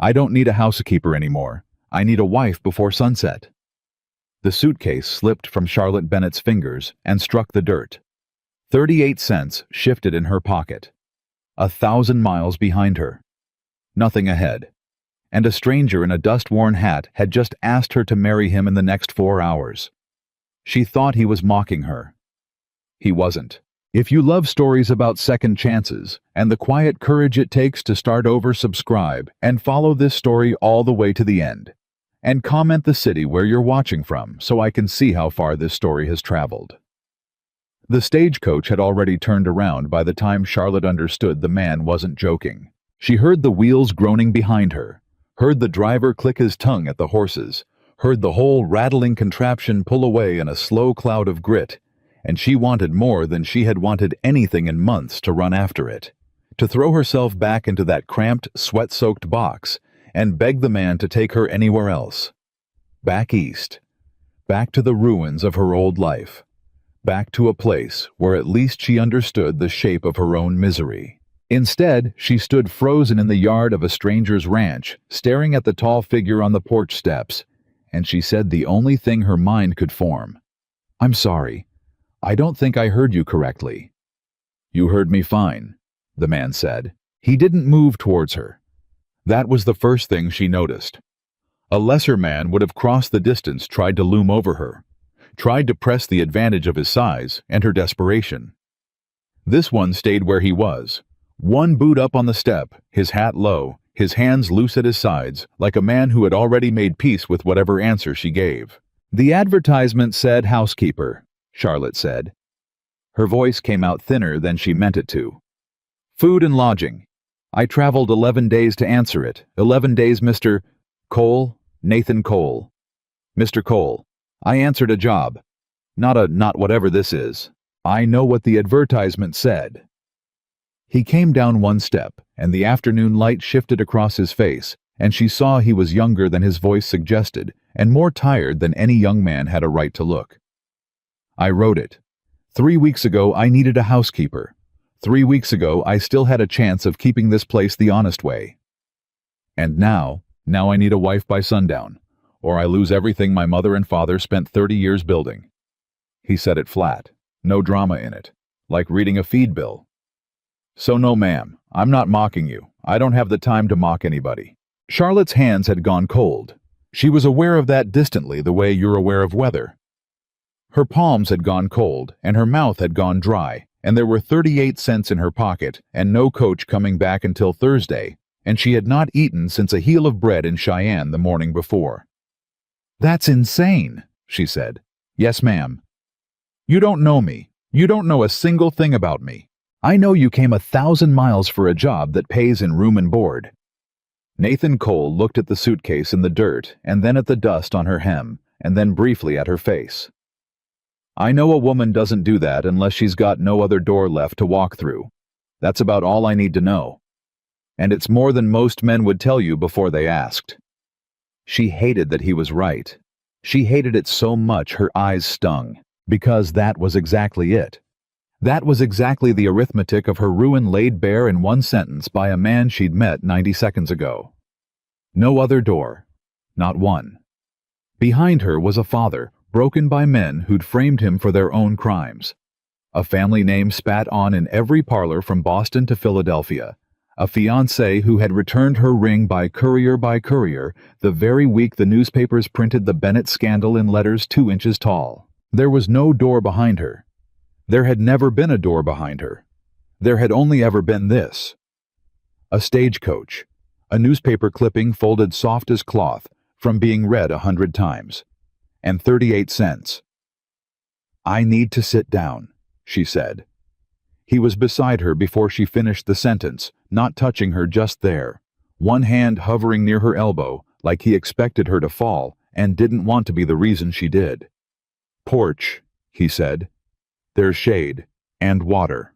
I don't need a housekeeper anymore. I need a wife before sunset. The suitcase slipped from Charlotte Bennett's fingers and struck the dirt. 38 cents shifted in her pocket. 1,000 miles behind her. Nothing ahead. And a stranger in a dust-worn hat had just asked her to marry him in the next 4 hours. She thought he was mocking her. He wasn't. If you love stories about second chances and the quiet courage it takes to start over, subscribe and follow this story all the way to the end. And comment the city where you're watching from so I can see how far this story has traveled. The stagecoach had already turned around by the time Charlotte understood the man wasn't joking. She heard the wheels groaning behind her, heard the driver click his tongue at the horses, heard the whole rattling contraption pull away in a slow cloud of grit, and she wanted more than she had wanted anything in months to run after it, to throw herself back into that cramped, sweat-soaked box and beg the man to take her anywhere else. Back east. Back to the ruins of her old life. Back to a place where at least she understood the shape of her own misery. Instead, she stood frozen in the yard of a stranger's ranch, staring at the tall figure on the porch steps, and she said the only thing her mind could form. "I'm sorry. I don't think I heard you correctly." "You heard me fine," the man said. He didn't move towards her. That was the first thing she noticed. A lesser man would have crossed the distance, tried to loom over her, tried to press the advantage of his size and her desperation. This one stayed where he was, one boot up on the step, his hat low, his hands loose at his sides, like a man who had already made peace with whatever answer she gave. "The advertisement said housekeeper," Charlotte said. Her voice came out thinner than she meant it to. "Food and lodging. I traveled 11 days to answer it. 11 days, Mr. Cole, Nathan Cole. Mr. Cole, I answered a job. Not whatever this is. I know what the advertisement said." He came down one step, and the afternoon light shifted across his face, and she saw he was younger than his voice suggested, and more tired than any young man had a right to look. "I wrote it. 3 weeks ago I needed a housekeeper. 3 weeks ago I still had a chance of keeping this place the honest way. And now I need a wife by sundown, or I lose everything my mother and father spent 30 years building." He said it flat, no drama in it, like reading a feed bill. "So no, ma'am, I'm not mocking you. I don't have the time to mock anybody." Charlotte's hands had gone cold. She was aware of that distantly the way you're aware of weather. Her palms had gone cold, and her mouth had gone dry, and there were 38 cents in her pocket, and no coach coming back until Thursday, and she had not eaten since a heel of bread in Cheyenne the morning before. "That's insane," she said. "Yes, ma'am." "You don't know me. You don't know a single thing about me. I know you came 1,000 miles for a job that pays in room and board." Nathan Cole looked at the suitcase in the dirt, and then at the dust on her hem, and then briefly at her face. "I know a woman doesn't do that unless she's got no other door left to walk through. That's about all I need to know. And it's more than most men would tell you before they asked." She hated that he was right. She hated it so much her eyes stung, because that was exactly it. That was exactly the arithmetic of her ruin laid bare in one sentence by a man she'd met 90 seconds ago. No other door. Not one. Behind her was a father, broken by men who'd framed him for their own crimes. A family name spat on in every parlor from Boston to Philadelphia. A fiancé who had returned her ring by courier the very week the newspapers printed the Bennett scandal in letters 2 inches tall. There was no door behind her. There had never been a door behind her. There had only ever been this. A stagecoach. A newspaper clipping folded soft as cloth from being read 100 times. And 38 cents. "I need to sit down," she said. He was beside her before she finished the sentence, not touching her just there, one hand hovering near her elbow like he expected her to fall and didn't want to be the reason she did. "Porch," he said. "There's shade and water."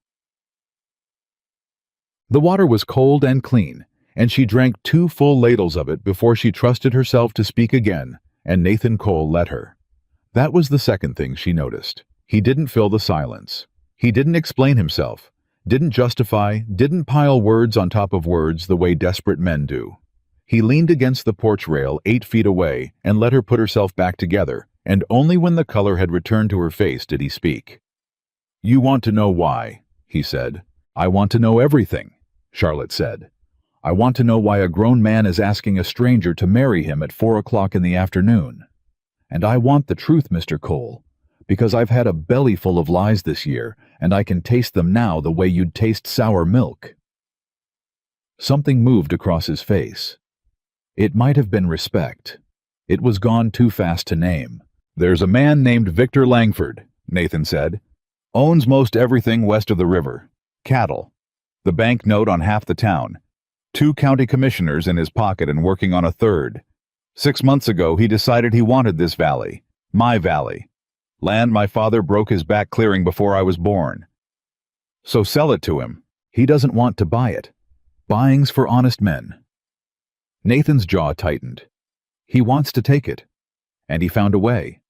The water was cold and clean, and she drank 2 full ladles of it before she trusted herself to speak again, and Nathan Cole let her. That was the second thing she noticed. He didn't fill the silence. He didn't explain himself, didn't justify, didn't pile words on top of words the way desperate men do. He leaned against the porch rail 8 feet away and let her put herself back together, and only when the color had returned to her face did he speak. "You want to know why," he said. "I want to know everything," Charlotte said. "I want to know why a grown man is asking a stranger to marry him at 4 o'clock in the afternoon. And I want the truth, Mr. Cole, because I've had a belly full of lies this year, and I can taste them now the way you'd taste sour milk." Something moved across his face. It might have been respect. It was gone too fast to name. "There's a man named Victor Langford," Nathan said. "Owns most everything west of the river. Cattle. The bank note on half the town. 2 county commissioners in his pocket and working on a third. 6 months ago he decided he wanted this valley. My valley. Land my father broke his back clearing before I was born. So sell it to him. He doesn't want to buy it. Buying's for honest men." Nathan's jaw tightened. He wants to take it. And he found a way.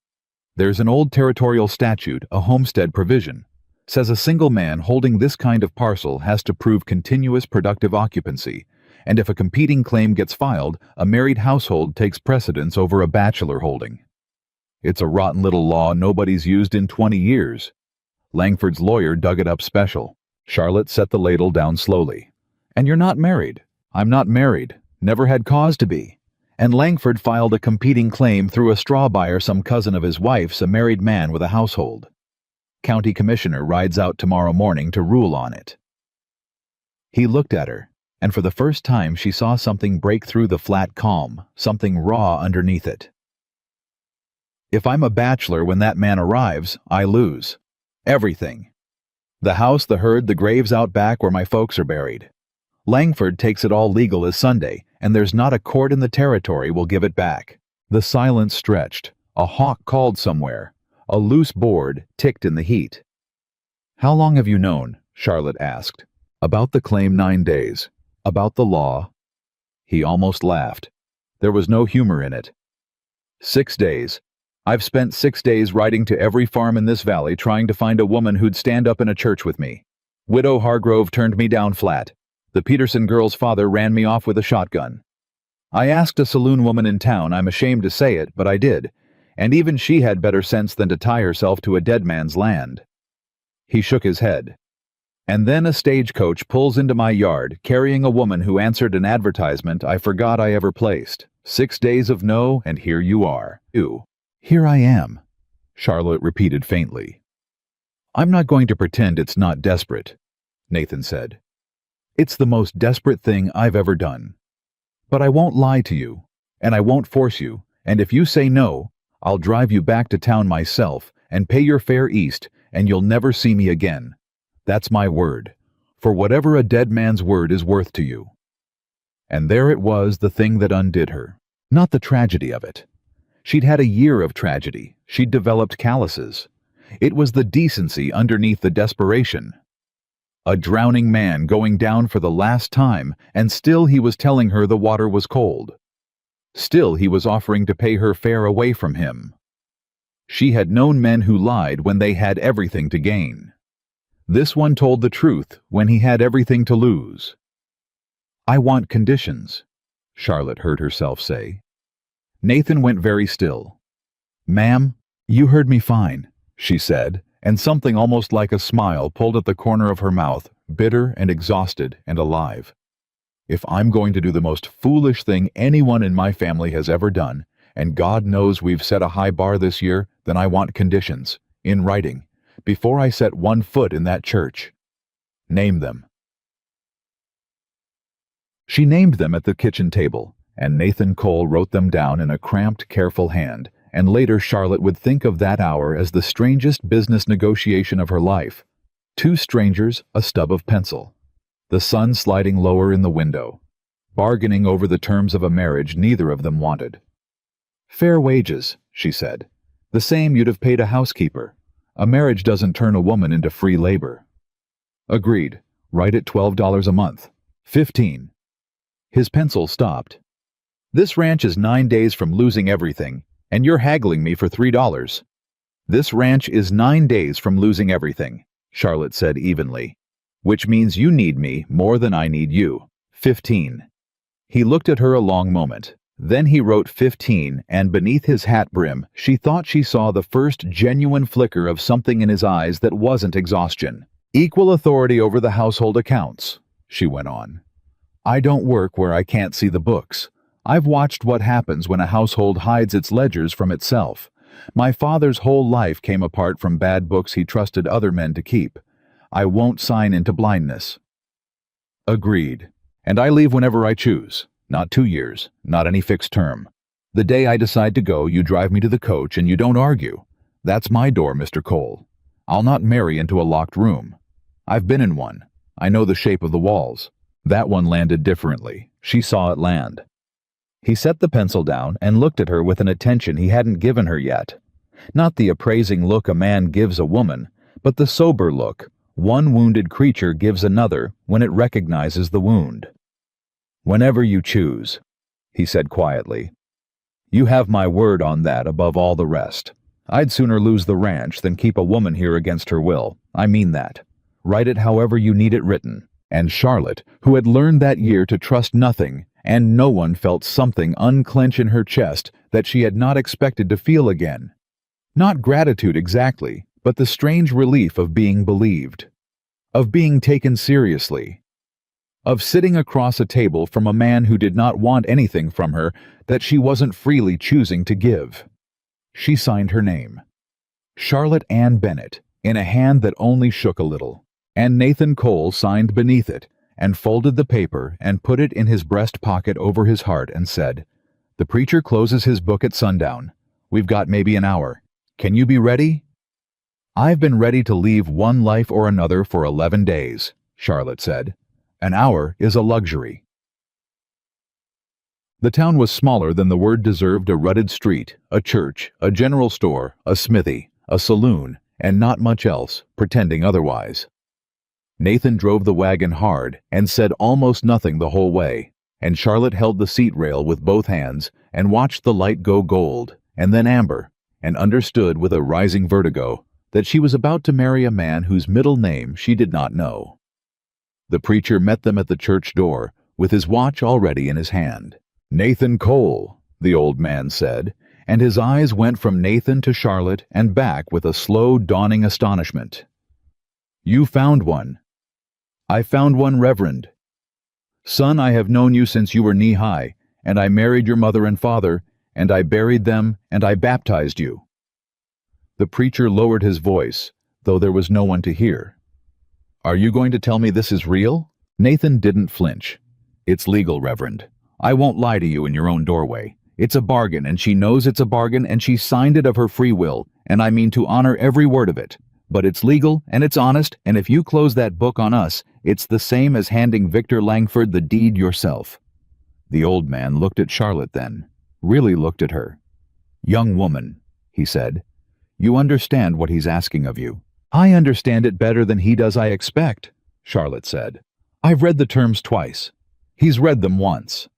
There's an old territorial statute, a homestead provision, says a single man holding this kind of parcel has to prove continuous productive occupancy, and if a competing claim gets filed, a married household takes precedence over a bachelor holding. It's a rotten little law nobody's used in 20 years. Langford's lawyer dug it up special. Charlotte set the ladle down slowly. "And you're not married." "I'm not married. Never had cause to be. And Langford filed a competing claim through a straw buyer, some cousin of his wife's, a married man with a household. County commissioner rides out tomorrow morning to rule on it." He looked at her, and for the first time she saw something break through the flat calm, something raw underneath it. "If I'm a bachelor when that man arrives, I lose. Everything. The house, the herd, the graves out back where my folks are buried. Langford takes it all legal as Sunday, and there's not a court in the territory will give it back." The silence stretched. A hawk called somewhere. A loose board ticked in the heat. "How long have you known?" Charlotte asked. "About the claim 9 days. About the law." He almost laughed. There was no humor in it. 6 days. I've spent 6 days riding to every farm in this valley trying to find a woman who'd stand up in a church with me. Widow Hargrove turned me down flat. The Peterson girl's father ran me off with a shotgun. I asked a saloon woman in town, I'm ashamed to say it, but I did, and even she had better sense than to tie herself to a dead man's land. He shook his head. And then a stagecoach pulls into my yard, carrying a woman who answered an advertisement I forgot I ever placed. 6 days of no, and here you are. Ew. Here I am, Charlotte repeated faintly. I'm not going to pretend it's not desperate, Nathan said. It's the most desperate thing I've ever done. But I won't lie to you, and I won't force you, and if you say no, I'll drive you back to town myself and pay your fare east, and you'll never see me again. That's my word, for whatever a dead man's word is worth to you. And there it was, the thing that undid her. Not the tragedy of it. She'd had a year of tragedy. She'd developed calluses. It was the decency underneath the desperation. A drowning man going down for the last time, and still he was telling her the water was cold. Still he was offering to pay her fare away from him. She had known men who lied when they had everything to gain. This one told the truth when he had everything to lose. I want conditions, Charlotte heard herself say. Nathan went very still. Ma'am, you heard me fine, she said, and something almost like a smile pulled at the corner of her mouth, bitter and exhausted and alive. If I'm going to do the most foolish thing anyone in my family has ever done, and God knows we've set a high bar this year, then I want conditions, in writing, before I set one foot in that church. Name them. She named them at the kitchen table, and Nathan Cole wrote them down in a cramped, careful hand, and later Charlotte would think of that hour as the strangest business negotiation of her life. 2 strangers, a stub of pencil. The sun sliding lower in the window. Bargaining over the terms of a marriage neither of them wanted. Fair wages, she said. The same you'd have paid a housekeeper. A marriage doesn't turn a woman into free labor. Agreed. Write it $12 a month. 15. His pencil stopped. This ranch is 9 days from losing everything, and you're haggling me for $3. This ranch is 9 days from losing everything, Charlotte said evenly, which means you need me more than I need you. 15. He looked at her a long moment. Then he wrote 15, and beneath his hat brim, she thought she saw the first genuine flicker of something in his eyes that wasn't exhaustion. Equal authority over the household accounts, she went on. I don't work where I can't see the books. I've watched what happens when a household hides its ledgers from itself. My father's whole life came apart from bad books he trusted other men to keep. I won't sign into blindness. Agreed. And I leave whenever I choose. Not 2 years, not any fixed term. The day I decide to go, you drive me to the coach and you don't argue. That's my door, Mr. Cole. I'll not marry into a locked room. I've been in one. I know the shape of the walls. That one landed differently. She saw it land. He set the pencil down and looked at her with an attention he hadn't given her yet. Not the appraising look a man gives a woman, but the sober look one wounded creature gives another when it recognizes the wound. Whenever you choose, he said quietly. You have my word on that above all the rest. I'd sooner lose the ranch than keep a woman here against her will. I mean that. Write it however you need it written. And Charlotte, who had learned that year to trust nothing, and no one, felt something unclench in her chest that she had not expected to feel again. Not gratitude exactly, but the strange relief of being believed, of being taken seriously, of sitting across a table from a man who did not want anything from her that she wasn't freely choosing to give. She signed her name, Charlotte Ann Bennett, in a hand that only shook a little, and Nathan Cole signed beneath it and folded the paper and put it in his breast pocket over his heart and said, The preacher closes his book at sundown. We've got maybe an hour. Can you be ready? I've been ready to leave one life or another for 11 days, Charlotte said. An hour is a luxury. The town was smaller than the word deserved. A rutted street, a church, a general store, a smithy, a saloon, and not much else, pretending otherwise. Nathan drove the wagon hard and said almost nothing the whole way, and Charlotte held the seat rail with both hands and watched the light go gold, and then amber, and understood with a rising vertigo that she was about to marry a man whose middle name she did not know. The preacher met them at the church door, with his watch already in his hand. Nathan Cole, the old man said, and his eyes went from Nathan to Charlotte and back with a slow dawning astonishment. You found one. I found one, Reverend. Son, I have known you since you were knee-high, and I married your mother and father, and I buried them, and I baptized you. The preacher lowered his voice, though there was no one to hear. Are you going to tell me this is real? Nathan didn't flinch. It's legal, Reverend. I won't lie to you in your own doorway. It's a bargain, and she knows it's a bargain, and she signed it of her free will, and I mean to honor every word of it. But it's legal, and it's honest, and if you close that book on us, it's the same as handing Victor Langford the deed yourself. The old man looked at Charlotte then, really looked at her. Young woman, he said, you understand what he's asking of you. I understand it better than he does, I expect, Charlotte said. I've read the terms twice. He's read them once.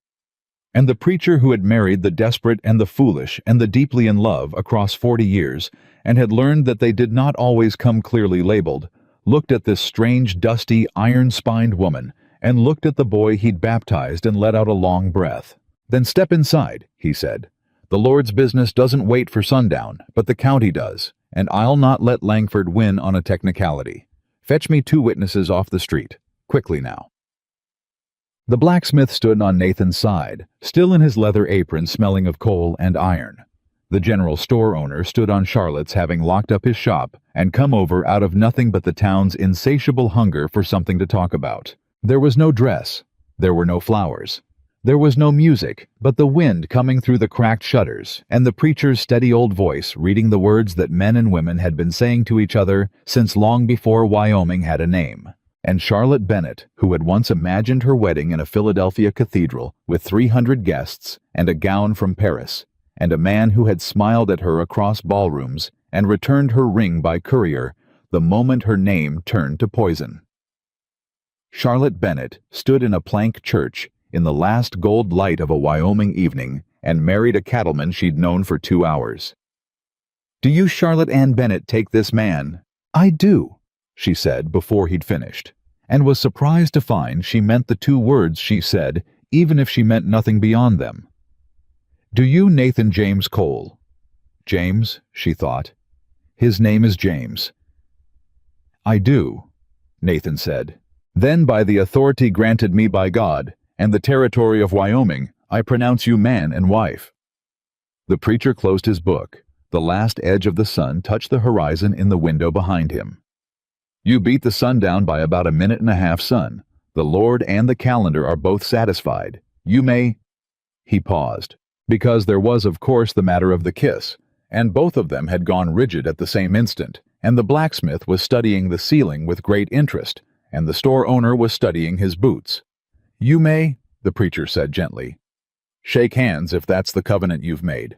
And the preacher, who had married the desperate and the foolish and the deeply in love across 40 years, and had learned that they did not always come clearly labeled, looked at this strange, dusty, iron-spined woman, and looked at the boy he'd baptized and let out a long breath. Then step inside, he said. The Lord's business doesn't wait for sundown, but the county does, and I'll not let Langford win on a technicality. Fetch me 2 witnesses off the street. Quickly now. The blacksmith stood on Nathan's side, still in his leather apron smelling of coal and iron. The general store owner stood on Charlotte's, having locked up his shop and come over out of nothing but the town's insatiable hunger for something to talk about. There was no dress. There were no flowers. There was no music, but the wind coming through the cracked shutters, and the preacher's steady old voice reading the words that men and women had been saying to each other since long before Wyoming had a name. And Charlotte Bennett, who had once imagined her wedding in a Philadelphia cathedral with 300 guests and a gown from Paris, and a man who had smiled at her across ballrooms and returned her ring by courier the moment her name turned to poison. Charlotte Bennett stood in a plank church in the last gold light of a Wyoming evening and married a cattleman she'd known for 2 hours. Do you, Charlotte Ann Bennett, take this man? I do, she said before he'd finished, and was surprised to find she meant the 2 words she said, even if she meant nothing beyond them. "Do you Nathan James Cole?" "James," she thought. "His name is James." "I do," Nathan said. "Then by the authority granted me by God and the territory of Wyoming, I pronounce you man and wife." The preacher closed his book. The last edge of the sun touched the horizon in the window behind him. "You beat the sun down by about a minute and a half, son. The Lord and the calendar are both satisfied. You may—" He paused, because there was of course the matter of the kiss, and both of them had gone rigid at the same instant, and the blacksmith was studying the ceiling with great interest, and the store owner was studying his boots. "You may," the preacher said gently. "Shake hands if that's the covenant you've made.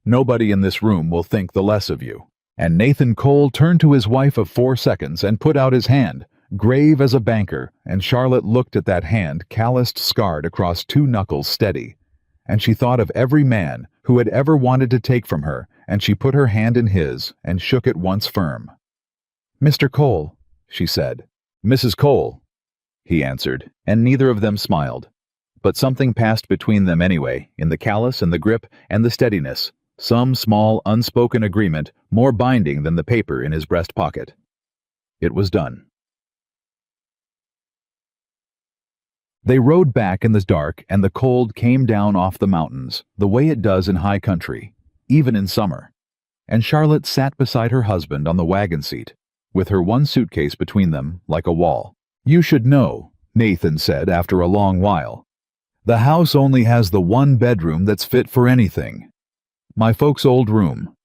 Nobody in this room will think the less of you." And Nathan Cole turned to his wife of 4 seconds and put out his hand, grave as a banker, and Charlotte looked at that hand, calloused, scarred across 2 knuckles, steady. And she thought of every man who had ever wanted to take from her, and she put her hand in his and shook it once firm. "Mr. Cole," she said. "Mrs. Cole," he answered, and neither of them smiled. But something passed between them anyway, in the callous and the grip and the steadiness, some small unspoken agreement more binding than the paper in his breast pocket. It was done. They rode back in the dark, and the cold came down off the mountains, the way it does in high country, even in summer. And Charlotte sat beside her husband on the wagon seat, with her one suitcase between them like a wall. "You should know," Nathan said after a long while. "The house only has the one bedroom that's fit for anything. My folks' old room.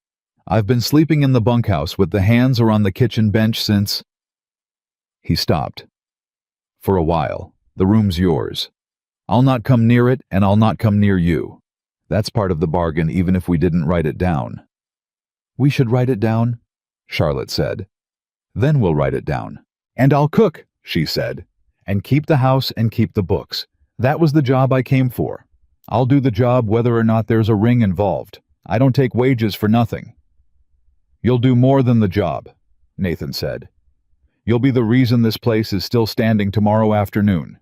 I've been sleeping in the bunkhouse with the hands around the kitchen bench since—" He stopped. "For a while. The room's yours. I'll not come near it, and I'll not come near you. That's part of the bargain, even if we didn't write it down." "We should write it down," Charlotte said. "Then we'll write it down. And I'll cook," she said, "and keep the house and keep the books. That was the job I came for. I'll do the job whether or not there's a ring involved. I don't take wages for nothing." "You'll do more than the job," Nathan said. "You'll be the reason this place is still standing tomorrow afternoon.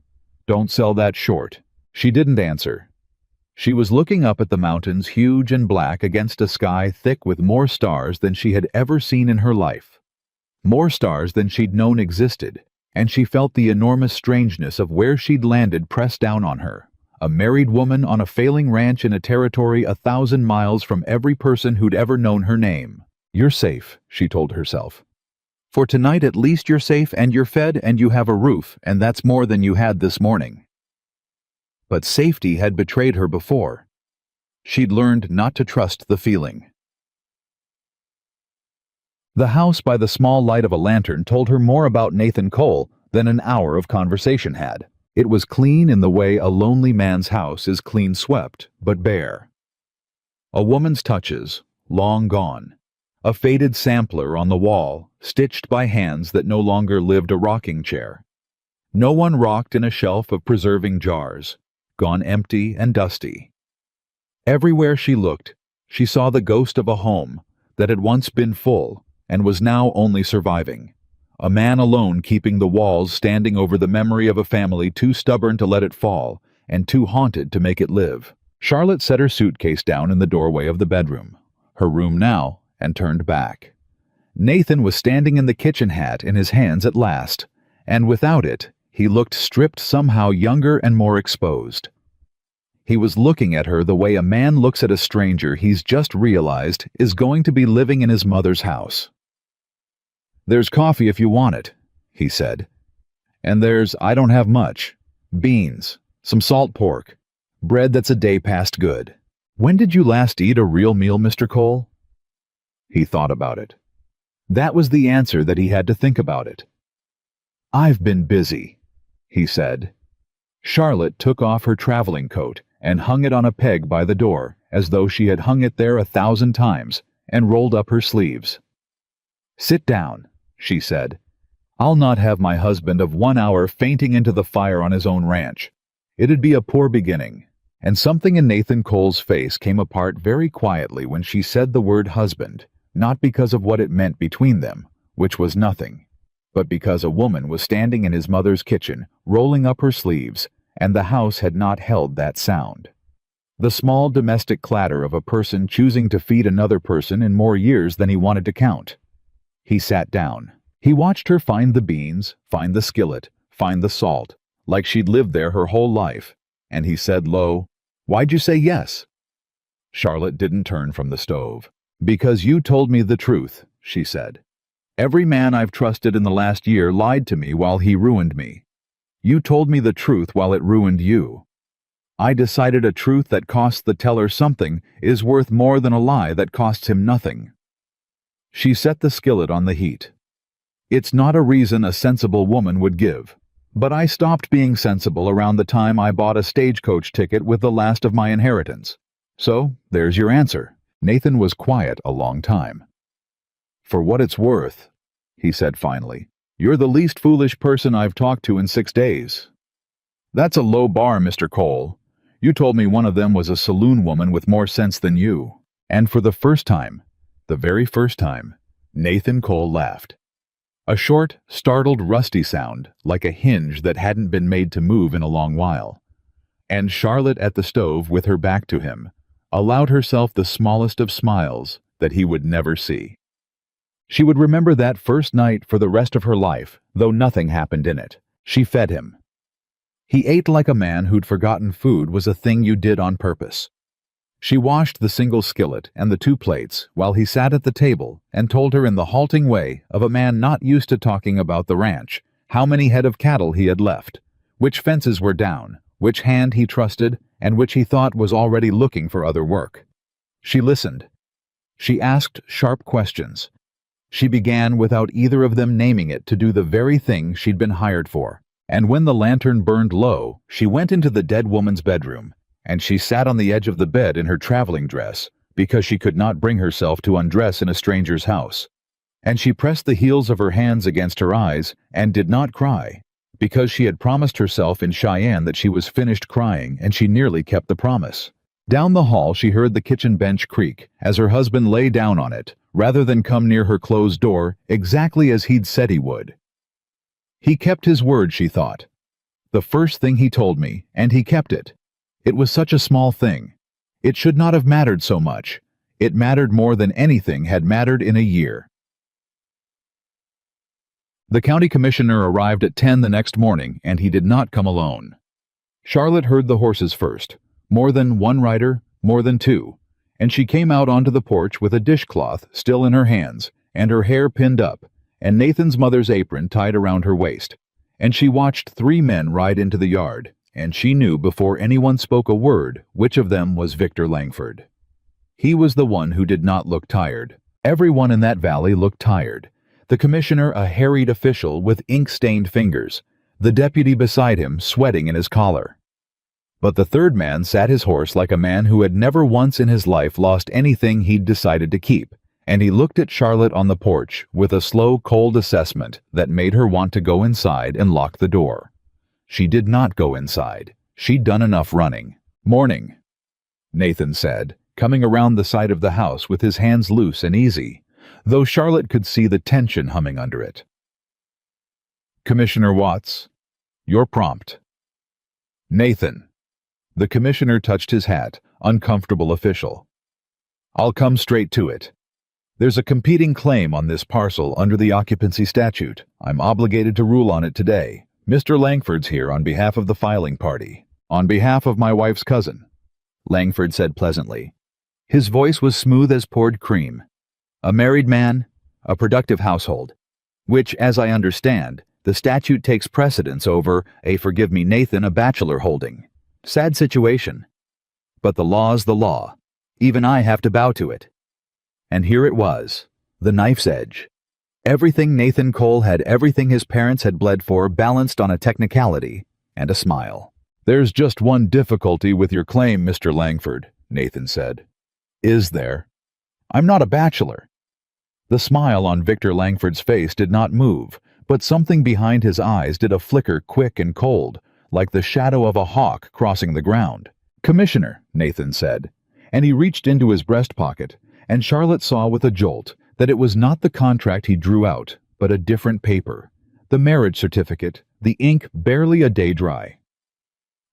Don't sell that short." She didn't answer. She was looking up at the mountains, huge and black against a sky thick with more stars than she had ever seen in her life. More stars than she'd known existed, and she felt the enormous strangeness of where she'd landed pressed down on her. A married woman on a failing ranch in a territory 1,000 miles from every person who'd ever known her name. "You're safe," she told herself. "For tonight at least you're safe, and you're fed, and you have a roof, and that's more than you had this morning." But safety had betrayed her before. She'd learned not to trust the feeling. The house by the small light of a lantern told her more about Nathan Cole than an hour of conversation had. It was clean in the way a lonely man's house is clean swept, but bare. A woman's touches, long gone. A faded sampler on the wall, stitched by hands that no longer lived a rocking chair. No one rocked in a shelf of preserving jars, gone empty and dusty. Everywhere she looked, she saw the ghost of a home that had once been full and was now only surviving. A man alone keeping the walls standing over the memory of a family too stubborn to let it fall and too haunted to make it live. Charlotte set her suitcase down in the doorway of the bedroom, her room now, and turned back. Nathan was standing in the kitchen hat in his hands at last, and without it, he looked stripped, somehow younger and more exposed. He was looking at her the way a man looks at a stranger he's just realized is going to be living in his mother's house. "There's coffee if you want it," he said. "And I don't have much. Beans, some salt pork, bread that's a day past good. When did you last eat a real meal, Mr. Cole?" He thought about it. That was the answer that he had to think about it. "I've been busy," he said. Charlotte took off her traveling coat and hung it on a peg by the door, as though she had hung it there 1,000 times, and rolled up her sleeves. "Sit down," she said. "I'll not have my husband of 1 hour fainting into the fire on his own ranch. It'd be a poor beginning." And something in Nathan Cole's face came apart very quietly when she said the word husband, not because of what it meant between them, which was nothing, but because a woman was standing in his mother's kitchen, rolling up her sleeves, and the house had not held that sound. The small domestic clatter of a person choosing to feed another person in more years than he wanted to count. He sat down. He watched her find the beans, find the skillet, find the salt, like she'd lived there her whole life, and he said low, "Why'd you say yes?" Charlotte didn't turn from the stove. "Because you told me the truth," she said. "Every man I've trusted in the last year lied to me while he ruined me. You told me the truth while it ruined you. I decided a truth that costs the teller something is worth more than a lie that costs him nothing." She set the skillet on the heat. "It's not a reason a sensible woman would give, but I stopped being sensible around the time I bought a stagecoach ticket with the last of my inheritance. So, there's your answer." Nathan was quiet a long time. "For what it's worth," he said finally, "you're the least foolish person I've talked to in 6 days." "That's a low bar, Mr. Cole. You told me one of them was a saloon woman with more sense than you." And for the first time, the very first time, Nathan Cole laughed. A short, startled, rusty sound, like a hinge that hadn't been made to move in a long while. And Charlotte at the stove, with her back to him, allowed herself the smallest of smiles that he would never see. She would remember that first night for the rest of her life, though nothing happened in it. She fed him. He ate like a man who'd forgotten food was a thing you did on purpose. She washed the single skillet and the 2 plates while he sat at the table and told her in the halting way of a man not used to talking about the ranch, how many head of cattle he had left, which fences were down, which hand he trusted, and which he thought was already looking for other work. She listened. She asked sharp questions. She began without either of them naming it to do the very thing she'd been hired for. And when the lantern burned low, she went into the dead woman's bedroom, and she sat on the edge of the bed in her traveling dress, because she could not bring herself to undress in a stranger's house. And she pressed the heels of her hands against her eyes and did not cry, because she had promised herself in Cheyenne that she was finished crying, and she nearly kept the promise. Down the hall she heard the kitchen bench creak as her husband lay down on it, rather than come near her closed door, exactly as he'd said he would. He kept his word, she thought. The first thing he told me, and he kept it. It was such a small thing. It should not have mattered so much. It mattered more than anything had mattered in a year. The county commissioner arrived at 10 the next morning, and he did not come alone. Charlotte heard the horses first. More than one rider, more than 2, and she came out onto the porch with a dishcloth still in her hands, and her hair pinned up, and Nathan's mother's apron tied around her waist, and she watched 3 men ride into the yard, and she knew before anyone spoke a word which of them was Victor Langford. He was the one who did not look tired. Everyone in that valley looked tired. The commissioner a harried official with ink-stained fingers, the deputy beside him sweating in his collar. But the third man sat his horse like a man who had never once in his life lost anything he'd decided to keep, and he looked at Charlotte on the porch with a slow, cold assessment that made her want to go inside and lock the door. She did not go inside. She'd done enough running. "Morning," Nathan said, coming around the side of the house with his hands loose and easy, though Charlotte could see the tension humming under it. "Commissioner Watts, you're prompt." "Nathan." The commissioner touched his hat, uncomfortable official. "I'll come straight to it. There's a competing claim on this parcel under the occupancy statute. I'm obligated to rule on it today. Mr. Langford's here on behalf of the filing party. On behalf of my wife's cousin," Langford said pleasantly. His voice was smooth as poured cream. "A married man, a productive household, which, as I understand, the statute takes precedence over forgive me, Nathan, a bachelor holding. Sad situation. But the law's the law. Even I have to bow to it." And here it was, the knife's edge. Everything Nathan Cole had, everything his parents had bled for, balanced on a technicality and a smile. "There's just one difficulty with your claim, Mr. Langford," Nathan said. "Is there?" "I'm not a bachelor." The smile on Victor Langford's face did not move, but something behind his eyes did a flicker quick and cold, like the shadow of a hawk crossing the ground. "Commissioner," Nathan said, and he reached into his breast pocket, and Charlotte saw with a jolt that it was not the contract he drew out, but a different paper, the marriage certificate, the ink barely a day dry.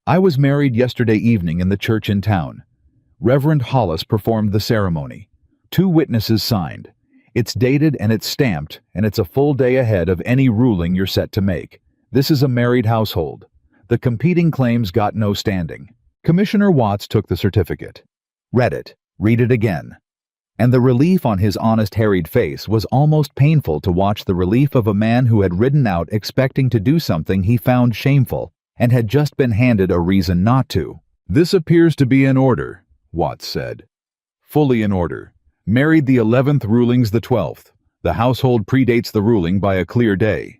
I was married yesterday evening in the church in town. Reverend Hollis performed the ceremony. 2 witnesses signed. It's dated and it's stamped, and it's a full day ahead of any ruling you're set to make. This is a married household. The competing claims got no standing. Commissioner Watts took the certificate. Read it. Read it again. And the relief on his honest, harried face was almost painful to watch, the relief of a man who had ridden out expecting to do something he found shameful and had just been handed a reason not to. This appears to be in order, Watts said. Fully in order. Married the 11th, rulings the 12th. The household predates the ruling by a clear day.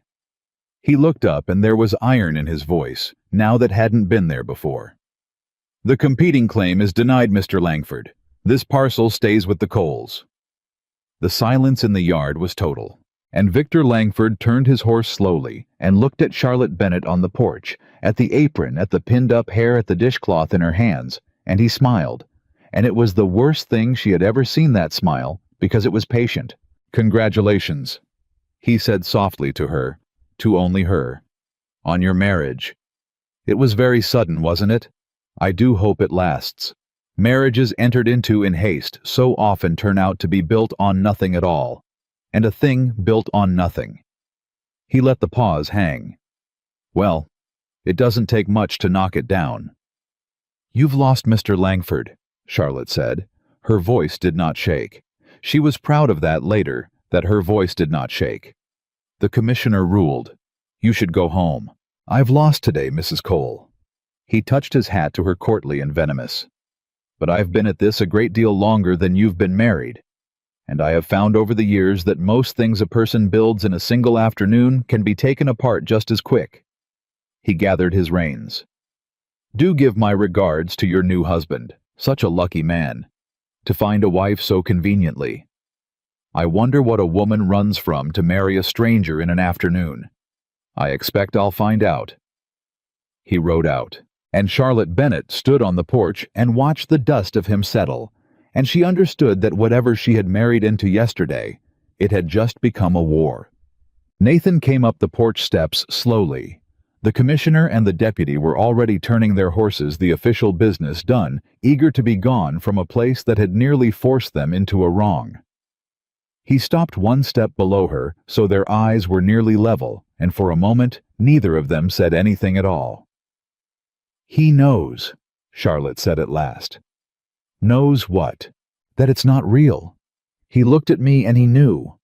He looked up and there was iron in his voice, now that hadn't been there before. The competing claim is denied, Mr. Langford. This parcel stays with the Coles. The silence in the yard was total, and Victor Langford turned his horse slowly and looked at Charlotte Bennet on the porch, at the apron, at the pinned-up hair, at the dishcloth in her hands, and he smiled. And it was the worst thing she had ever seen, that smile, because it was patient. "Congratulations," he said softly to her, to only her, "on your marriage. It was very sudden, wasn't it? I do hope it lasts. Marriages entered into in haste so often turn out to be built on nothing at all, and a thing built on nothing." He let the pause hang. "Well, it doesn't take much to knock it down." "You've lost Mr. Langford," Charlotte said. Her voice did not shake. She was proud of that later, that her voice did not shake. The commissioner ruled, "You should go home. I've lost today, Mrs. Cole." He touched his hat to her, courtly and venomous. "But I've been at this a great deal longer than you've been married, and I have found over the years that most things a person builds in a single afternoon can be taken apart just as quick." He gathered his reins. "Do give my regards to your new husband. Such a lucky man, to find a wife so conveniently. I wonder what a woman runs from to marry a stranger in an afternoon. I expect I'll find out." He rode out, and Charlotte Bennet stood on the porch and watched the dust of him settle, and she understood that whatever she had married into yesterday, it had just become a war. Nathan came up the porch steps slowly. The commissioner and the deputy were already turning their horses, the official business done, eager to be gone from a place that had nearly forced them into a wrong. He stopped 1 step below her, so their eyes were nearly level, and for a moment neither of them said anything at all. "He knows," Charlotte said at last. "Knows what? That it's not real. He looked at me and he knew."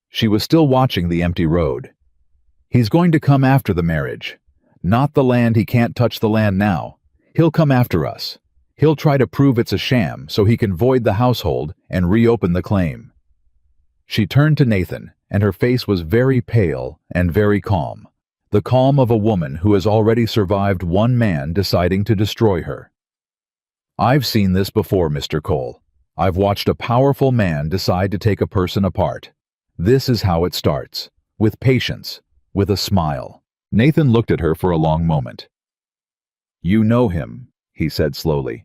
She was still watching the empty road. "He's going to come after the marriage. Not the land, he can't touch the land now. He'll come after us. He'll try to prove it's a sham so he can void the household and reopen the claim." She turned to Nathan, and her face was very pale and very calm. The calm of a woman who has already survived one man deciding to destroy her. "I've seen this before, Mr. Cole. I've watched a powerful man decide to take a person apart. This is how it starts. With patience. With a smile." Nathan looked at her for a long moment. "You know him," he said slowly.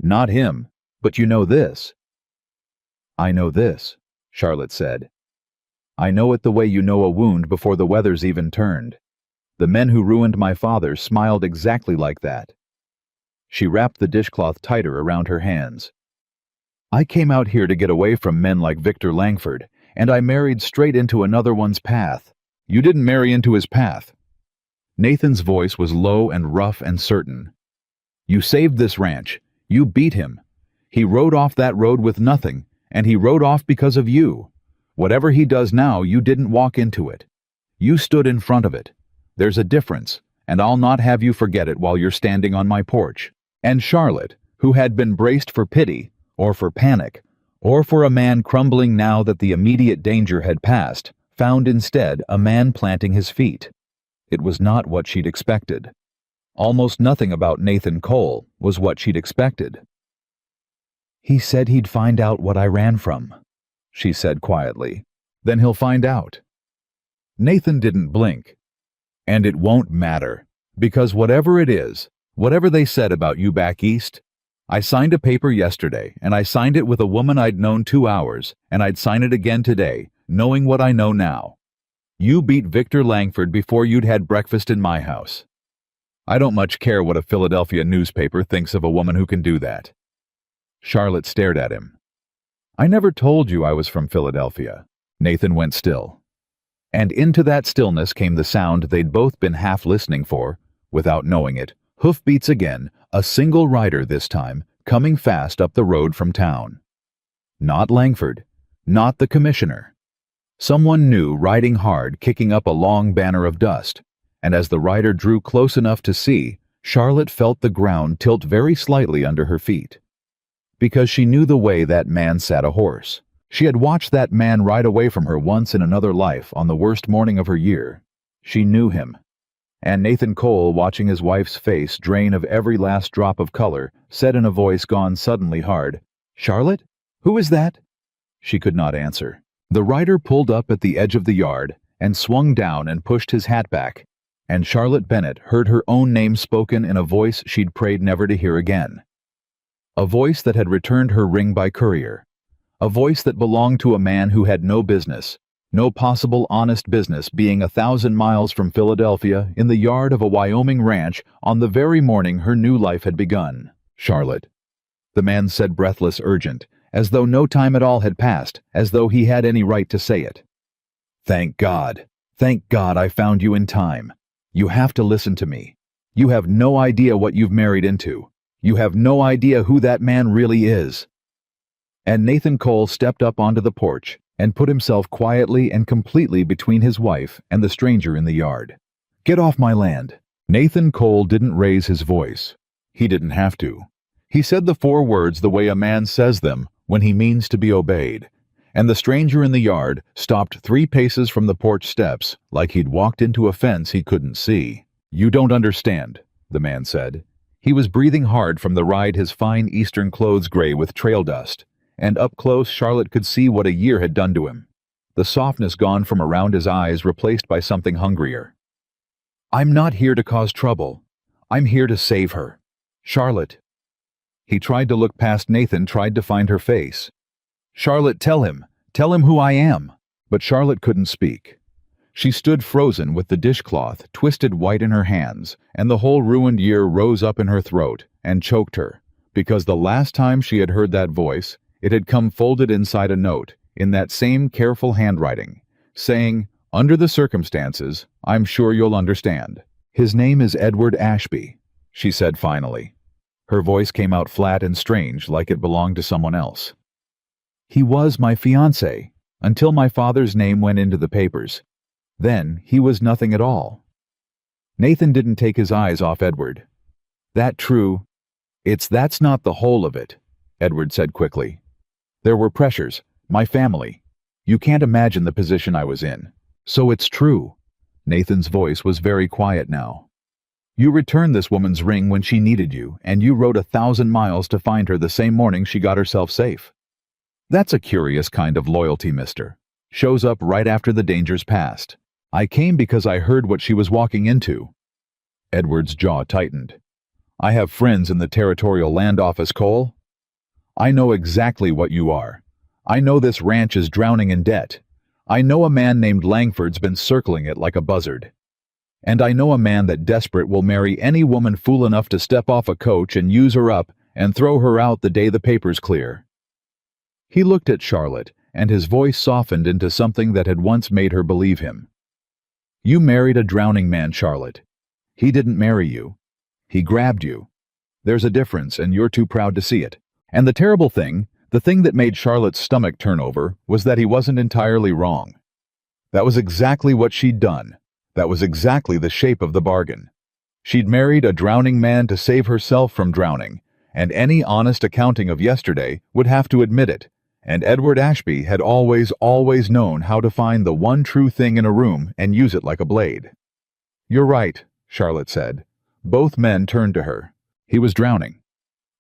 "Not him, but you know this." "I know this," Charlotte said. "I know it the way you know a wound before the weather's even turned. The men who ruined my father smiled exactly like that." She wrapped the dishcloth tighter around her hands. "I came out here to get away from men like Victor Langford, and I married straight into another one's path." "You didn't marry into his path." Nathan's voice was low and rough and certain. "You saved this ranch. You beat him. He rode off that road with nothing, and he rode off because of you. Whatever he does now, you didn't walk into it. You stood in front of it. There's a difference, and I'll not have you forget it while you're standing on my porch." And Charlotte, who had been braced for pity, or for panic, or for a man crumbling now that the immediate danger had passed, found instead a man planting his feet. It was not what she'd expected. Almost nothing about Nathan Cole was what she'd expected. "He said he'd find out what I ran from," she said quietly. "Then he'll find out." Nathan didn't blink. "And it won't matter, because whatever it is, whatever they said about you back east, I signed a paper yesterday, and I signed it with a woman I'd known 2 hours, and I'd sign it again today, knowing what I know now. You beat Victor Langford before you'd had breakfast in my house. I don't much care what a Philadelphia newspaper thinks of a woman who can do that. Charlotte stared at him. I never told you I was from Philadelphia. Nathan went still. And into that stillness came the sound they'd both been half listening for, without knowing it. Hoofbeats again, a single rider this time, coming fast up the road from town. Not Langford, not the commissioner. Someone new riding hard, kicking up a long banner of dust, and as the rider drew close enough to see, Charlotte felt the ground tilt very slightly under her feet. Because she knew the way that man sat a horse. She had watched that man ride away from her once in another life on the worst morning of her year. She knew him. And Nathan Cole, watching his wife's face drain of every last drop of color, said in a voice gone suddenly hard, "Charlotte? Who is that?" She could not answer. The rider pulled up at the edge of the yard and swung down and pushed his hat back, and Charlotte Bennett heard her own name spoken in a voice she'd prayed never to hear again. A voice that had returned her ring by courier. A voice that belonged to a man who had no business, no possible honest business, being 1,000 miles from Philadelphia in the yard of a Wyoming ranch on the very morning her new life had begun. "Charlotte," the man said, breathless, urgent, as though no time at all had passed, as though he had any right to say it. Thank God I found you in time. You have to listen to me. You have no idea what you've married into. You have no idea who that man really is." And Nathan Cole stepped up onto the porch and put himself quietly and completely between his wife and the stranger in the yard. "Get off my land." Nathan Cole didn't raise his voice. He didn't have to. He said the 4 words the way a man says them when he means to be obeyed, and the stranger in the yard stopped 3 paces from the porch steps like he'd walked into a fence he couldn't see. "You don't understand," the man said. He was breathing hard from the ride, his fine eastern clothes gray with trail dust, and up close Charlotte could see what a year had done to him. The softness gone from around his eyes, replaced by something hungrier. "I'm not here to cause trouble. I'm here to save her. Charlotte." He tried to look past Nathan, tried to find her face. "Charlotte, tell him who I am." But Charlotte couldn't speak. She stood frozen with the dishcloth twisted white in her hands, and the whole ruined year rose up in her throat and choked her, because the last time she had heard that voice, it had come folded inside a note, in that same careful handwriting, saying, "Under the circumstances, I'm sure you'll understand. His name is Edward Ashby," she said finally. Her voice came out flat and strange, like it belonged to someone else. "He was my fiancé, until my father's name went into the papers. Then he was nothing at all." Nathan didn't take his eyes off Edward. "That's not the whole of it," Edward said quickly. "There were pressures, my family. You can't imagine the position I was in. So it's true." Nathan's voice was very quiet now. "You returned this woman's ring when she needed you, and you rode 1,000 miles to find her the same morning she got herself safe. That's a curious kind of loyalty, mister. Shows up right after the danger's past. I came because I heard what she was walking into." Edward's jaw tightened. "I have friends in the Territorial Land Office, Cole. I know exactly what you are. I know this ranch is drowning in debt. I know a man named Langford's been circling it like a buzzard. And I know a man that desperate will marry any woman fool enough to step off a coach and use her up and throw her out the day the papers clear." He looked at Charlotte, and his voice softened into something that had once made her believe him. "You married a drowning man, Charlotte. He didn't marry you. He grabbed you. There's a difference, and you're too proud to see it." And the terrible thing, the thing that made Charlotte's stomach turn over, was that he wasn't entirely wrong. That was exactly what she'd done. That was exactly the shape of the bargain. She'd married a drowning man to save herself from drowning, and any honest accounting of yesterday would have to admit it. And Edward Ashby had always known how to find the one true thing in a room and use it like a blade. "You're right," Charlotte said. Both men turned to her. "He was drowning.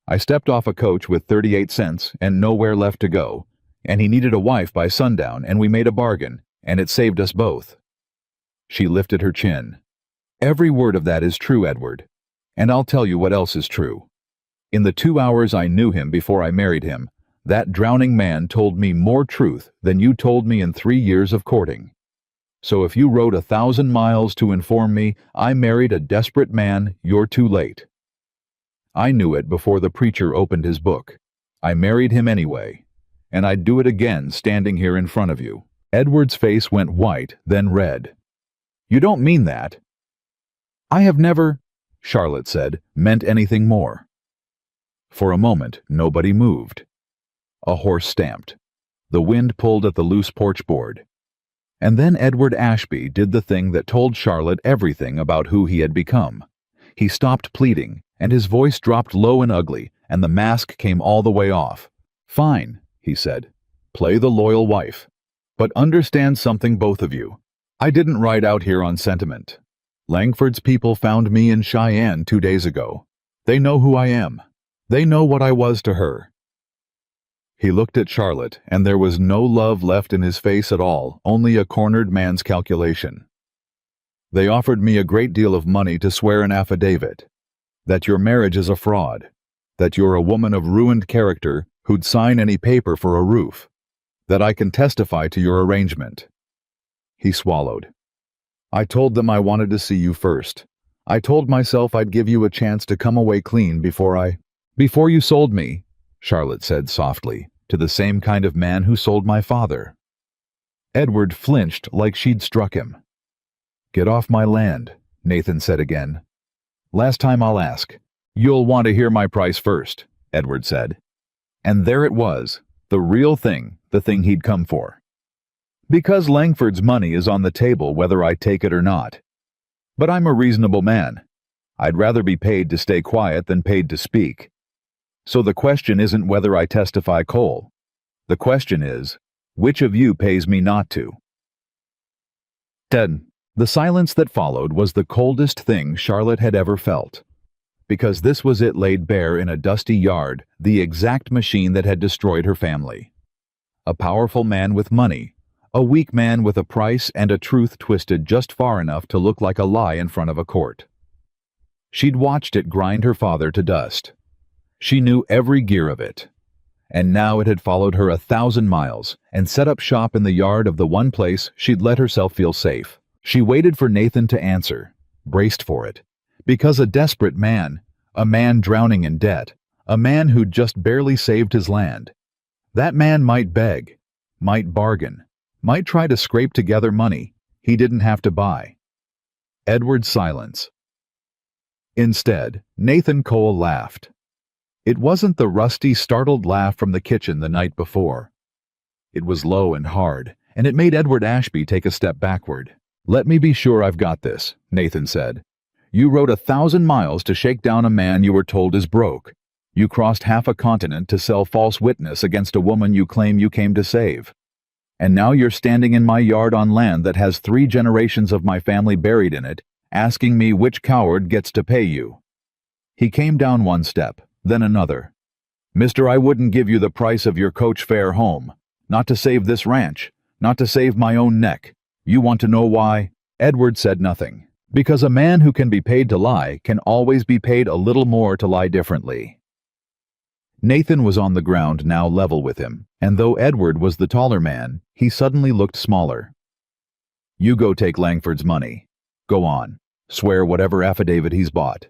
I stepped off a coach with 38 cents and nowhere left to go, and he needed a wife by sundown, and we made a bargain, and it saved us both." She lifted her chin. "Every word of that is true, Edward. And I'll tell you what else is true. In the 2 hours I knew him before I married him, that drowning man told me more truth than you told me in 3 years of courting." So if you rode 1,000 miles to inform me I married a desperate man, you're too late. I knew it before the preacher opened his book. I married him anyway. And I'd do it again standing here in front of you. Edward's face went white, then red. You don't mean that. I have never, Charlotte said, meant anything more. For a moment, nobody moved. A horse stamped. The wind pulled at the loose porch board. And then Edward Ashby did the thing that told Charlotte everything about who he had become. He stopped pleading, and his voice dropped low and ugly, and the mask came all the way off. Fine, he said. Play the loyal wife. But understand something, both of you. I didn't ride out here on sentiment. Langford's people found me in Cheyenne 2 days ago. They know who I am. They know what I was to her. He looked at Charlotte, and there was no love left in his face at all, only a cornered man's calculation. They offered me a great deal of money to swear an affidavit. That your marriage is a fraud. That you're a woman of ruined character who'd sign any paper for a roof. That I can testify to your arrangement. He swallowed. I told them I wanted to see you first. I told myself I'd give you a chance to come away clean before you sold me, Charlotte said softly, to the same kind of man who sold my father. Edward flinched like she'd struck him. Get off my land, Nathan said again. Last time I'll ask. You'll want to hear my price first, Edward said. And there it was, the real thing, the thing he'd come for. Because Langford's money is on the table whether I take it or not. But I'm a reasonable man. I'd rather be paid to stay quiet than paid to speak. So the question isn't whether I testify Cole. The question is, which of you pays me not to? 10. The silence that followed was the coldest thing Charlotte had ever felt. Because this was it laid bare in a dusty yard, the exact machine that had destroyed her family. A powerful man with money. A weak man with a price and a truth twisted just far enough to look like a lie in front of a court. She'd watched it grind her father to dust. She knew every gear of it. And now it had followed her 1,000 miles and set up shop in the yard of the one place she'd let herself feel safe. She waited for Nathan to answer, braced for it. Because a desperate man, a man drowning in debt, a man who'd just barely saved his land. That man might beg, might bargain, might try to scrape together money he didn't have to buy. Edward's silence. Instead, Nathan Cole laughed. It wasn't the rusty, startled laugh from the kitchen the night before. It was low and hard, and it made Edward Ashby take a step backward. Let me be sure I've got this, Nathan said. You rode 1,000 miles to shake down a man you were told is broke. You crossed half a continent to sell false witness against a woman you claim you came to save. And now you're standing in my yard on land that has 3 generations of my family buried in it, asking me which coward gets to pay you. He came down one step, then another. Mister, I wouldn't give you the price of your coach fare home. Not to save this ranch. Not to save my own neck. You want to know why? Edward said nothing. Because a man who can be paid to lie can always be paid a little more to lie differently. Nathan was on the ground now level with him, and though Edward was the taller man, he suddenly looked smaller. You go take Langford's money. Go on. Swear whatever affidavit he's bought.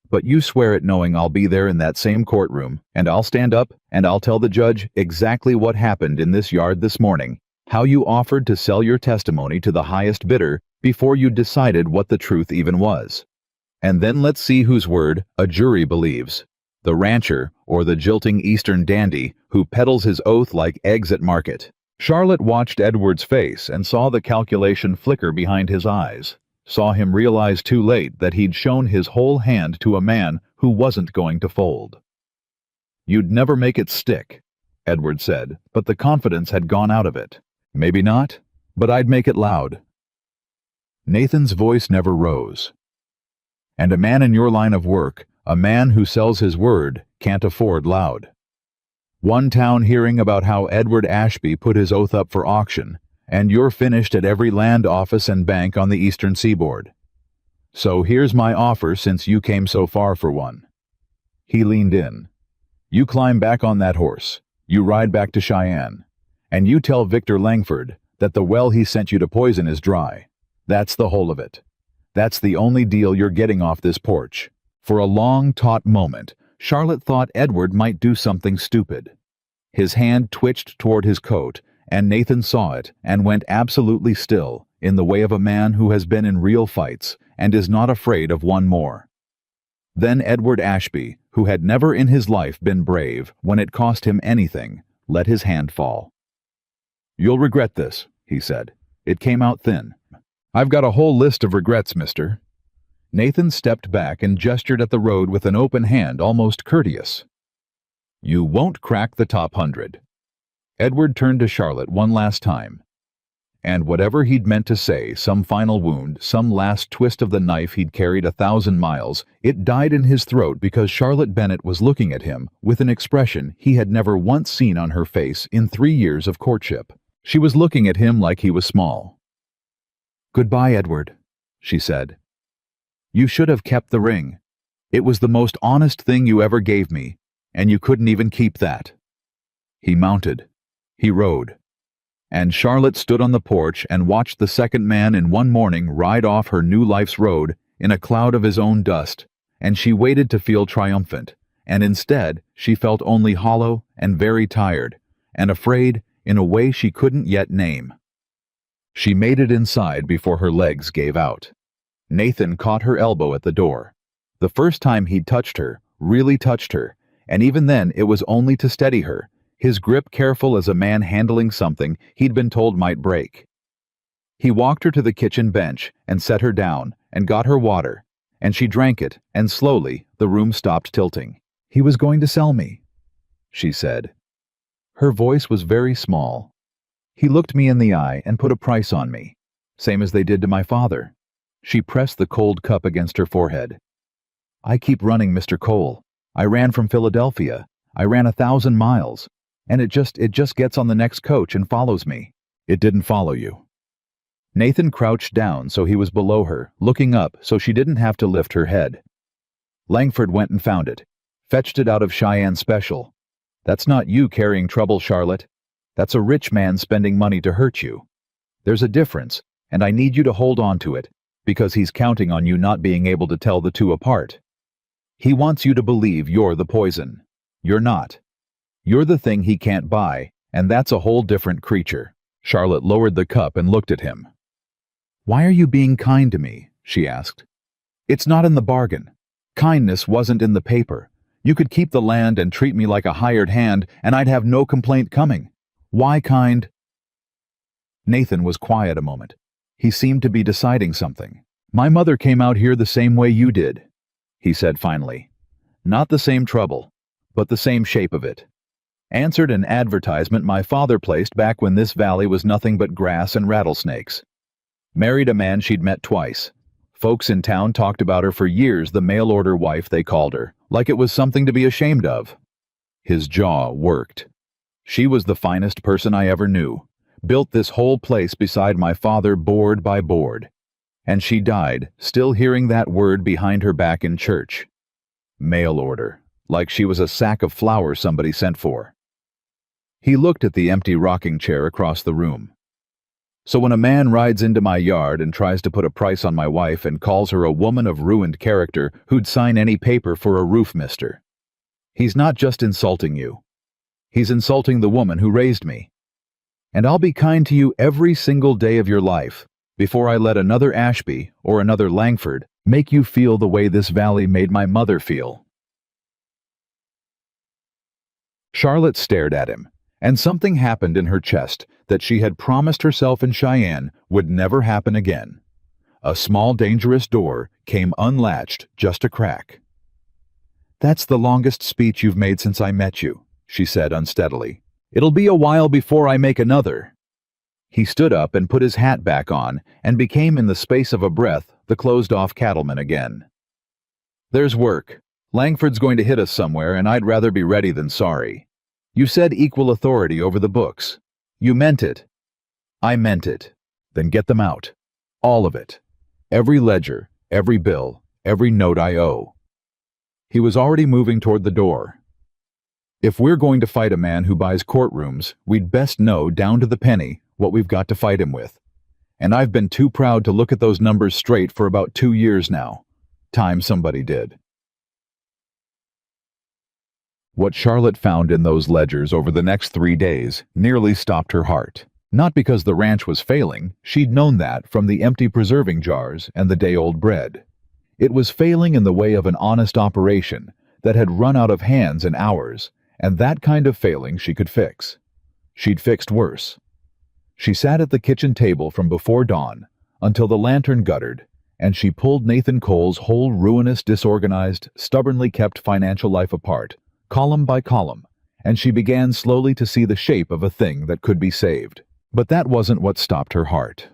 But you swear it knowing I'll be there in that same courtroom, and I'll stand up and I'll tell the judge exactly what happened in this yard this morning, how you offered to sell your testimony to the highest bidder before you decided what the truth even was. And then let's see whose word a jury believes. The rancher or the jilting Eastern dandy who peddles his oath like eggs at market. Charlotte watched Edward's face and saw the calculation flicker behind his eyes, saw him realize too late that he'd shown his whole hand to a man who wasn't going to fold. You'd never make it stick, Edward said, but the confidence had gone out of it. Maybe not, but I'd make it loud. Nathan's voice never rose. And a man in your line of work, a man who sells his word, can't afford loud. One town hearing about how Edward Ashby put his oath up for auction, and you're finished at every land office and bank on the eastern seaboard. So here's my offer since you came so far for one. He leaned in. You climb back on that horse. You ride back to Cheyenne. And you tell Victor Langford, that the well he sent you to poison is dry. That's the whole of it. That's the only deal you're getting off this porch." For a long, taut moment, Charlotte thought Edward might do something stupid. His hand twitched toward his coat, and Nathan saw it and went absolutely still, in the way of a man who has been in real fights and is not afraid of one more. Then Edward Ashby, who had never in his life been brave when it cost him anything, let his hand fall. "You'll regret this," he said. It came out thin. "I've got a whole list of regrets, mister." Nathan stepped back and gestured at the road with an open hand, almost courteous. "You won't crack the top 100. Edward turned to Charlotte one last time. And whatever he'd meant to say, some final wound, some last twist of the knife he'd carried 1,000 miles, it died in his throat because Charlotte Bennett was looking at him with an expression he had never once seen on her face in 3 years of courtship. She was looking at him like he was small. "Goodbye, Edward," she said. "You should have kept the ring. It was the most honest thing you ever gave me, and you couldn't even keep that." He mounted. He rode. And Charlotte stood on the porch and watched the second man in one morning ride off her new life's road in a cloud of his own dust, and she waited to feel triumphant, and instead she felt only hollow and very tired, and afraid in a way she couldn't yet name. She made it inside before her legs gave out. Nathan caught her elbow at the door. The first time he'd touched her, really touched her, and even then it was only to steady her, his grip careful as a man handling something he'd been told might break. He walked her to the kitchen bench and set her down and got her water, and she drank it, and slowly the room stopped tilting. "He was going to sell me," she said. Her voice was very small. "He looked me in the eye and put a price on me, same as they did to my father." She pressed the cold cup against her forehead. "I keep running, Mr. Cole. I ran from Philadelphia. I ran 1,000 miles. And it just gets on the next coach and follows me." "It didn't follow you." Nathan crouched down so he was below her, looking up so she didn't have to lift her head. "Langford went and found it. Fetched it out of Cheyenne Special. That's not you carrying trouble, Charlotte. That's a rich man spending money to hurt you. There's a difference, and I need you to hold on to it, because he's counting on you not being able to tell the two apart. He wants you to believe you're the poison. You're not. You're the thing he can't buy, and that's a whole different creature." Charlotte lowered the cup and looked at him. "Why are you being kind to me?" she asked. "It's not in the bargain. Kindness wasn't in the paper. You could keep the land and treat me like a hired hand, and I'd have no complaint coming. Why kind?" Nathan was quiet a moment. He seemed to be deciding something. "My mother came out here the same way you did," he said finally. "Not the same trouble, but the same shape of it. Answered an advertisement my father placed back when this valley was nothing but grass and rattlesnakes. Married a man she'd met twice. Folks in town talked about her for years, the mail-order wife they called her, like it was something to be ashamed of." His jaw worked. "She was the finest person I ever knew. Built this whole place beside my father board by board. And she died, still hearing that word behind her back in church. Mail order, like she was a sack of flowers somebody sent for." He looked at the empty rocking chair across the room. "So when a man rides into my yard and tries to put a price on my wife and calls her a woman of ruined character who'd sign any paper for a roof mister, he's not just insulting you. He's insulting the woman who raised me. And I'll be kind to you every single day of your life before I let another Ashby or another Langford make you feel the way this valley made my mother feel." Charlotte stared at him, and something happened in her chest that she had promised herself in Cheyenne would never happen again. A small, dangerous door came unlatched, just a crack. "That's the longest speech you've made since I met you," she said unsteadily. "It'll be a while before I make another." He stood up and put his hat back on and became in the space of a breath the closed-off cattleman again. "There's work. Langford's going to hit us somewhere, and I'd rather be ready than sorry. You said equal authority over the books. You meant it." "I meant it." "Then get them out. All of it. Every ledger, every bill, every note I owe." He was already moving toward the door. "If we're going to fight a man who buys courtrooms, we'd best know, down to the penny, what we've got to fight him with. And I've been too proud to look at those numbers straight for about 2 years now. Time somebody did. What Charlotte found in those ledgers over the next 3 days nearly stopped her heart. Not because the ranch was failing, she'd known that from the empty preserving jars and the day-old bread. It was failing in the way of an honest operation that had run out of hands and hours, and that kind of failing she could fix. She'd fixed worse. She sat at the kitchen table from before dawn until the lantern guttered, and she pulled Nathan Cole's whole ruinous, disorganized, stubbornly kept financial life apart, column by column, and she began slowly to see the shape of a thing that could be saved. But that wasn't what stopped her heart.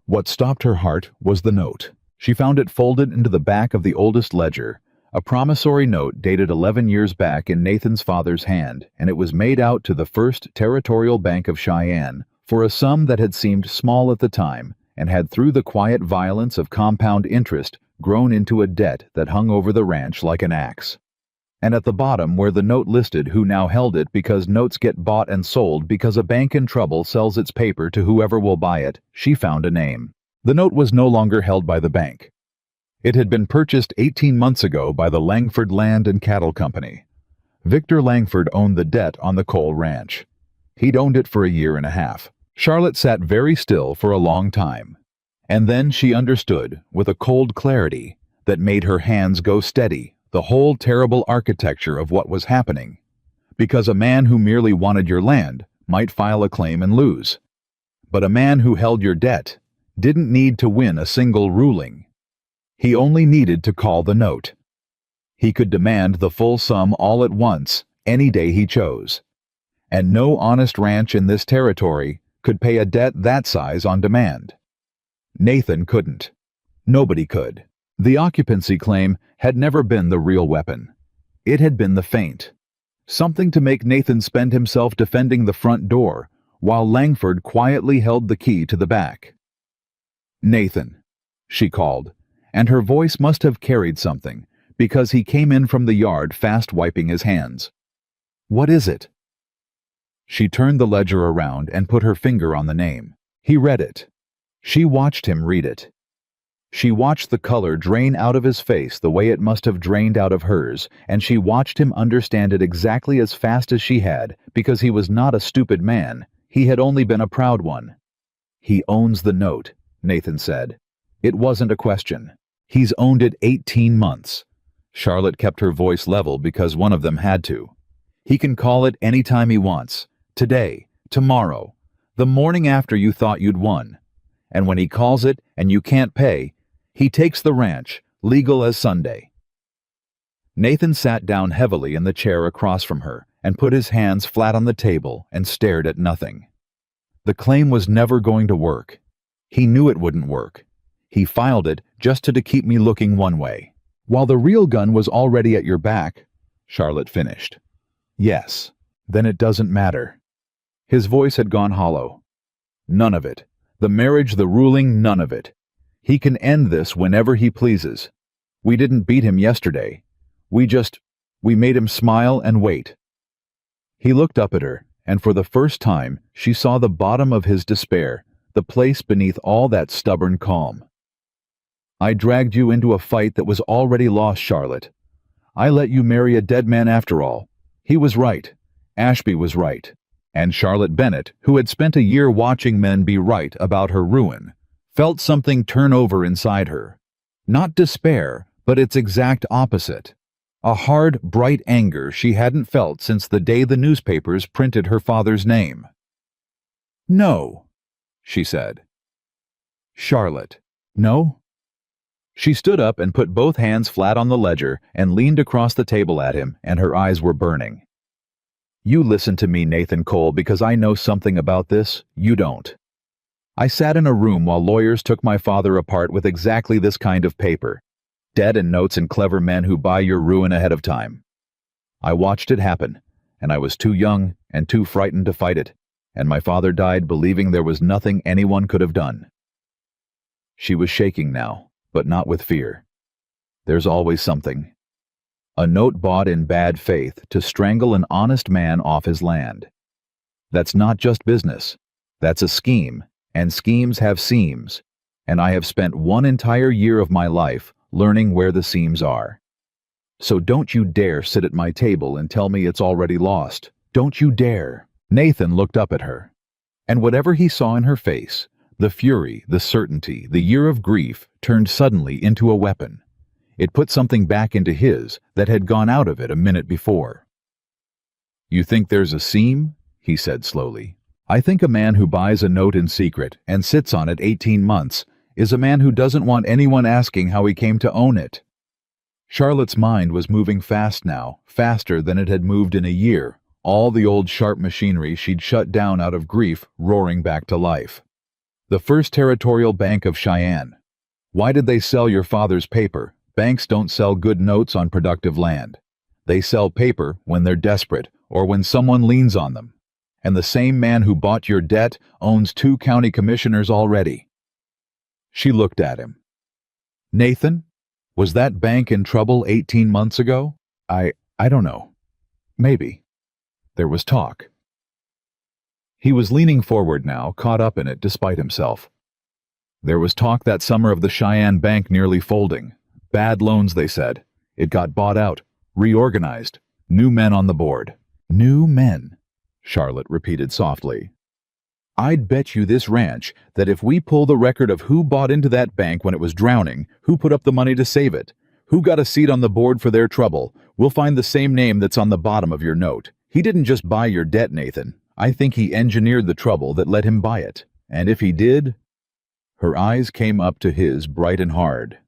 What stopped her heart was the note. She found it folded into the back of the oldest ledger, a promissory note dated 11 years back in Nathan's father's hand, and it was made out to the First Territorial Bank of Cheyenne for a sum that had seemed small at the time and had, through the quiet violence of compound interest, grown into a debt that hung over the ranch like an axe. And at the bottom, where the note listed who now held it, because notes get bought and sold because a bank in trouble sells its paper to whoever will buy it, she found a name. The note was no longer held by the bank. It had been purchased 18 months ago by the Langford Land and Cattle Company. Victor Langford owned the debt on the Cole Ranch. He'd owned it for a year and a half. Charlotte sat very still for a long time. And then she understood, with a cold clarity that made her hands go steady, the whole terrible architecture of what was happening. Because a man who merely wanted your land might file a claim and lose. But a man who held your debt didn't need to win a single ruling. He only needed to call the note. He could demand the full sum all at once, any day he chose. And no honest ranch in this territory could pay a debt that size on demand. Nathan couldn't. Nobody could. The occupancy claim had never been the real weapon. It had been the feint. Something to make Nathan spend himself defending the front door, while Langford quietly held the key to the back. "Nathan," she called, and her voice must have carried something, because he came in from the yard fast wiping his hands. "What is it?" She turned the ledger around and put her finger on the name. He read it. She watched him read it. She watched the color drain out of his face the way it must have drained out of hers, and she watched him understand it exactly as fast as she had, because he was not a stupid man. He had only been a proud one. "He owns the note," Nathan said. It wasn't a question. "He's owned it 18 months. Charlotte kept her voice level because one of them had to. "He can call it any time he wants. Today, tomorrow, the morning after you thought you'd won. And when he calls it and you can't pay, he takes the ranch, legal as Sunday." Nathan sat down heavily in the chair across from her and put his hands flat on the table and stared at nothing. The claim was never going to work. He knew it wouldn't work. He filed it just to keep me looking one way. "While the real gun was already at your back," Charlotte finished. "Yes, then it doesn't matter." His voice had gone hollow. "None of it. The marriage, the ruling, none of it. He can end this whenever he pleases. We didn't beat him yesterday. We made him smile and wait." He looked up at her, and for the first time she saw the bottom of his despair, the place beneath all that stubborn calm. "I dragged you into a fight that was already lost, Charlotte. I let you marry a dead man after all. He was right. Ashby was right." And Charlotte Bennett, who had spent a year watching men be right about her ruin, felt something turn over inside her. Not despair, but its exact opposite. A hard, bright anger she hadn't felt since the day the newspapers printed her father's name. "No," she said. "Charlotte, no?" She stood up and put both hands flat on the ledger and leaned across the table at him, and her eyes were burning. "You listen to me, Nathan Cole, because I know something about this you don't. I sat in a room while lawyers took my father apart with exactly this kind of paper. Debt and notes and clever men who buy your ruin ahead of time. I watched it happen, and I was too young and too frightened to fight it, and my father died believing there was nothing anyone could have done." She was shaking now, but not with fear. "There's always something. A note bought in bad faith to strangle an honest man off his land. That's not just business. That's a scheme, and schemes have seams. And I have spent 1 entire year of my life learning where the seams are. So don't you dare sit at my table and tell me it's already lost. Don't you dare." Nathan looked up at her. And whatever he saw in her face, the fury, the certainty, the year of grief, turned suddenly into a weapon. It put something back into his that had gone out of it a minute before. "You think there's a seam?" he said slowly. "I think a man who buys a note in secret and sits on it 18 months is a man who doesn't want anyone asking how he came to own it." Charlotte's mind was moving fast now, faster than it had moved in a year, all the old sharp machinery she'd shut down out of grief roaring back to life. The First Territorial Bank of Cheyenne. Why did they sell your father's paper? Banks don't sell good notes on productive land. They sell paper when they're desperate or when someone leans on them. And the same man who bought your debt owns 2 county commissioners already. She looked at him. "Nathan, was that bank in trouble 18 months ago? I don't know. Maybe." There was talk. He was leaning forward now, caught up in it despite himself. There was talk that summer of the Cheyenne Bank nearly folding. Bad loans, they said. It got bought out, reorganized, new men on the board. "New men," Charlotte repeated softly. "I'd bet you this ranch that if we pull the record of who bought into that bank when it was drowning, who put up the money to save it, who got a seat on the board for their trouble, we'll find the same name that's on the bottom of your note. He didn't just buy your debt, Nathan. I think he engineered the trouble that let him buy it. And if he did..." Her eyes came up to his, bright and hard.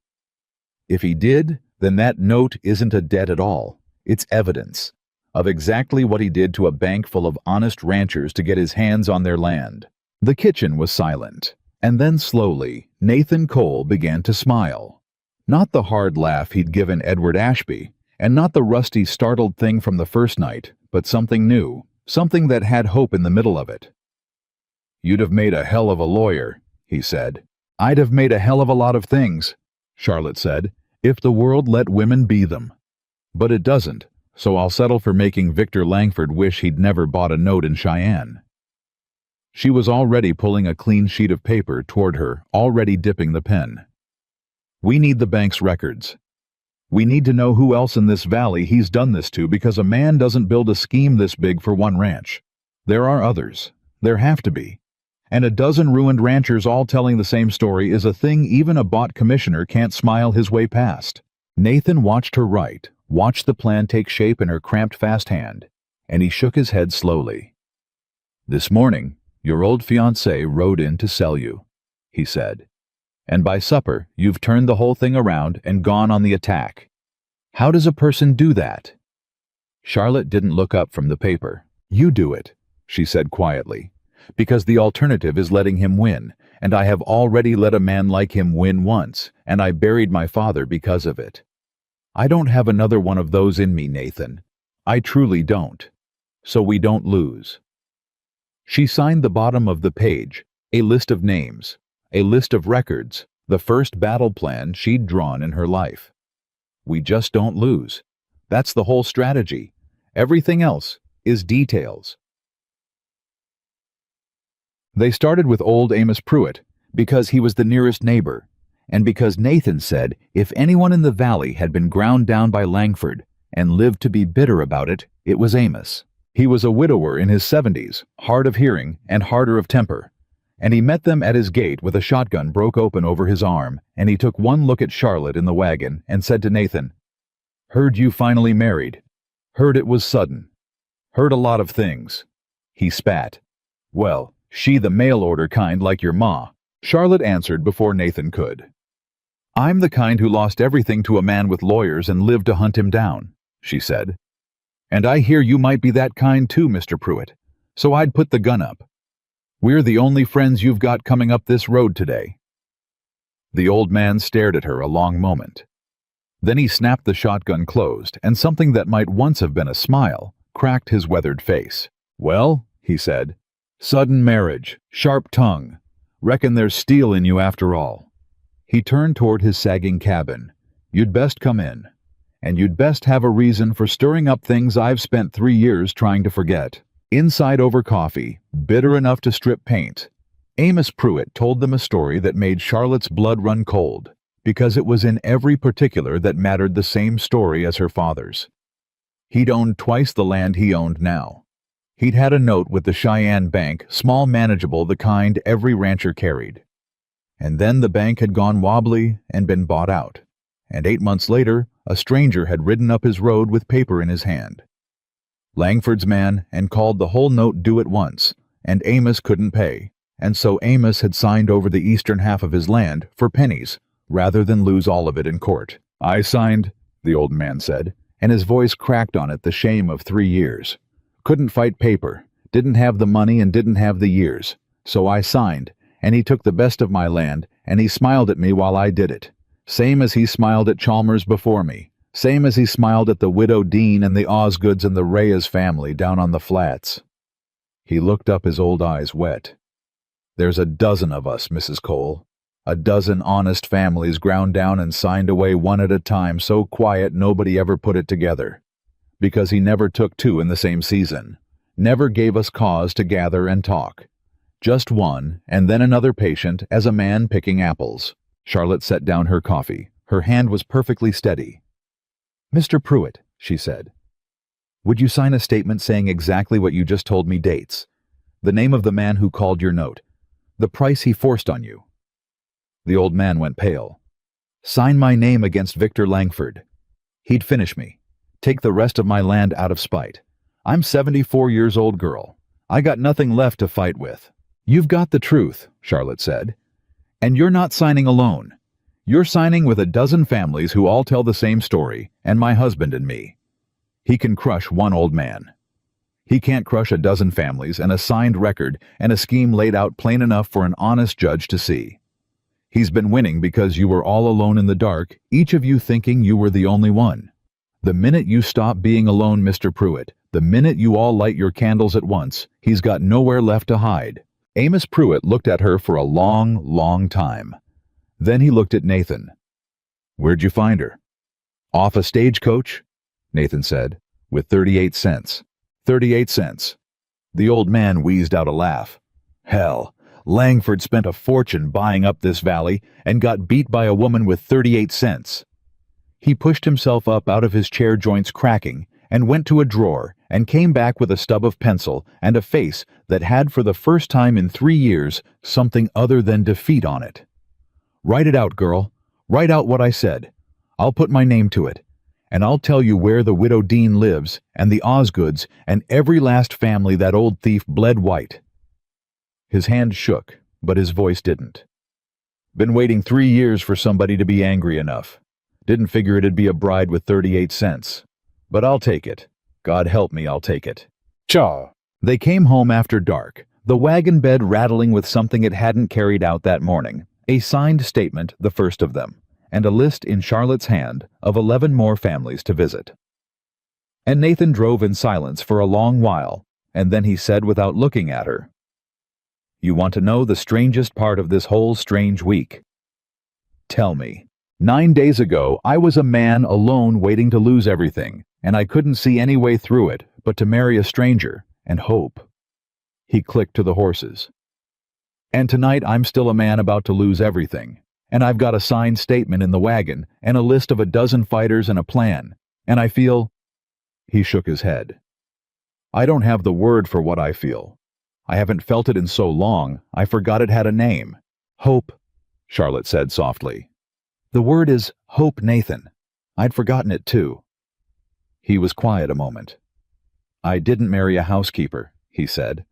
"If he did, then that note isn't a debt at all. It's evidence of exactly what he did to a bank full of honest ranchers to get his hands on their land." The kitchen was silent, and then slowly, Nathan Cole began to smile. Not the hard laugh he'd given Edward Ashby, and not the rusty, startled thing from the first night, but something new, something that had hope in the middle of it. "You'd have made a hell of a lawyer," he said. "I'd have made a hell of a lot of things," Charlotte said, "if the world let women be them. But it doesn't, so I'll settle for making Victor Langford wish he'd never bought a note in Cheyenne." She was already pulling a clean sheet of paper toward her, already dipping the pen. "We need the bank's records. We need to know who else in this valley he's done this to, because a man doesn't build a scheme this big for one ranch. There are others. There have to be. And a dozen ruined ranchers all telling the same story is a thing even a bought commissioner can't smile his way past." Nathan watched her write, watched the plan take shape in her cramped fast hand, and he shook his head slowly. "This morning, your old fiancé rode in to sell you," he said. "And by supper, you've turned the whole thing around and gone on the attack. How does a person do that?" Charlotte didn't look up from the paper. "You do it," she said quietly, "because the alternative is letting him win, and I have already let a man like him win once, and I buried my father because of it. I don't have another one of those in me, Nathan. I truly don't. So we don't lose." She signed the bottom of the page, a list of names, a list of records, the first battle plan she'd drawn in her life. We just don't lose. That's the whole strategy. Everything else is details. They started with old Amos Pruitt because he was the nearest neighbor, and because Nathan said if anyone in the valley had been ground down by Langford and lived to be bitter about it, it was Amos. He was a widower in his 70s, hard of hearing and harder of temper, and he met them at his gate with a shotgun broke open over his arm, and he took one look at Charlotte in the wagon and said to Nathan, "Heard you finally married. Heard it was sudden. Heard a lot of things." He spat. "Well, she the mail-order kind like your ma," Charlotte answered before Nathan could. "I'm the kind who lost everything to a man with lawyers and lived to hunt him down," she said. "And I hear you might be that kind too, Mr. Pruitt, so I'd put the gun up. We're the only friends you've got coming up this road today." The old man stared at her a long moment. Then he snapped the shotgun closed, and something that might once have been a smile cracked his weathered face. "Well," he said, "sudden marriage, sharp tongue. Reckon there's steel in you after all." He turned toward his sagging cabin. "You'd best come in. And you'd best have a reason for stirring up things I've spent 3 years trying to forget." Inside over coffee, bitter enough to strip paint, Amos Pruitt told them a story that made Charlotte's blood run cold, because it was in every particular that mattered the same story as her father's. He'd owned twice the land he owned now. He'd had a note with the Cheyenne Bank, small, manageable, the kind every rancher carried. And then the bank had gone wobbly and been bought out. And 8 months later, a stranger had ridden up his road with paper in his hand. Langford's man, and called the whole note due at once, and Amos couldn't pay, and so Amos had signed over the eastern half of his land for pennies, rather than lose all of it in court. "I signed," the old man said, and his voice cracked on it the shame of 3 years. "Couldn't fight paper, didn't have the money and didn't have the years. So I signed, and he took the best of my land, and he smiled at me while I did it. Same as he smiled at Chalmers before me. Same as he smiled at the widow Dean and the Osgoods and the Reyes family down on the flats." He looked up, his old eyes wet. "There's a dozen of us, Mrs. Cole. A dozen honest families ground down and signed away one at a time, so quiet nobody ever put it together. Because he never took two in the same season. Never gave us cause to gather and talk. Just one, and then another patient, as a man picking apples." Charlotte set down her coffee. Her hand was perfectly steady. "Mr. Pruitt," she said, "would you sign a statement saying exactly what you just told me dates? The name of the man who called your note. The price he forced on you." The old man went pale. "Sign my name against Victor Langford. He'd finish me. Take the rest of my land out of spite. I'm 74 years old, girl. I got nothing left to fight with." "You've got the truth," Charlotte said. "And you're not signing alone. You're signing with a dozen families who all tell the same story, and my husband and me. He can crush one old man. He can't crush a dozen families and a signed record and a scheme laid out plain enough for an honest judge to see. He's been winning because you were all alone in the dark, each of you thinking you were the only one. The minute you stop being alone, Mr. Pruitt, the minute you all light your candles at once, he's got nowhere left to hide." Amos Pruitt looked at her for a long, long time. Then he looked at Nathan. "Where'd you find her?" "Off a stagecoach," Nathan said, "with 38 cents. 38 cents. The old man wheezed out a laugh. "Hell, Langford spent a fortune buying up this valley and got beat by a woman with 38 cents. He pushed himself up out of his chair joints cracking and went to a drawer and came back with a stub of pencil and a face that had for the first time in 3 years something other than defeat on it. "Write it out, girl. Write out what I said. I'll put my name to it. And I'll tell you where the widow Dean lives and the Osgoods and every last family that old thief bled white." His hand shook, but his voice didn't. "Been waiting 3 years for somebody to be angry enough. Didn't figure it'd be a bride with 38 cents. But I'll take it. God help me, I'll take it." Chaw. They came home after dark, the wagon bed rattling with something it hadn't carried out that morning, a signed statement, the first of them, and a list in Charlotte's hand of 11 more families to visit. And Nathan drove in silence for a long while, and then he said without looking at her, "You want to know the strangest part of this whole strange week? Tell me. 9 days ago, I was a man alone waiting to lose everything, and I couldn't see any way through it but to marry a stranger and hope." He clicked to the horses. "And tonight I'm still a man about to lose everything, and I've got a signed statement in the wagon and a list of a dozen fighters and a plan, and I feel—" He shook his head. "I don't have the word for what I feel. I haven't felt it in so long, I forgot it had a name. Hope," Charlotte said softly. "The word is hope, Nathan. I'd forgotten it too." He was quiet a moment. "I didn't marry a housekeeper," he said.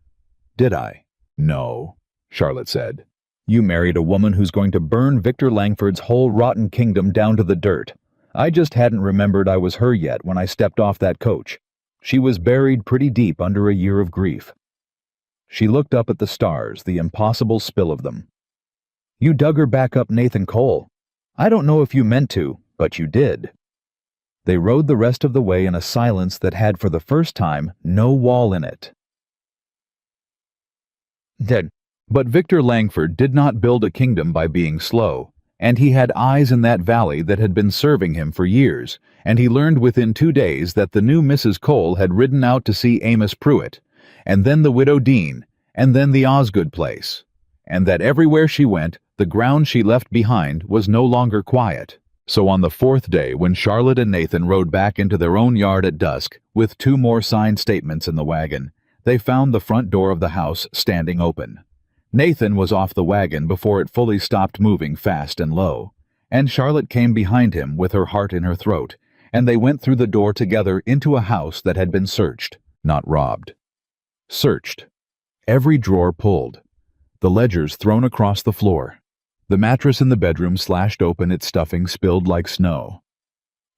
"Did I?" "No," Charlotte said. "You married a woman who's going to burn Victor Langford's whole rotten kingdom down to the dirt. I just hadn't remembered I was her yet when I stepped off that coach. She was buried pretty deep under a year of grief." She looked up at the stars, the impossible spill of them. "You dug her back up, Nathan Cole. I don't know if you meant to, but you did." They rode the rest of the way in a silence that had for the first time no wall in it. But Victor Langford did not build a kingdom by being slow, and he had eyes in that valley that had been serving him for years, and he learned within 2 days that the new Mrs. Cole had ridden out to see Amos Pruitt, and then the Widow Dean, and then the Osgood place, and that everywhere she went, the ground she left behind was no longer quiet. So on the fourth day, when Charlotte and Nathan rode back into their own yard at dusk, with 2 more signed statements in the wagon, they found the front door of the house standing open. Nathan was off the wagon before it fully stopped moving fast and low, and Charlotte came behind him with her heart in her throat, and they went through the door together into a house that had been searched, not robbed. Searched. Every drawer pulled. The ledgers thrown across the floor. The mattress in the bedroom slashed open, its stuffing spilled like snow.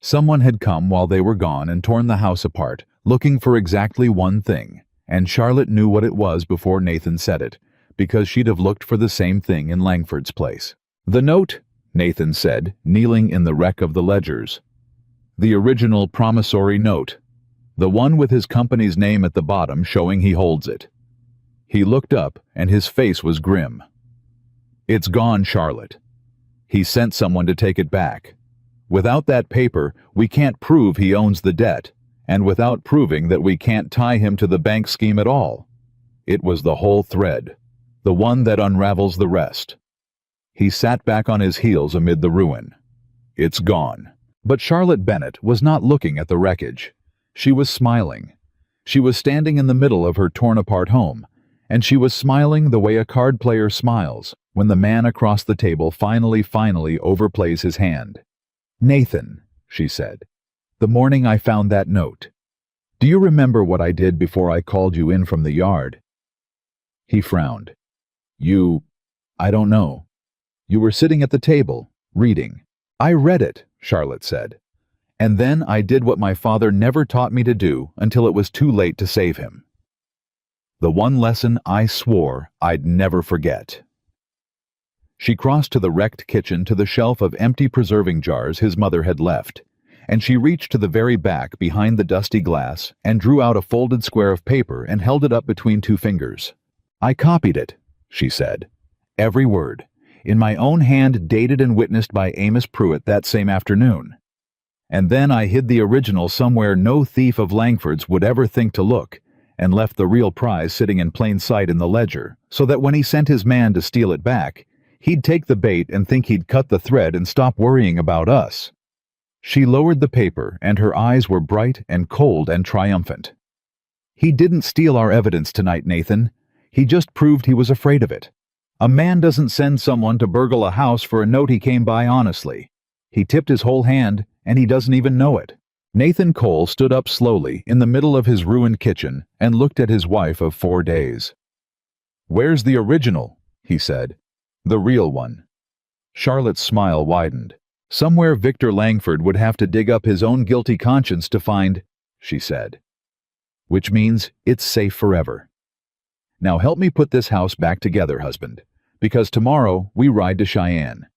Someone had come while they were gone and torn the house apart, looking for exactly one thing, and Charlotte knew what it was before Nathan said it, because she'd have looked for the same thing in Langford's place. "The note," Nathan said, kneeling in the wreck of the ledgers. "The original promissory note. The one with his company's name at the bottom showing he holds it." He looked up, and his face was grim. "It's gone, Charlotte. He sent someone to take it back. Without that paper, we can't prove he owns the debt, and without proving that, we can't tie him to the bank scheme at all. It was the whole thread, the one that unravels the rest." He sat back on his heels amid the ruin. "It's gone." But Charlotte Bennett was not looking at the wreckage. She was smiling. She was standing in the middle of her torn-apart home, and she was smiling the way a card player smiles when the man across the table finally overplays his hand. "Nathan," she said, "the morning I found that note, do you remember what I did before I called you in from the yard?" He frowned. I don't know. You were sitting at the table, reading." "I read it," Charlotte said. "And then I did what my father never taught me to do until it was too late to save him. The one lesson I swore I'd never forget." She crossed to the wrecked kitchen, to the shelf of empty preserving jars his mother had left, and she reached to the very back behind the dusty glass and drew out a folded square of paper and held it up between 2 fingers. "I copied it," she said. "Every word. In my own hand, dated and witnessed by Amos Pruitt that same afternoon. And then I hid the original somewhere no thief of Langford's would ever think to look, and left the real prize sitting in plain sight in the ledger, so that when he sent his man to steal it back, he'd take the bait and think he'd cut the thread and stop worrying about us." She lowered the paper, and her eyes were bright and cold and triumphant. "He didn't steal our evidence tonight, Nathan. He just proved he was afraid of it. A man doesn't send someone to burgle a house for a note he came by honestly. He tipped his whole hand, and he doesn't even know it." Nathan Cole stood up slowly in the middle of his ruined kitchen and looked at his wife of 4 days. "Where's the original?" he said. "The real one." Charlotte's smile widened. "Somewhere Victor Langford would have to dig up his own guilty conscience to find," she said. "Which means it's safe forever. Now help me put this house back together, husband, because tomorrow we ride to Cheyenne.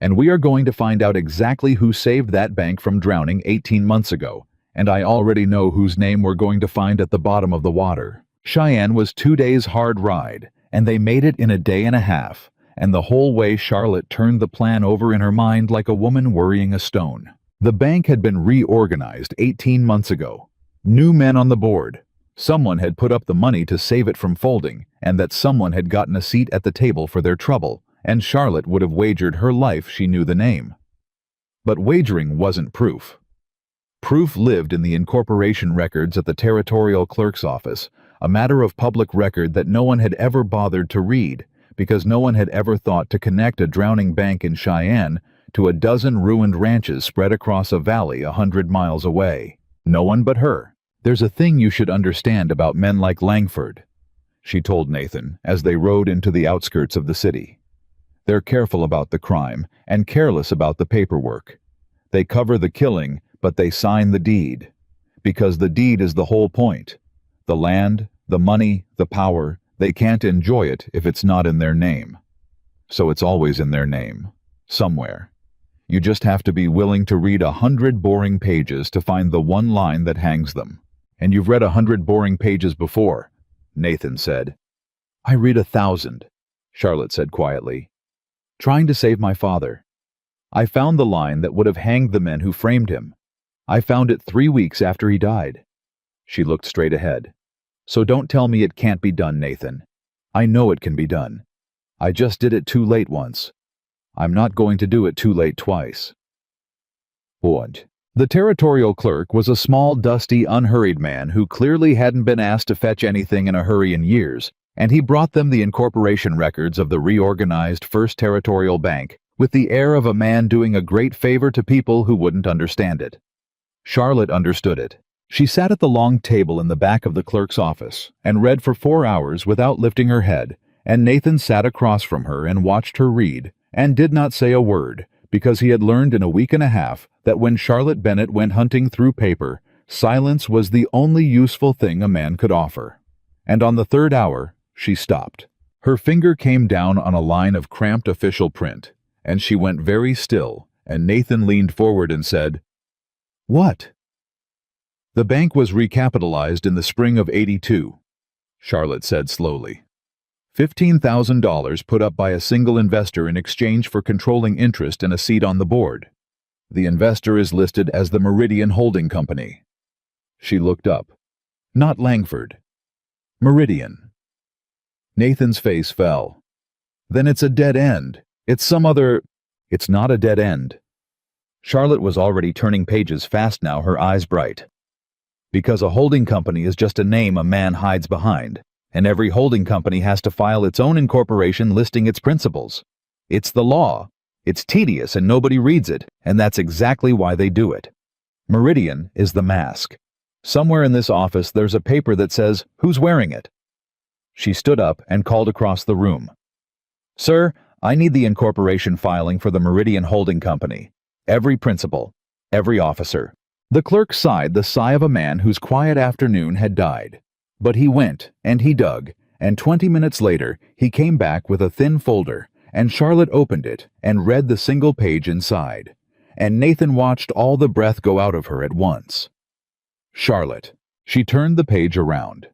And we are going to find out exactly who saved that bank from drowning 18 months ago, and I already know whose name we're going to find at the bottom of the water." Cheyenne was 2 days' hard ride, and they made it in a day and a half, and the whole way Charlotte turned the plan over in her mind like a woman worrying a stone. The bank had been reorganized 18 months ago. New men on the board. Someone had put up the money to save it from folding, and that someone had gotten a seat at the table for their trouble, and Charlotte would have wagered her life she knew the name. But wagering wasn't proof. Proof lived in the incorporation records at the Territorial Clerk's office, a matter of public record that no one had ever bothered to read, because no one had ever thought to connect a drowning bank in Cheyenne to a dozen ruined ranches spread across a valley 100 miles away. No one but her. "There's a thing you should understand about men like Langford," she told Nathan as they rode into the outskirts of the city. "They're careful about the crime and careless about the paperwork. They cover the killing, but they sign the deed. Because the deed is the whole point. The land, the money, the power, they can't enjoy it if it's not in their name. So it's always in their name. Somewhere. You just have to be willing to read 100 boring pages to find the one line that hangs them." "And you've read 100 boring pages before," Nathan said. "I read 1,000, Charlotte said quietly. "Trying to save my father. I found the line that would have hanged the men who framed him. I found it 3 weeks after he died." She looked straight ahead. So don't tell me it can't be done, Nathan. I know it can be done. I just did it too late once. I'm not going to do it too late twice. Und. The territorial clerk was a small, dusty, unhurried man who clearly hadn't been asked to fetch anything in a hurry in years, and he brought them the incorporation records of the reorganized First Territorial Bank with the air of a man doing a great favor to people who wouldn't understand it. Charlotte understood it. She sat at the long table in the back of the clerk's office and read for 4 hours without lifting her head, and Nathan sat across from her and watched her read and did not say a word, because he had learned in a week and a half that when Charlotte Bennett went hunting through paper, silence was the only useful thing a man could offer. And on the 3rd hour, she stopped. Her finger came down on a line of cramped official print, and she went very still, and Nathan leaned forward and said, "What?" "The bank was recapitalized in the spring of '82, Charlotte said slowly. $15,000 put up by a single investor in exchange for controlling interest and a seat on the board. The investor is listed as the Meridian Holding Company." She looked up. "Not Langford. Meridian." Nathan's face fell. "Then it's a dead end. It's some other—" "It's not a dead end." Charlotte was already turning pages fast now, her eyes bright. "Because a holding company is just a name a man hides behind. And every holding company has to file its own incorporation listing its principles. It's the law. It's tedious and nobody reads it, and that's exactly why they do it. Meridian is the mask. Somewhere in this office there's a paper that says, 'Who's wearing it?'" She stood up and called across the room. "Sir, I need the incorporation filing for the Meridian Holding Company. Every principal. Every officer." The clerk sighed the sigh of a man whose quiet afternoon had died. But he went, and he dug, and 20 minutes later he came back with a thin folder, and Charlotte opened it and read the single page inside, and Nathan watched all the breath go out of her at once. Charlotte. She turned the page around.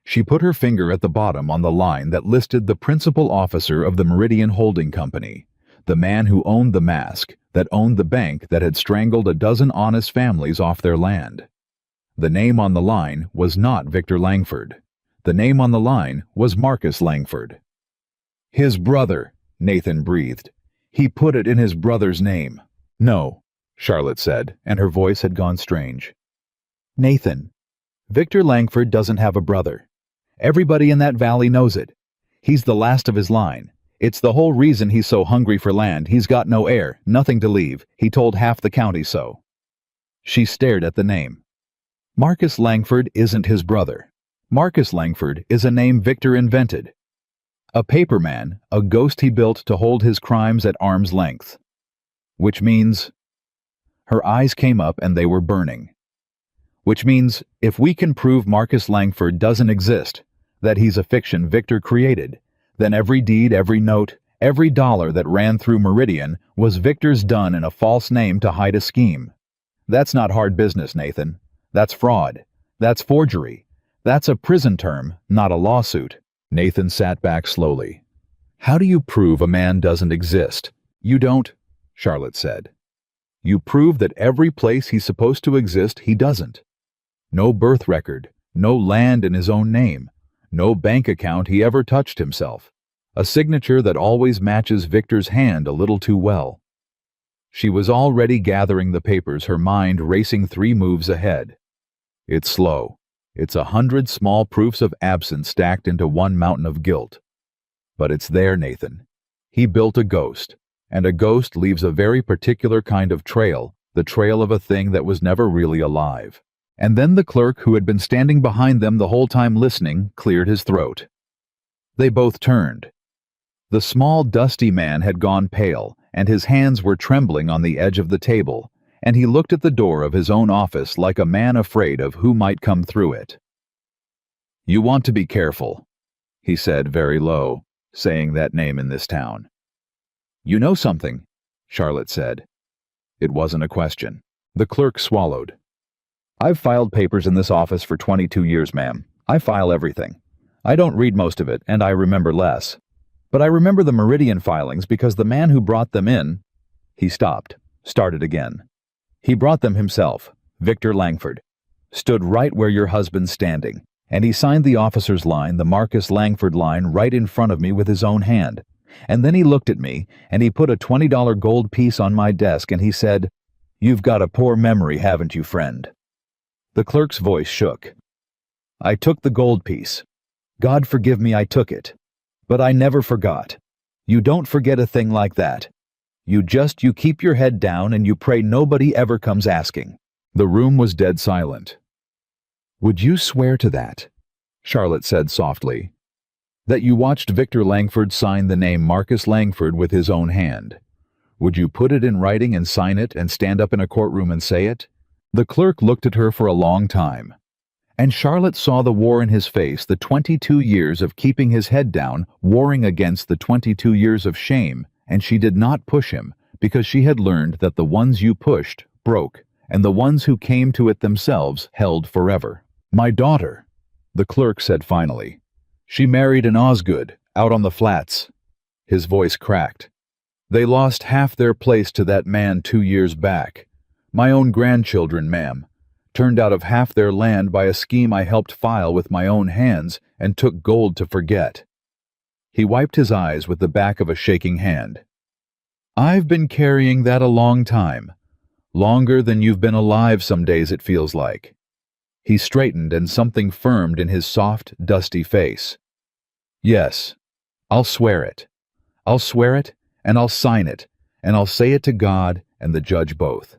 She put her finger at the bottom on the line that listed the principal officer of the Meridian Holding Company, the man who owned the mask, that owned the bank that had strangled a dozen honest families off their land. The name on the line was not Victor Langford. The name on the line was Marcus Langford. "His brother," Nathan breathed. "He put it in his brother's name." "No," Charlotte said, and her voice had gone strange. "Nathan, Victor Langford doesn't have a brother. Everybody in that valley knows it. He's the last of his line. It's the whole reason he's so hungry for land. He's got no heir, nothing to leave. He told half the county so." She stared at the name. Marcus Langford isn't his brother. Marcus Langford is a name Victor invented. A paperman, a ghost he built to hold his crimes at arm's length. Which means... Her eyes came up and they were burning. Which means, if we can prove Marcus Langford doesn't exist, that he's a fiction Victor created, then every deed, every note, every dollar that ran through Meridian was Victor's done in a false name to hide a scheme. That's not hard business, Nathan. That's fraud. That's forgery. That's a prison term, not a lawsuit. Nathan sat back slowly. "How do you prove a man doesn't exist?" "You don't," Charlotte said. "You prove that every place he's supposed to exist, he doesn't. No birth record, no land in his own name, no bank account he ever touched himself, a signature that always matches Victor's hand a little too well." She was already gathering the papers, her mind racing 3 moves ahead. "It's slow. It's 100 small proofs of absence stacked into one mountain of guilt. But it's there, Nathan. He built a ghost, and a ghost leaves a very particular kind of trail, the trail of a thing that was never really alive." And then the clerk, who had been standing behind them the whole time listening, cleared his throat. They both turned. The small, dusty man had gone pale, and his hands were trembling on the edge of the table, and he looked at the door of his own office like a man afraid of who might come through it. "You want to be careful," he said very low, saying that name in this town. "You know something," Charlotte said. It wasn't a question. The clerk swallowed. "I've filed papers in this office for 22 years, ma'am. I file everything. I don't read most of it, and I remember less. But I remember the Meridian filings because the man who brought them in—" He stopped, started again. "He brought them himself, Victor Langford. Stood right where your husband's standing. And he signed the officer's line, the Marcus Langford line, right in front of me with his own hand. And then he looked at me, and he put a $20 gold piece on my desk, and he said, "You've got a poor memory, haven't you, friend?" The clerk's voice shook. I took the gold piece. God forgive me, I took it. But I never forgot. You don't forget a thing like that. You keep your head down and you pray nobody ever comes asking. The room was dead silent. Would you swear to that? Charlotte said softly. That you watched Victor Langford sign the name Marcus Langford with his own hand. Would you put it in writing and sign it and stand up in a courtroom and say it? The clerk looked at her for a long time. And Charlotte saw the war in his face, the 22 years of keeping his head down, warring against the 22 years of shame, and she did not push him, because she had learned that the ones you pushed broke, and the ones who came to it themselves held forever. My daughter, the clerk said finally. She married an Osgood, out on the flats. His voice cracked. They lost half their place to that man 2 years back. My own grandchildren, ma'am. Turned out of half their land by a scheme I helped file with my own hands and took gold to forget. He wiped his eyes with the back of a shaking hand. I've been carrying that a long time. Longer than you've been alive some days it feels like. He straightened and something firmed in his soft, dusty face. Yes, I'll swear it. I'll swear it, and I'll sign it, and I'll say it to God and the judge both.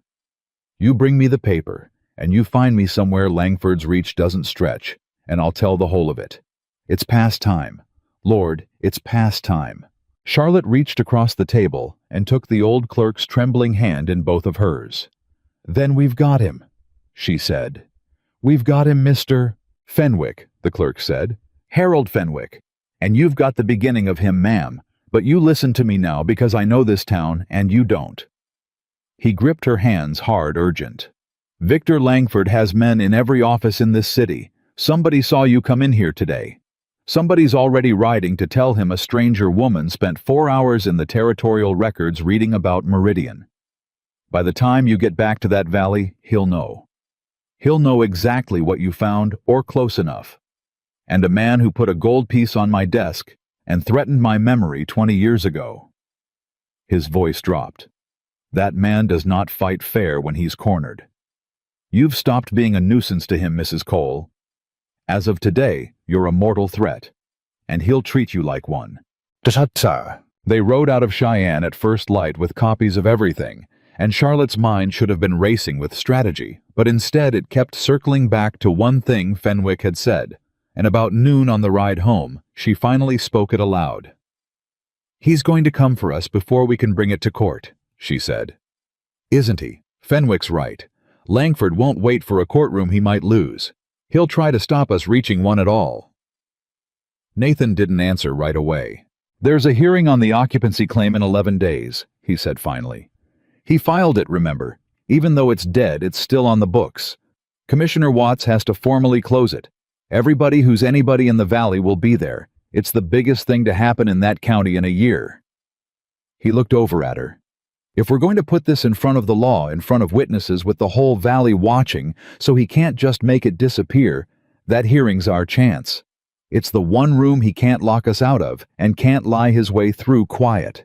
You bring me the paper, and you find me somewhere Langford's reach doesn't stretch, and I'll tell the whole of it. It's past time. Lord, it's past time. Charlotte reached across the table and took the old clerk's trembling hand in both of hers. Then we've got him, she said. We've got him, Mr. Fenwick, the clerk said. Harold Fenwick. And you've got the beginning of him, ma'am. But you listen to me now because I know this town and you don't. He gripped her hands hard, urgent. Victor Langford has men in every office in this city. Somebody saw you come in here today. Somebody's already writing to tell him a stranger woman spent 4 hours in the territorial records reading about Meridian. By the time you get back to that valley, he'll know. He'll know exactly what you found, or close enough. And a man who put a gold piece on my desk and threatened my memory 20 years ago. His voice dropped. That man does not fight fair when he's cornered. You've stopped being a nuisance to him, Mrs. Cole. As of today, you're a mortal threat, and he'll treat you like one. Ta-ta-ta. They rode out of Cheyenne at first light with copies of everything, and Charlotte's mind should have been racing with strategy, but instead it kept circling back to one thing Fenwick had said, and about noon on the ride home, she finally spoke it aloud. He's going to come for us before we can bring it to court, she said. Isn't he? Fenwick's right. Langford won't wait for a courtroom he might lose. He'll try to stop us reaching one at all. Nathan didn't answer right away. There's a hearing on the occupancy claim in 11 days, he said finally. He filed it, remember. Even though it's dead, it's still on the books. Commissioner Watts has to formally close it. Everybody who's anybody in the valley will be there. It's the biggest thing to happen in that county in a year. He looked over at her. If we're going to put this in front of the law, in front of witnesses with the whole valley watching, so he can't just make it disappear, that hearing's our chance. It's the one room he can't lock us out of and can't lie his way through quiet.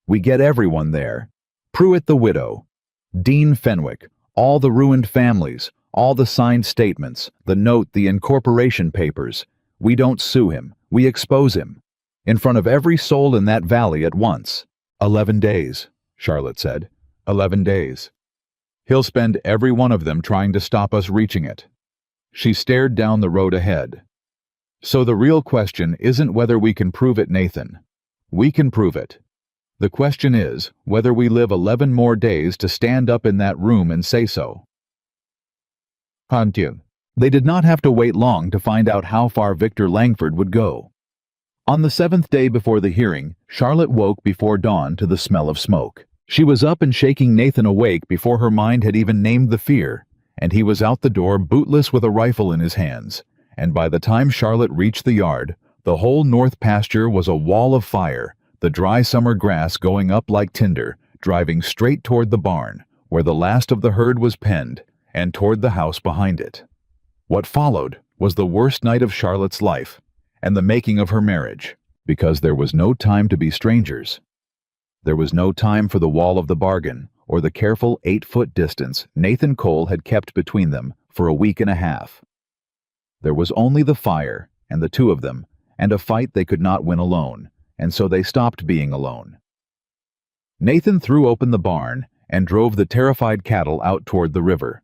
We get everyone there. Pruitt the widow, Dean Fenwick, all the ruined families, all the signed statements, the note, the incorporation papers. We don't sue him. We expose him. In front of every soul in that valley at once. 11 days. Charlotte said. 11 days. He'll spend every one of them trying to stop us reaching it. She stared down the road ahead. So the real question isn't whether we can prove it, Nathan. We can prove it. The question is whether we live 11 more days to stand up in that room and say so. They did not have to wait long to find out how far Victor Langford would go. On the 7th day before the hearing, Charlotte woke before dawn to the smell of smoke. She was up and shaking Nathan awake before her mind had even named the fear, and he was out the door bootless with a rifle in his hands, and by the time Charlotte reached the yard, the whole north pasture was a wall of fire, the dry summer grass going up like tinder, driving straight toward the barn, where the last of the herd was penned, and toward the house behind it. What followed was the worst night of Charlotte's life and the making of her marriage, because there was no time to be strangers. There was no time for the wall of the bargain or the careful 8-foot distance Nathan Cole had kept between them for a week and a half. There was only the fire and the two of them, and a fight they could not win alone, and so they stopped being alone. Nathan threw open the barn and drove the terrified cattle out toward the river,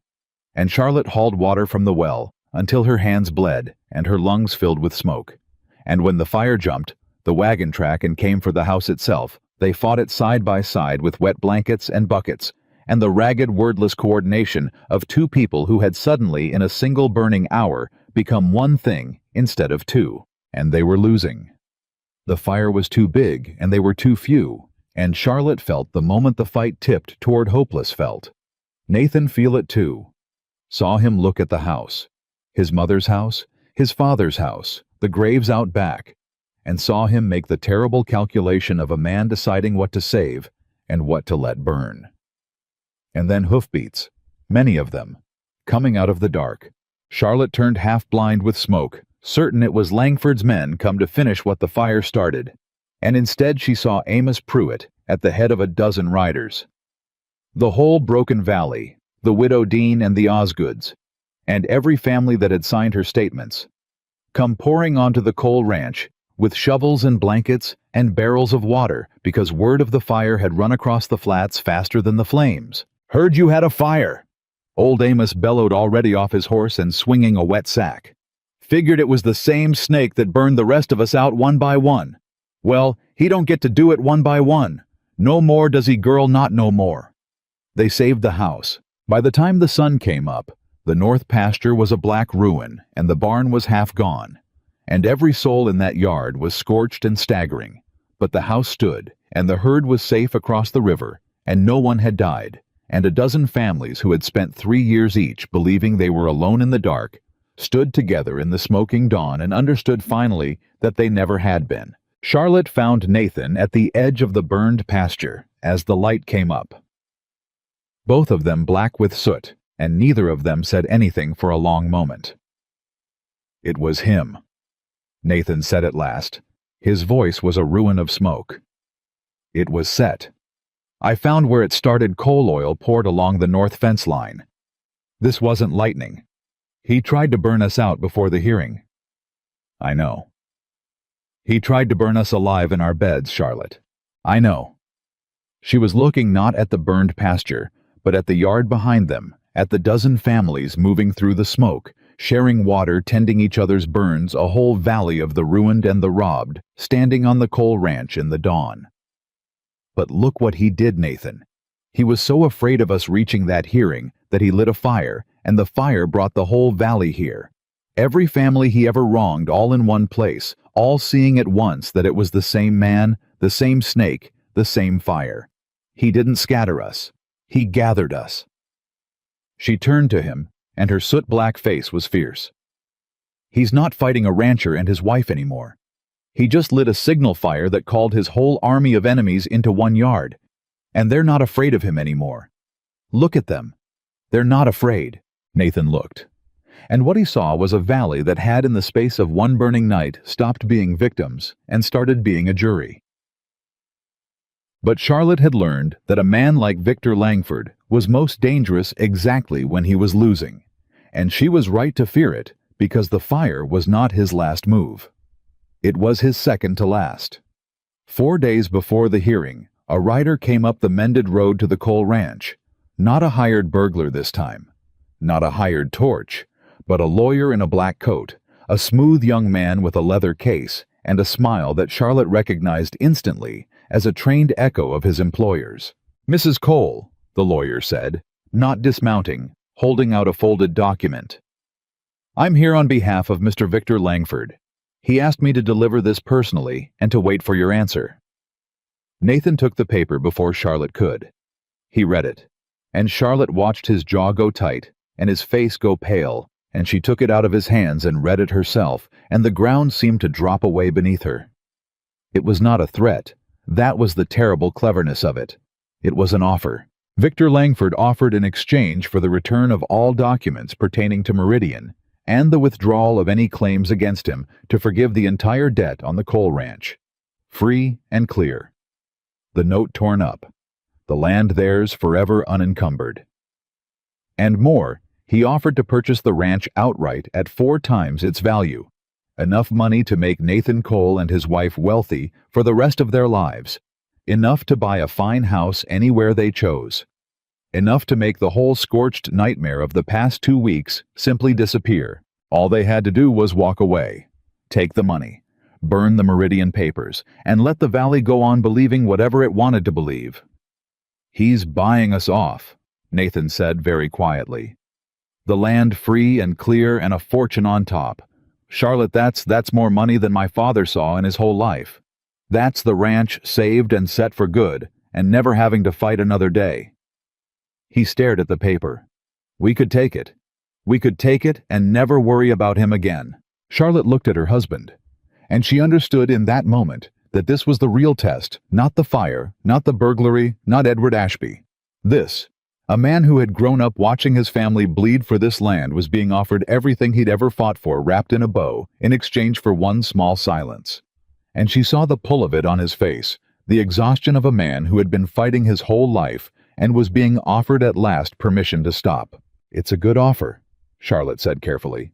and Charlotte hauled water from the well until her hands bled and her lungs filled with smoke. And when the fire jumped the wagon track and came for the house itself, they fought it side by side with wet blankets and buckets and the ragged, wordless coordination of two people who had suddenly, in a single burning hour, become one thing instead of two, and they were losing. The fire was too big and they were too few, and Charlotte felt the moment the fight tipped toward hopeless felt. Nathan feel it too. Saw him look at the house, his mother's house, his father's house, the graves out back, and saw him make the terrible calculation of a man deciding what to save and what to let burn. And then hoofbeats, many of them, coming out of the dark. Charlotte turned half-blind with smoke, certain it was Langford's men come to finish what the fire started, and instead she saw Amos Pruitt at the head of a dozen riders. The whole Broken Valley, the widow Dean and the Osgoods, and every family that had signed her statements, come pouring onto the Cole Ranch with shovels and blankets and barrels of water because word of the fire had run across the flats faster than the flames. "Heard you had a fire!" Old Amos bellowed, already off his horse and swinging a wet sack. "Figured it was the same snake that burned the rest of us out one by one. Well, he don't get to do it one by one. No more does he, girl, not no more." They saved the house. By the time the sun came up, the north pasture was a black ruin and the barn was half gone, and every soul in that yard was scorched and staggering. But the house stood, and the herd was safe across the river, and no one had died, and a dozen families who had spent 3 years each believing they were alone in the dark stood together in the smoking dawn and understood finally that they never had been. Charlotte found Nathan at the edge of the burned pasture as the light came up. Both of them black with soot, and neither of them said anything for a long moment. "It was him," Nathan said at last. His voice was a ruin of smoke. "It was set. I found where it started. Coal oil poured along the north fence line. This wasn't lightning. He tried to burn us out before the hearing." "I know." "He tried to burn us alive in our beds, Charlotte." "I know." She was looking not at the burned pasture, but at the yard behind them, at the dozen families moving through the smoke, sharing water, tending each other's burns, a whole valley of the ruined and the robbed, standing on the Cole Ranch in the dawn. "But look what he did, Nathan. He was so afraid of us reaching that hearing that he lit a fire, and the fire brought the whole valley here. Every family he ever wronged all in one place, all seeing at once that it was the same man, the same snake, the same fire. He didn't scatter us. He gathered us." She turned to him, and her soot-black face was fierce. "He's not fighting a rancher and his wife anymore. He just lit a signal fire that called his whole army of enemies into one yard, and they're not afraid of him anymore. Look at them. They're not afraid." Nathan looked, and what he saw was a valley that had in the space of one burning night stopped being victims and started being a jury. But Charlotte had learned that a man like Victor Langford was most dangerous exactly when he was losing, and she was right to fear it because the fire was not his last move. It was his second to last. 4 days before the hearing, a rider came up the mended road to the Cole Ranch, not a hired burglar this time, not a hired torch, but a lawyer in a black coat, a smooth young man with a leather case and a smile that Charlotte recognized instantly as a trained echo of his employer's. "Mrs. Cole," the lawyer said, not dismounting, holding out a folded document. "I'm here on behalf of Mr. Victor Langford. He asked me to deliver this personally and to wait for your answer." Nathan took the paper before Charlotte could. He read it, and Charlotte watched his jaw go tight and his face go pale, and she took it out of his hands and read it herself, and the ground seemed to drop away beneath her. It was not a threat. That was the terrible cleverness of it. It was an offer. Victor Langford offered in exchange for the return of all documents pertaining to Meridian and the withdrawal of any claims against him to forgive the entire debt on the coal ranch. Free and clear. The note torn up. The land theirs forever unencumbered. And more, he offered to purchase the ranch outright at 4 times its value. Enough money to make Nathan Cole and his wife wealthy for the rest of their lives. Enough to buy a fine house anywhere they chose. Enough to make the whole scorched nightmare of the past 2 weeks simply disappear. All they had to do was walk away, take the money, burn the Meridian papers, and let the valley go on believing whatever it wanted to believe. "He's buying us off," Nathan said very quietly. "The land free and clear and a fortune on top. Charlotte, that's more money than my father saw in his whole life. That's the ranch saved and set for good, and never having to fight another day." He stared at the paper. We could take it. We could take it and never worry about him again. Charlotte looked at her husband, and she understood in that moment that this was the real test, not the fire, not the burglary, not Edward Ashby. This, a man who had grown up watching his family bleed for this land, was being offered everything he'd ever fought for wrapped in a bow in exchange for one small silence. And she saw the pull of it on his face, the exhaustion of a man who had been fighting his whole life and was being offered at last permission to stop. "It's a good offer," Charlotte said carefully.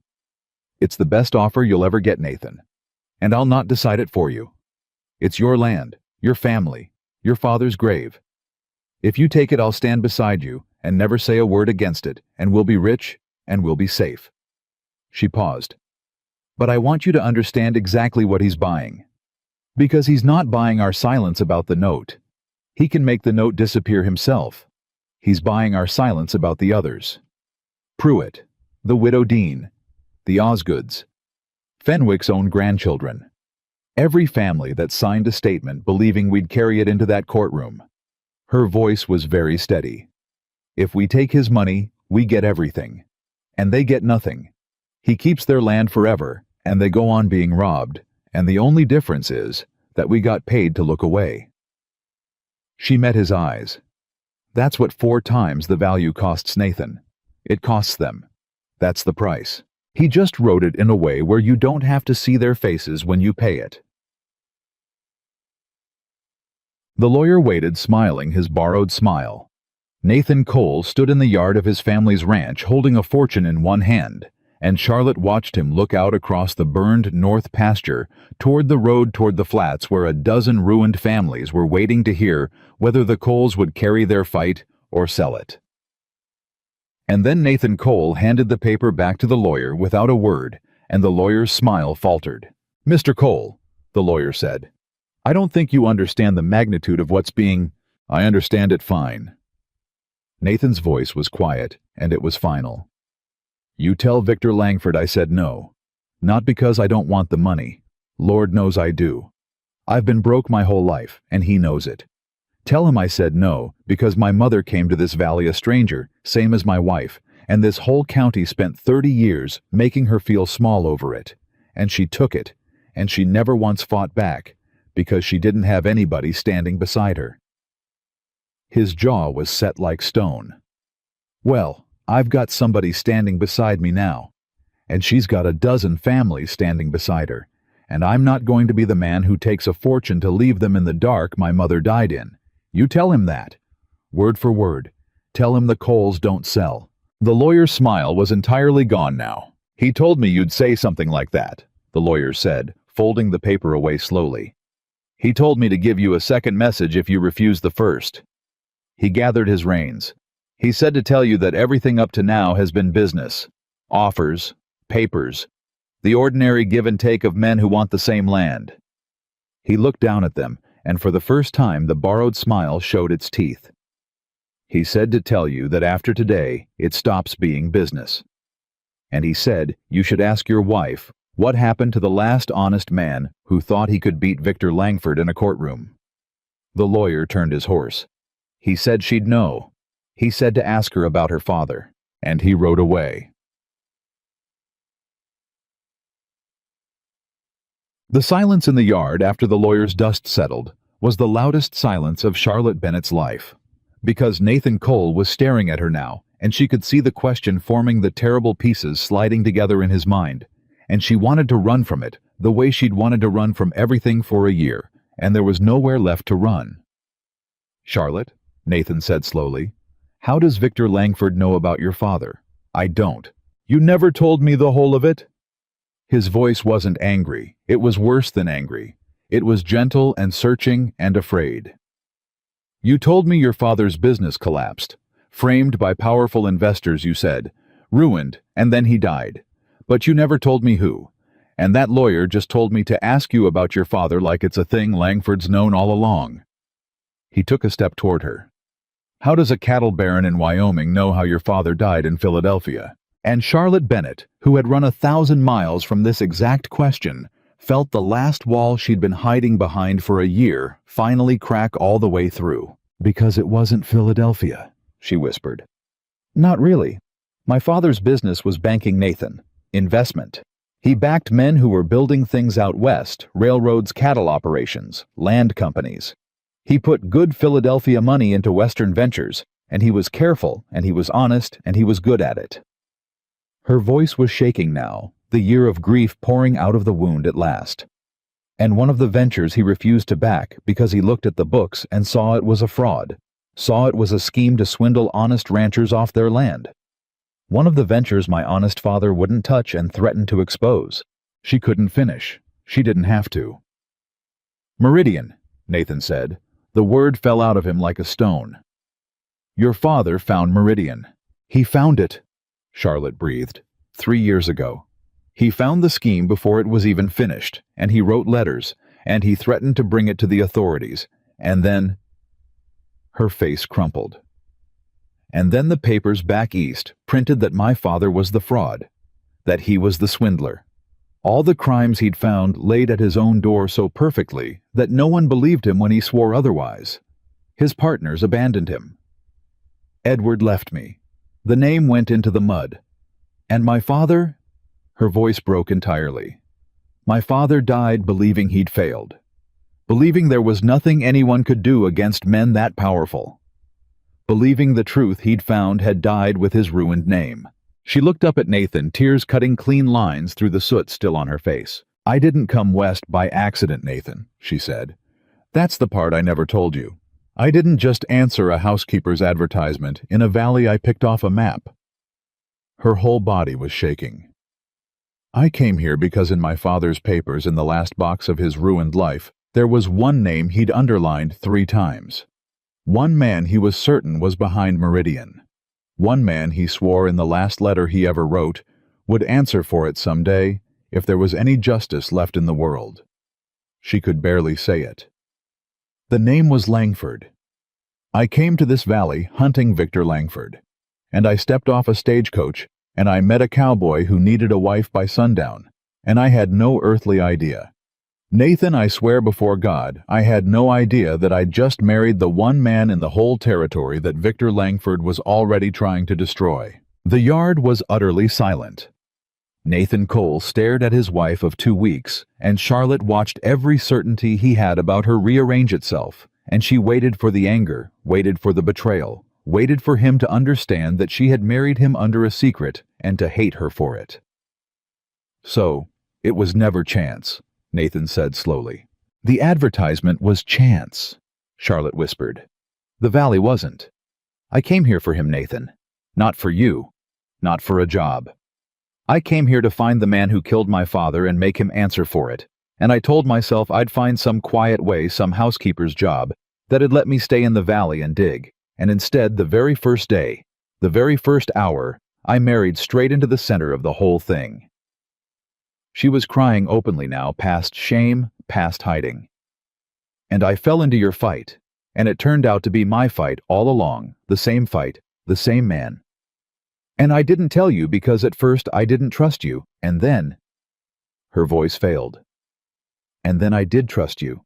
"It's the best offer you'll ever get, Nathan. And I'll not decide it for you. It's your land, your family, your father's grave. If you take it, I'll stand beside you and never say a word against it, and we'll be rich and we'll be safe." She paused. "But I want you to understand exactly what he's buying. Because he's not buying our silence about the note. He can make the note disappear himself. He's buying our silence about the others. Pruitt, the widow Dean, the Osgoods, Fenwick's own grandchildren. Every family that signed a statement believing we'd carry it into that courtroom." Her voice was very steady. "If we take his money, we get everything. And they get nothing. He keeps their land forever, and they go on being robbed, and the only difference is that we got paid to look away." She met his eyes. "That's what 4 times the value costs Nathan. It costs them. That's the price. He just wrote it in a way where you don't have to see their faces when you pay it." The lawyer waited, smiling his borrowed smile. Nathan Cole stood in the yard of his family's ranch holding a fortune in one hand, and Charlotte watched him look out across the burned north pasture toward the road toward the flats where a dozen ruined families were waiting to hear whether the Coles would carry their fight or sell it. And then Nathan Cole handed the paper back to the lawyer without a word, and the lawyer's smile faltered. "Mr. Cole," the lawyer said, "I don't think you understand the magnitude of what's being—" "I understand it fine." Nathan's voice was quiet, and it was final. "You tell Victor Langford I said no. Not because I don't want the money. Lord knows I do. I've been broke my whole life, and he knows it. Tell him I said no because my mother came to this valley a stranger, same as my wife, and this whole county spent 30 years making her feel small over it. And she took it, and she never once fought back, because she didn't have anybody standing beside her." His jaw was set like stone. "Well, I've got somebody standing beside me now, and she's got a dozen families standing beside her, and I'm not going to be the man who takes a fortune to leave them in the dark my mother died in. You tell him that. Word for word. Tell him the Coles don't sell." The lawyer's smile was entirely gone now. "He told me you'd say something like that," the lawyer said, folding the paper away slowly. "He told me to give you a second message if you refuse the first." He gathered his reins. "He said to tell you that everything up to now has been business. Offers, papers, the ordinary give and take of men who want the same land." He looked down at them, and for the first time the borrowed smile showed its teeth. "He said to tell you that after today it stops being business. And he said you should ask your wife what happened to the last honest man who thought he could beat Victor Langford in a courtroom." The lawyer turned his horse. "He said she'd know. He said to ask her about her father." And he rode away. The silence in the yard after the lawyer's dust settled was the loudest silence of Charlotte Bennett's life, because Nathan Cole was staring at her now and she could see the question forming the terrible pieces sliding together in his mind, and she wanted to run from it, the way she'd wanted to run from everything for a year, and there was nowhere left to run. "Charlotte," Nathan said slowly, "how does Victor Langford know about your father?" "I don't." "You never told me the whole of it?" His voice wasn't angry. It was worse than angry. It was gentle and searching and afraid. "You told me your father's business collapsed. Framed by powerful investors, you said. Ruined, and then he died. But you never told me who. And that lawyer just told me to ask you about your father like it's a thing Langford's known all along." He took a step toward her. "How does a cattle baron in Wyoming know how your father died in Philadelphia?" And Charlotte Bennett, who had run 1,000 miles from this exact question, felt the last wall she'd been hiding behind for a year finally crack all the way through. "Because it wasn't Philadelphia," she whispered. "Not really. My father's business was banking Nathan. Investment. He backed men who were building things out west, railroads, cattle operations, land companies. He put good Philadelphia money into Western ventures, and he was careful, and he was honest, and he was good at it." Her voice was shaking now, the year of grief pouring out of the wound at last. "And one of the ventures he refused to back because he looked at the books and saw it was a fraud, saw it was a scheme to swindle honest ranchers off their land. One of the ventures my honest father wouldn't touch and threatened to expose." She couldn't finish. She didn't have to. "Meridian," Nathan said. The word fell out of him like a stone. "Your father found Meridian." "He found it," Charlotte breathed, 3 years ago. "He found the scheme before it was even finished, and he wrote letters, and he threatened to bring it to the authorities, and then—" Her face crumpled. "And then the papers back east printed that my father was the fraud, that he was the swindler. All the crimes he'd found laid at his own door so perfectly that no one believed him when he swore otherwise. His partners abandoned him. Edward left me. The name went into the mud. And my father—" Her voice broke entirely. "My father died believing he'd failed. Believing there was nothing anyone could do against men that powerful. Believing the truth he'd found had died with his ruined name." She looked up at Nathan, tears cutting clean lines through the soot still on her face. "I didn't come west by accident, Nathan," she said. "That's the part I never told you. I didn't just answer a housekeeper's advertisement in a valley I picked off a map." Her whole body was shaking. "I came here because in my father's papers in the last box of his ruined life, there was one name he'd underlined 3 times. One man he was certain was behind Meridian. One man he swore in the last letter he ever wrote would answer for it someday if there was any justice left in the world." She could barely say it. "The name was Langford. I came to this valley hunting Victor Langford, and I stepped off a stagecoach and I met a cowboy who needed a wife by sundown, and I had no earthly idea. Nathan, I swear before God, I had no idea that I'd just married the one man in the whole territory that Victor Langford was already trying to destroy." The yard was utterly silent. Nathan Cole stared at his wife of 2 weeks, and Charlotte watched every certainty he had about her rearrange itself, and she waited for the anger, waited for the betrayal, waited for him to understand that she had married him under a secret and to hate her for it. "So, it was never chance," Nathan said slowly. "The advertisement was chance," Charlotte whispered. "The valley wasn't. I came here for him, Nathan. Not for you. Not for a job. I came here to find the man who killed my father and make him answer for it, and I told myself I'd find some quiet way, some housekeeper's job, that'd let me stay in the valley and dig, and instead, the very first day, the very first hour, I married straight into the center of the whole thing." She was crying openly now, past shame, past hiding. "And I fell into your fight, and it turned out to be my fight all along, the same fight, the same man. And I didn't tell you because at first I didn't trust you, and then—" Her voice failed. "And then I did trust you.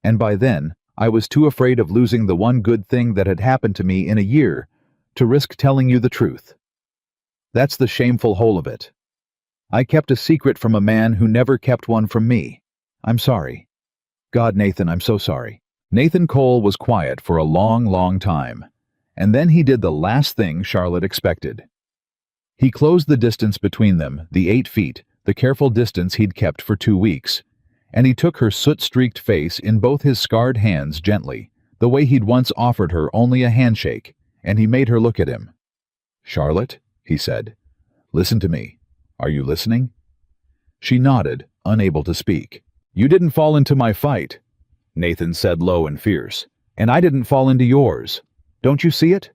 And by then, I was too afraid of losing the one good thing that had happened to me in a year to risk telling you the truth. That's the shameful whole of it. I kept a secret from a man who never kept one from me. I'm sorry. God, Nathan, I'm so sorry." Nathan Cole was quiet for a long, long time, And then he did the last thing Charlotte expected. He closed the distance between them, the 8 feet, the careful distance he'd kept for 2 weeks, and he took her soot-streaked face in both his scarred hands gently, the way he'd once offered her only a handshake, and he made her look at him. "Charlotte," he said, "listen to me. Are you listening?" She nodded, unable to speak. "You didn't fall into my fight," Nathan said low and fierce, "and I didn't fall into yours. Don't you see it?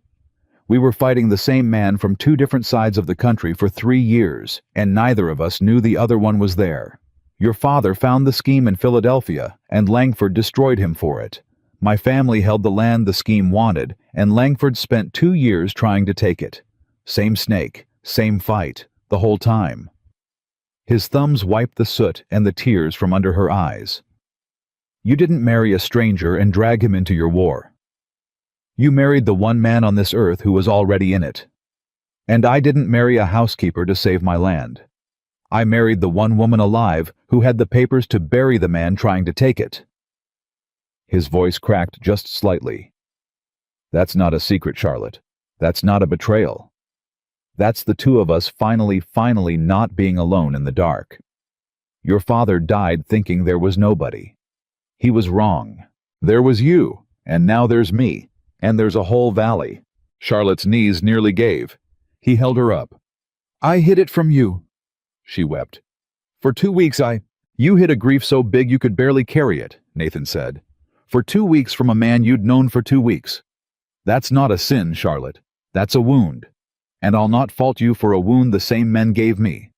We were fighting the same man from 2 different sides of the country for 3 years, and neither of us knew the other one was there. Your father found the scheme in Philadelphia, and Langford destroyed him for it. My family held the land the scheme wanted, and Langford spent 2 years trying to take it. Same snake, same fight, the whole time." His thumbs wiped the soot and the tears from under her eyes. "You didn't marry a stranger and drag him into your war. You married the one man on this earth who was already in it. And I didn't marry a housekeeper to save my land. I married the one woman alive who had the papers to bury the man trying to take it." His voice cracked just slightly. "That's not a secret, Charlotte. That's not a betrayal. That's the 2 of us finally not being alone in the dark. Your father died thinking there was nobody. He was wrong. There was you, and now there's me. And there's a whole valley." Charlotte's knees nearly gave. He held her up. "I hid it from you," she wept. "For 2 weeks You hid a grief so big you could barely carry it," Nathan said. "For 2 weeks from a man you'd known for 2 weeks. That's not a sin, Charlotte. That's a wound. And I'll not fault you for a wound the same men gave me."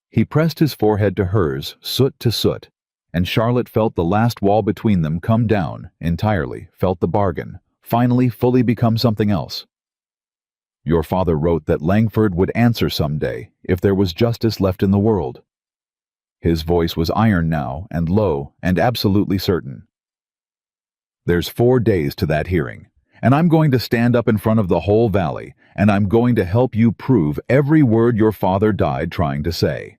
He pressed his forehead to hers, soot to soot, and Charlotte felt the last wall between them come down entirely, felt the bargain, finally fully become something else. "Your father wrote that Langford would answer someday if there was justice left in the world." His voice was iron now, and low, and absolutely certain. "There's 4 days to that hearing, and I'm going to stand up in front of the whole valley, and I'm going to help you prove every word your father died trying to say.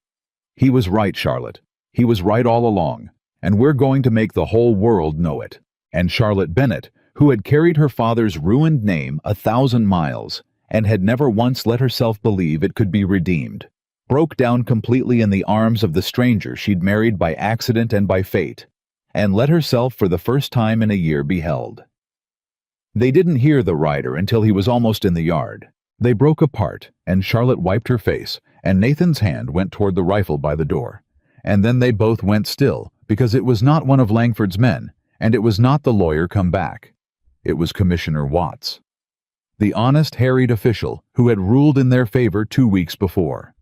He was right, Charlotte. He was right all along, and we're going to make the whole world know it." And Charlotte Bennett, who had carried her father's ruined name 1,000 miles and had never once let herself believe it could be redeemed, broke down completely in the arms of the stranger she'd married by accident and by fate, and let herself for the first time in a year be held. They didn't hear the rider until he was almost in the yard. They broke apart, and Charlotte wiped her face, and Nathan's hand went toward the rifle by the door. And then they both went still, because it was not one of Langford's men, and it was not the lawyer come back. It was Commissioner Watts, the honest, harried official who had ruled in their favor 2 weeks before.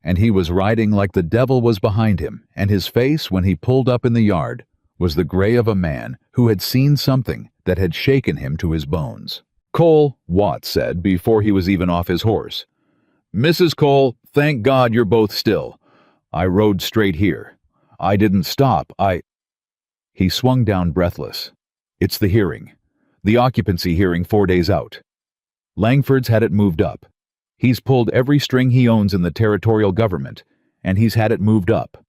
And he was riding like the devil was behind him, and his face, when he pulled up in the yard, was the gray of a man who had seen something that had shaken him to his bones. "Cole," Watts said before he was even off his horse. "Mrs. Cole, thank God you're both still. I rode straight here. I didn't stop, He swung down breathless. "It's the hearing. The occupancy hearing 4 days out. Langford's had it moved up. He's pulled every string he owns in the territorial government, and he's had it moved up."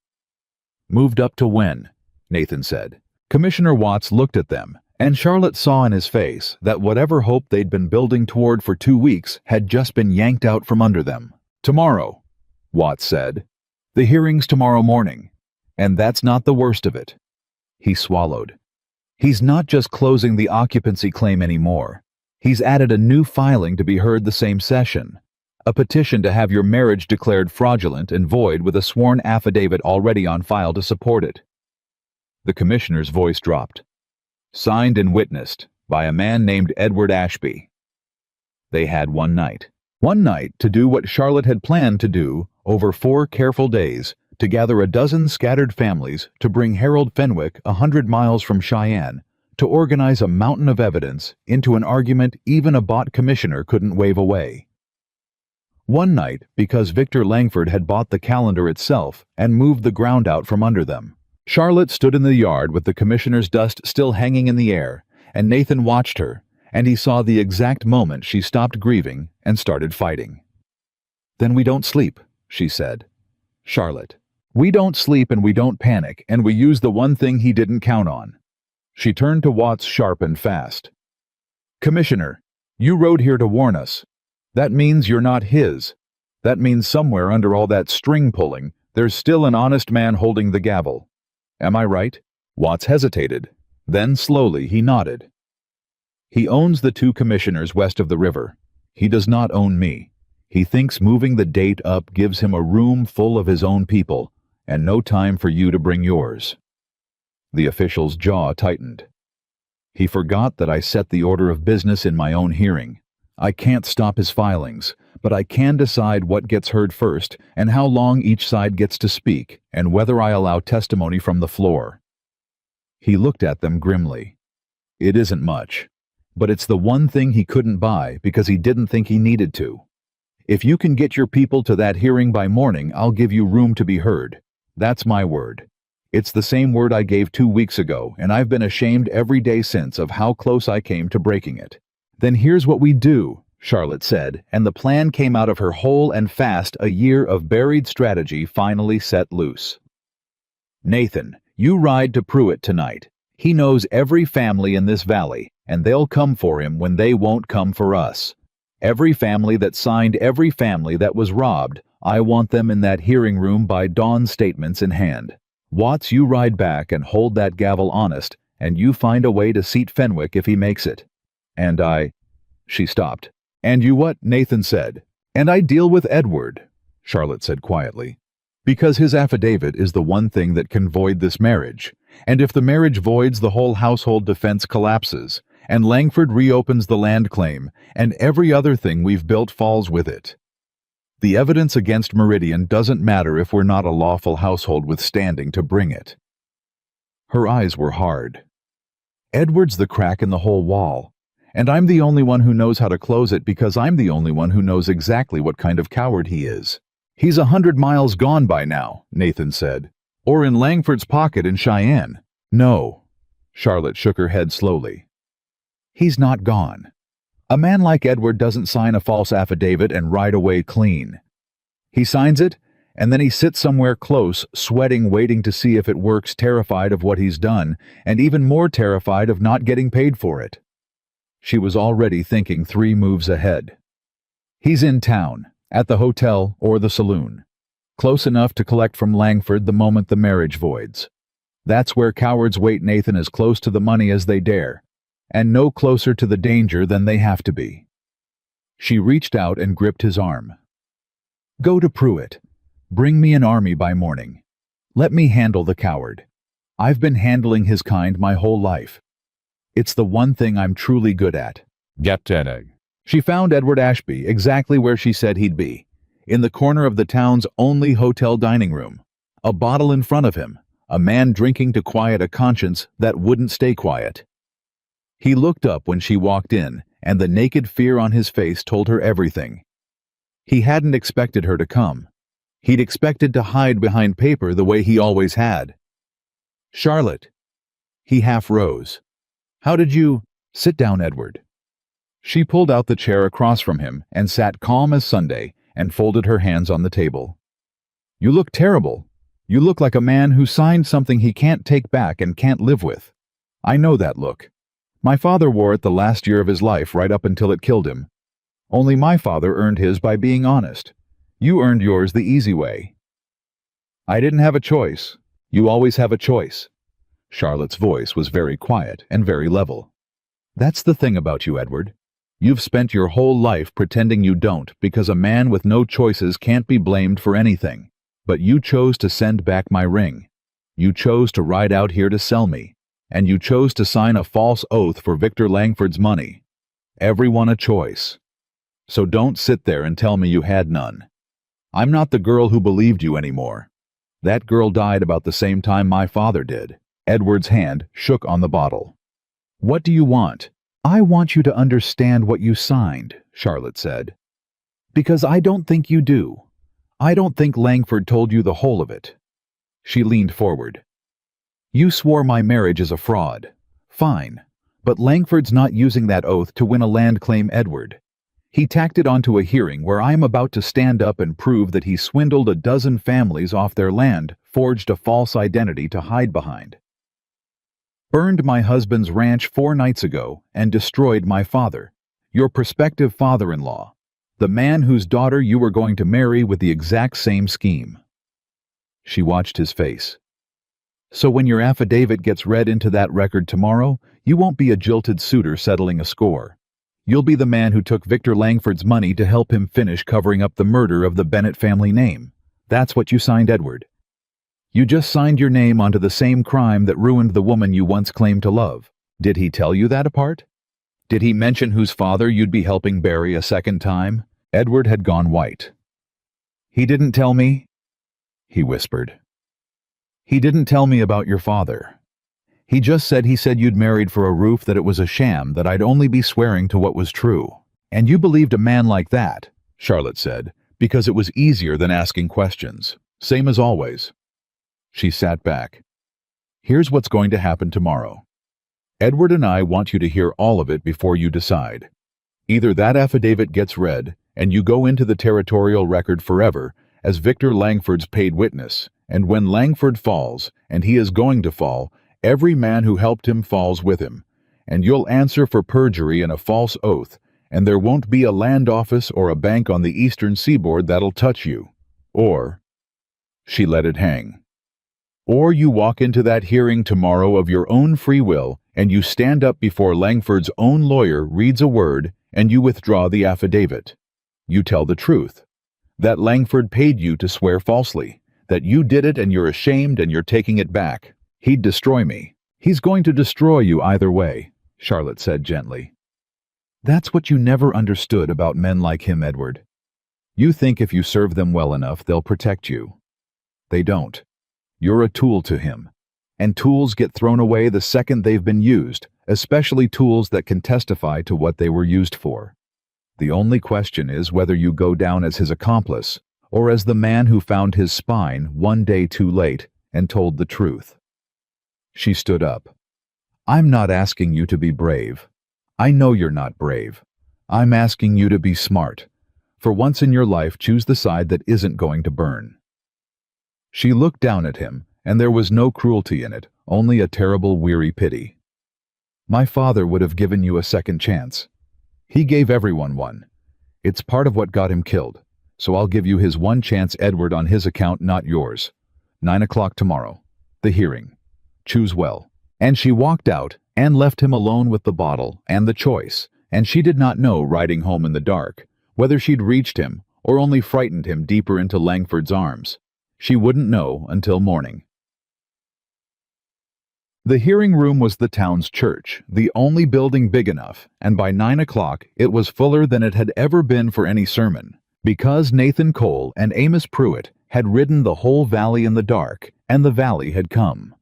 "Moved up to when?" Nathan said. Commissioner Watts looked at them, and Charlotte saw in his face that whatever hope they'd been building toward for 2 weeks had just been yanked out from under them. "Tomorrow," Watts said. "The hearing's tomorrow morning, and that's not the worst of it." He swallowed. "He's not just closing the occupancy claim anymore. He's added a new filing to be heard the same session. A petition to have your marriage declared fraudulent and void with a sworn affidavit already on file to support it." The commissioner's voice dropped. "Signed and witnessed by a man named Edward Ashby." They had one night to do what Charlotte had planned to do over 4 careful days, to gather a dozen scattered families to bring Harold Fenwick 100 miles from Cheyenne, to organize a mountain of evidence into an argument even a bought commissioner couldn't wave away. One night because Victor Langford had bought the calendar itself and moved the ground out from under them. Charlotte stood in the yard with the commissioner's dust still hanging in the air, and Nathan watched her, and he saw the exact moment she stopped grieving and started fighting. "Then we don't sleep," she said. "Charlotte, we don't sleep and we don't panic, and we use the one thing he didn't count on." She turned to Watts sharp and fast. "Commissioner, You rode here to warn us. That means you're not his. That means somewhere under all that string pulling, there's still an honest man holding the gavel. Am I right?" Watts hesitated. Then slowly he nodded. "He owns the 2 commissioners west of the river. He does not own me. He thinks moving the date up gives him a room full of his own people, and no time for you to bring yours." The official's jaw tightened. He forgot that I set the order of business in my own hearing. I can't stop his filings, but I can decide what gets heard first and how long each side gets to speak and whether I allow testimony from the floor. He looked at them grimly. It isn't much, but it's the one thing he couldn't buy because he didn't think he needed to. If you can get your people to that hearing by morning, I'll give you room to be heard. That's my word. It's the same word I gave 2 weeks ago, and I've been ashamed every day since of how close I came to breaking it. Then here's what we do, Charlotte said, and the plan came out of her whole and fast. A year of buried strategy finally set loose. "Nathan, you ride to Pruitt tonight. He knows every family in this valley, and they'll come for him when they won't come for us. Every family that signed, every family that was robbed, I want them in that hearing room by dawn, statements in hand. Watts, you ride back and hold that gavel honest, and you find a way to seat Fenwick if he makes it. And I—" She stopped. "And you what?" Nathan said. "And I deal with Edward," Charlotte said quietly. "Because his affidavit is the one thing that can void this marriage. And if the marriage voids, the whole household defense collapses, and Langford reopens the land claim, and every other thing we've built falls with it. The evidence against Meridian doesn't matter if we're not a lawful household with standing to bring it." Her eyes were hard. "Edward's the crack in the whole wall, and I'm the only one who knows how to close it because I'm the only one who knows exactly what kind of coward he is. He's 100 miles gone by now," Nathan said. "Or in Langford's pocket in Cheyenne." "No." Charlotte shook her head slowly. "He's not gone. A man like Edward doesn't sign a false affidavit and ride away clean. He signs it, and then he sits somewhere close, sweating, waiting to see if it works, terrified of what he's done, and even more terrified of not getting paid for it." She was already thinking 3 moves ahead. "He's in town, at the hotel or the saloon, close enough to collect from Langford the moment the marriage voids. That's where cowards wait. Nathan, as close to the money as they dare, and no closer to the danger than they have to be." She reached out and gripped his arm. "Go to Pruitt. Bring me an army by morning. Let me handle the coward. I've been handling his kind my whole life. It's the one thing I'm truly good at." Captain Egg. She found Edward Ashby exactly where she said he'd be, in the corner of the town's only hotel dining room, a bottle in front of him, a man drinking to quiet a conscience that wouldn't stay quiet. He looked up when she walked in, and the naked fear on his face told her everything. He hadn't expected her to come. He'd expected to hide behind paper the way he always had. "Charlotte." He half rose. "How did you—" "Sit down, Edward." She pulled out the chair across from him and sat calm as Sunday and folded her hands on the table. "You look terrible. You look like a man who signed something he can't take back and can't live with. I know that look. My father wore it the last year of his life right up until it killed him. Only my father earned his by being honest. You earned yours the easy way." "I didn't have a choice. You always have a choice." Charlotte's voice was very quiet and very level. "That's the thing about you, Edward. You've spent your whole life pretending you don't because a man with no choices can't be blamed for anything. But you chose to send back my ring. You chose to ride out here to sell me. And you chose to sign a false oath for Victor Langford's money. Everyone a choice. So don't sit there and tell me you had none. I'm not the girl who believed you anymore. That girl died about the same time my father did." Edward's hand shook on the bottle. "What do you want?" "I want you to understand what you signed," Charlotte said. "Because I don't think you do. I don't think Langford told you the whole of it." She leaned forward. "You swore my marriage is a fraud. Fine. But Langford's not using that oath to win a land claim, Edward. He tacked it onto a hearing where I am about to stand up and prove that he swindled a dozen families off their land, forged a false identity to hide behind, burned my husband's ranch 4 nights ago, and destroyed my father. Your prospective father-in-law. The man whose daughter you were going to marry with the exact same scheme. She watched his face. So when your affidavit gets read into that record tomorrow, you won't be a jilted suitor settling a score. You'll be the man who took Victor Langford's money to help him finish covering up the murder of the Bennett family name. That's what you signed, Edward. You just signed your name onto the same crime that ruined the woman you once claimed to love. Did he tell you that apart? Did he mention whose father you'd be helping bury a second time? Edward had gone white. He didn't tell me, he whispered. He didn't tell me about your father. He just said you'd married for a roof, that it was a sham, that I'd only be swearing to what was true. And you believed a man like that, Charlotte said, because it was easier than asking questions. Same as always. She sat back. Here's what's going to happen tomorrow. Edward and I want you to hear all of it before you decide. Either that affidavit gets read, and you go into the territorial record forever as Victor Langford's paid witness, and when Langford falls, and he is going to fall, every man who helped him falls with him, and you'll answer for perjury and a false oath, and there won't be a land office or a bank on the eastern seaboard that'll touch you. Or, she let it hang. Or you walk into that hearing tomorrow of your own free will, and you stand up before Langford's own lawyer reads a word, and you withdraw the affidavit. You tell the truth. That Langford paid you to swear falsely. That you did it and you're ashamed and you're taking it back. He'd destroy me. He's going to destroy you either way, Charlotte said gently. That's what you never understood about men like him, Edward. You think if you serve them well enough, they'll protect you. They don't. You're a tool to him. And tools get thrown away the second they've been used, especially tools that can testify to what they were used for. The only question is whether you go down as his accomplice, or as the man who found his spine one day too late and told the truth. She stood up. I'm not asking you to be brave. I know you're not brave. I'm asking you to be smart. For once in your life, choose the side that isn't going to burn. She looked down at him, and there was no cruelty in it, only a terrible, weary pity. My father would have given you a second chance. He gave everyone one. It's part of what got him killed. So I'll give you his one chance, Edward, on his account, not yours. 9 o'clock tomorrow. The hearing. Choose well. And she walked out and left him alone with the bottle and the choice, and she did not know, riding home in the dark, whether she'd reached him or only frightened him deeper into Langford's arms. She wouldn't know until morning. The hearing room was the town's church, the only building big enough, and by 9 o'clock it was fuller than it had ever been for any sermon, because Nathan Cole and Amos Pruitt had ridden the whole valley in the dark, and the valley had come.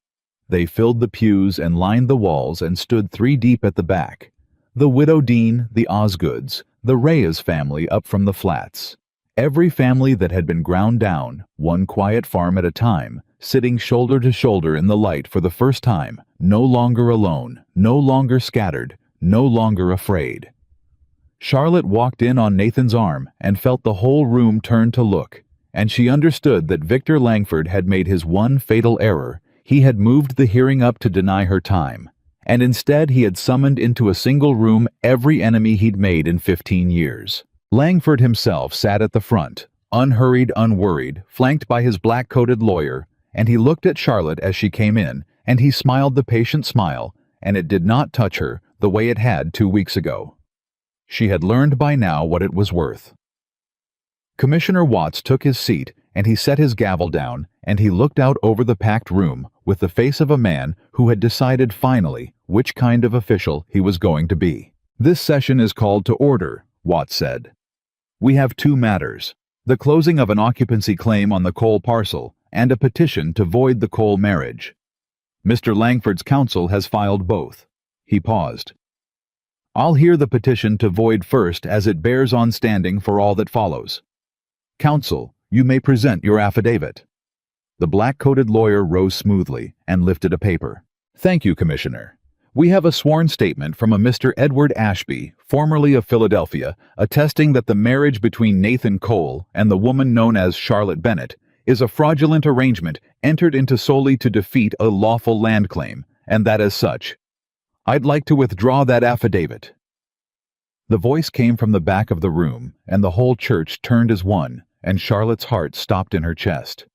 They filled the pews and lined the walls and stood 3 deep at the back. The widow Dean, the Osgoods, the Reyes family up from the flats. Every family that had been ground down, one quiet farm at a time, sitting shoulder to shoulder in the light for the first time, no longer alone, no longer scattered, no longer afraid. Charlotte walked in on Nathan's arm and felt the whole room turn to look, and she understood that Victor Langford had made his one fatal error. He had moved the hearing up to deny her time, and instead he had summoned into a single room every enemy he'd made in 15 years. Langford himself sat at the front, unhurried, unworried, flanked by his black-coated lawyer, and he looked at Charlotte as she came in, and he smiled the patient smile, and it did not touch her the way it had 2 weeks ago. She had learned by now what it was worth. Commissioner Watts took his seat, and he set his gavel down, and he looked out over the packed room with the face of a man who had decided finally which kind of official he was going to be. This session is called to order, Watts said. We have 2 matters, the closing of an occupancy claim on the Cole parcel and a petition to void the Cole marriage. Mr. Langford's counsel has filed both. He paused. I'll hear the petition to void first, as it bears on standing for all that follows. Counsel, you may present your affidavit. The black-coated lawyer rose smoothly and lifted a paper. Thank you, Commissioner. We have a sworn statement from a Mr. Edward Ashby, formerly of Philadelphia, attesting that the marriage between Nathan Cole and the woman known as Charlotte Bennett is a fraudulent arrangement entered into solely to defeat a lawful land claim, and that as such. I'd like to withdraw that affidavit. The voice came from the back of the room, and the whole church turned as one, and Charlotte's heart stopped in her chest.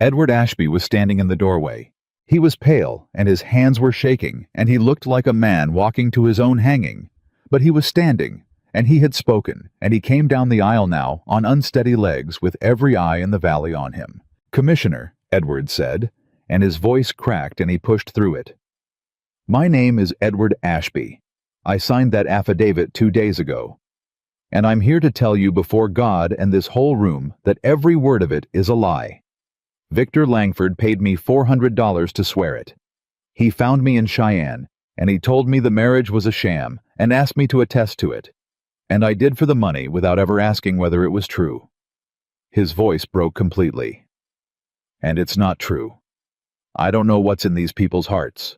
Edward Ashby was standing in the doorway. He was pale, and his hands were shaking, and he looked like a man walking to his own hanging. But he was standing, and he had spoken, and he came down the aisle now, on unsteady legs, with every eye in the valley on him. "Commissioner," Edward said, and his voice cracked and he pushed through it. "My name is Edward Ashby. I signed that affidavit 2 days ago. And I'm here to tell you before God and this whole room that every word of it is a lie. Victor Langford paid me $400 to swear it. He found me in Cheyenne, and he told me the marriage was a sham and asked me to attest to it. And I did for the money without ever asking whether it was true." His voice broke completely. "And it's not true. I don't know what's in these people's hearts.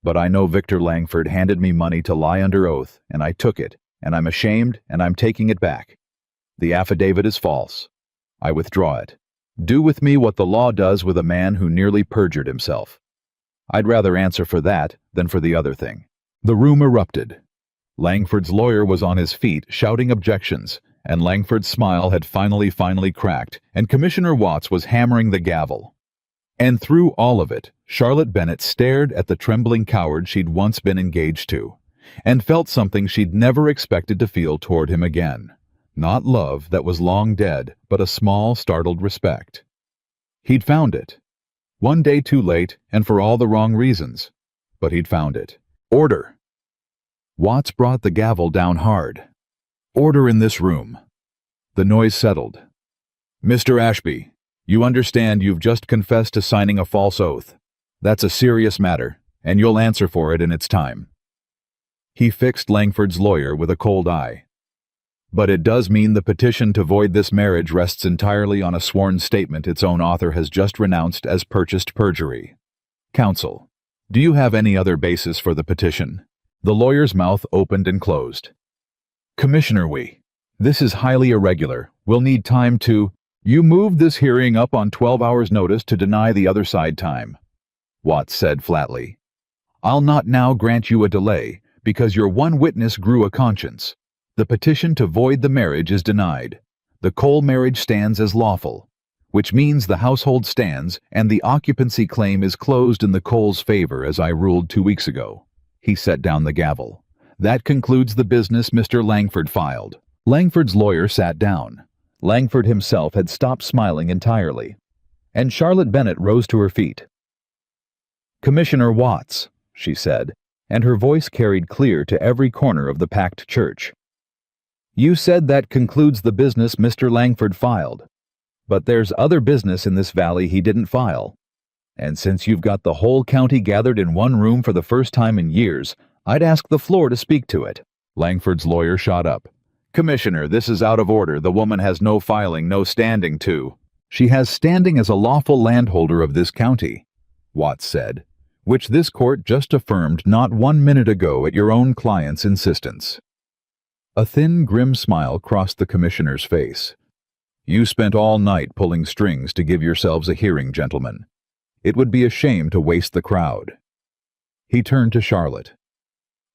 But I know Victor Langford handed me money to lie under oath, and I took it, and I'm ashamed, and I'm taking it back. The affidavit is false. I withdraw it. Do with me what the law does with a man who nearly perjured himself. I'd rather answer for that than for the other thing." The room erupted. Langford's lawyer was on his feet, shouting objections, and Langford's smile had finally cracked, and Commissioner Watts was hammering the gavel. And through all of it, Charlotte Bennet stared at the trembling coward she'd once been engaged to, and felt something she'd never expected to feel toward him again. Not love that was long dead, but a small, startled respect. He'd found it. One day too late, and for all the wrong reasons. But he'd found it. "Order!" Watts brought the gavel down hard. "Order in this room." The noise settled. "Mr. Ashby, you understand you've just confessed to signing a false oath. That's a serious matter, and you'll answer for it in its time." He fixed Langford's lawyer with a cold eye. "But it does mean the petition to void this marriage rests entirely on a sworn statement its own author has just renounced as purchased perjury. Counsel, do you have any other basis for the petition?" The lawyer's mouth opened and closed. "Commissioner, this is highly irregular. We'll need time to—" "You moved this hearing up on 12 hours' notice to deny the other side time," Watts said flatly. "I'll not now grant you a delay, because your one witness grew a conscience. The petition to void the marriage is denied. The Cole marriage stands as lawful, which means the household stands and the occupancy claim is closed in the Coles' favor as I ruled 2 weeks ago." He set down the gavel. "That concludes the business Mr. Langford filed." Langford's lawyer sat down. Langford himself had stopped smiling entirely, and Charlotte Bennet rose to her feet. "Commissioner Watts," she said, and her voice carried clear to every corner of the packed church. "You said that concludes the business Mr. Langford filed. But there's other business in this valley he didn't file. And since you've got the whole county gathered in one room for the first time in years, I'd ask the floor to speak to it." Langford's lawyer shot up. "Commissioner, this is out of order. The woman has no filing, no standing to—" "She has standing as a lawful landholder of this county," Watts said, "which this court just affirmed not 1 minute ago at your own client's insistence." A thin, grim smile crossed the commissioner's face. "You spent all night pulling strings to give yourselves a hearing, gentlemen. It would be a shame to waste the crowd." He turned to Charlotte.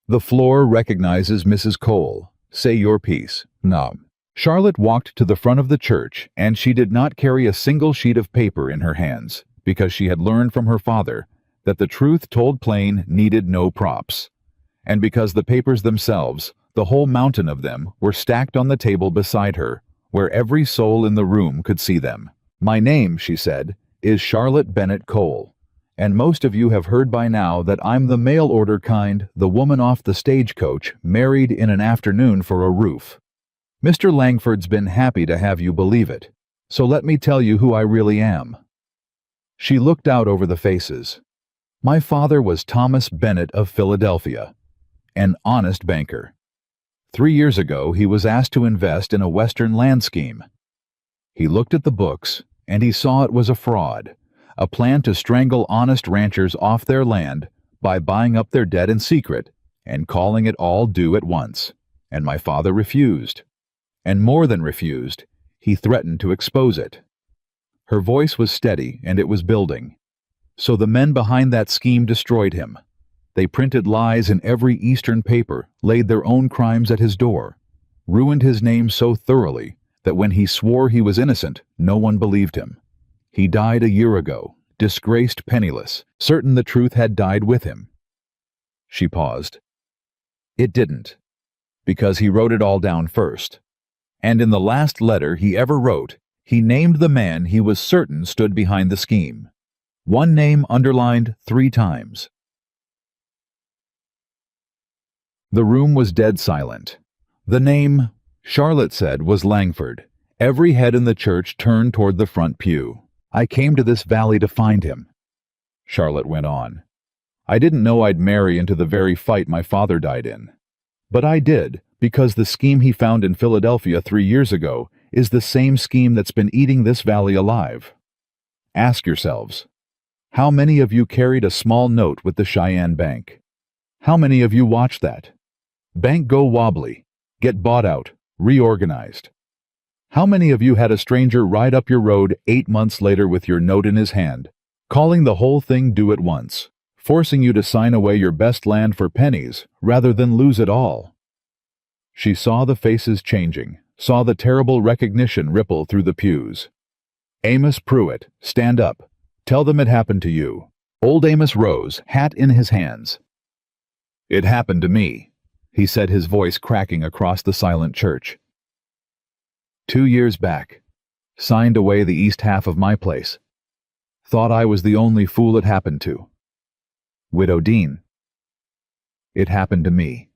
"The floor recognizes Mrs. Cole. Say your piece." "No." Charlotte walked to the front of the church, and she did not carry a single sheet of paper in her hands, because she had learned from her father that the truth told plain needed no props, and because the papers themselves, the whole mountain of them, were stacked on the table beside her, where every soul in the room could see them. "My name," she said, "is Charlotte Bennet Cole, and most of you have heard by now that I'm the mail order kind, the woman off the stagecoach, married in an afternoon for a roof. Mr. Langford's been happy to have you believe it, so let me tell you who I really am." She looked out over the faces. "My father was Thomas Bennet of Philadelphia, an honest banker. 3 years ago he was asked to invest in a Western land scheme. He looked at the books, and he saw it was a fraud, a plan to strangle honest ranchers off their land by buying up their debt in secret and calling it all due at once. And my father refused. And more than refused, he threatened to expose it." Her voice was steady, and it was building. "So the men behind that scheme destroyed him. They printed lies in every Eastern paper, laid their own crimes at his door, ruined his name so thoroughly that when he swore he was innocent, no one believed him. He died a year ago, disgraced, penniless, certain the truth had died with him. She paused. It didn't, because he wrote it all down first. And in the last letter he ever wrote, he named the man he was certain stood behind the scheme. One name underlined 3 times. The room was dead silent. The name, Charlotte said, was Langford. Every head in the church turned toward the front pew. I came to this valley to find him, Charlotte went on. I didn't know I'd marry into the very fight my father died in. But I did, because the scheme he found in Philadelphia 3 years ago is the same scheme that's been eating this valley alive. Ask yourselves, how many of you carried a small note with the Cheyenne Bank? How many of you watched that bank go wobbly, get bought out, reorganized? How many of you had a stranger ride up your road 8 months later with your note in his hand, calling the whole thing due at once, forcing you to sign away your best land for pennies rather than lose it all? She saw the faces changing, saw the terrible recognition ripple through the pews. Amos Pruitt, stand up. Tell them it happened to you. Old Amos rose, hat in his hands. It happened to me, he said, his voice cracking across the silent church. 2 years back. Signed away the east half of my place. Thought I was the only fool it happened to. Widow Dean. It happened to me.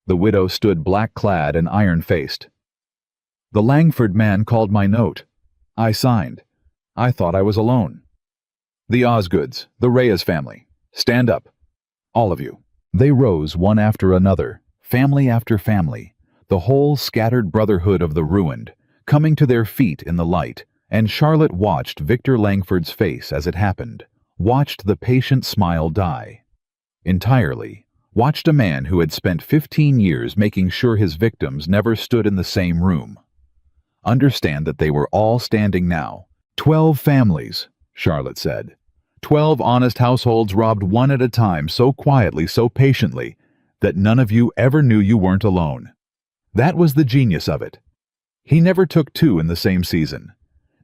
The widow stood black-clad and iron-faced. The Langford man called my note. I signed. I thought I was alone. The Osgoods, the Reyes family. Stand up. All of you. They rose one after another, family after family, the whole scattered brotherhood of the ruined, coming to their feet in the light, and Charlotte watched Victor Langford's face as it happened, watched the patient smile die. Entirely, watched a man who had spent 15 years making sure his victims never stood in the same room. Understand that they were all standing now. 12 families, Charlotte said. 12 honest households robbed one at a time so quietly, so patiently, that none of you ever knew you weren't alone. That was the genius of it. He never took 2 in the same season.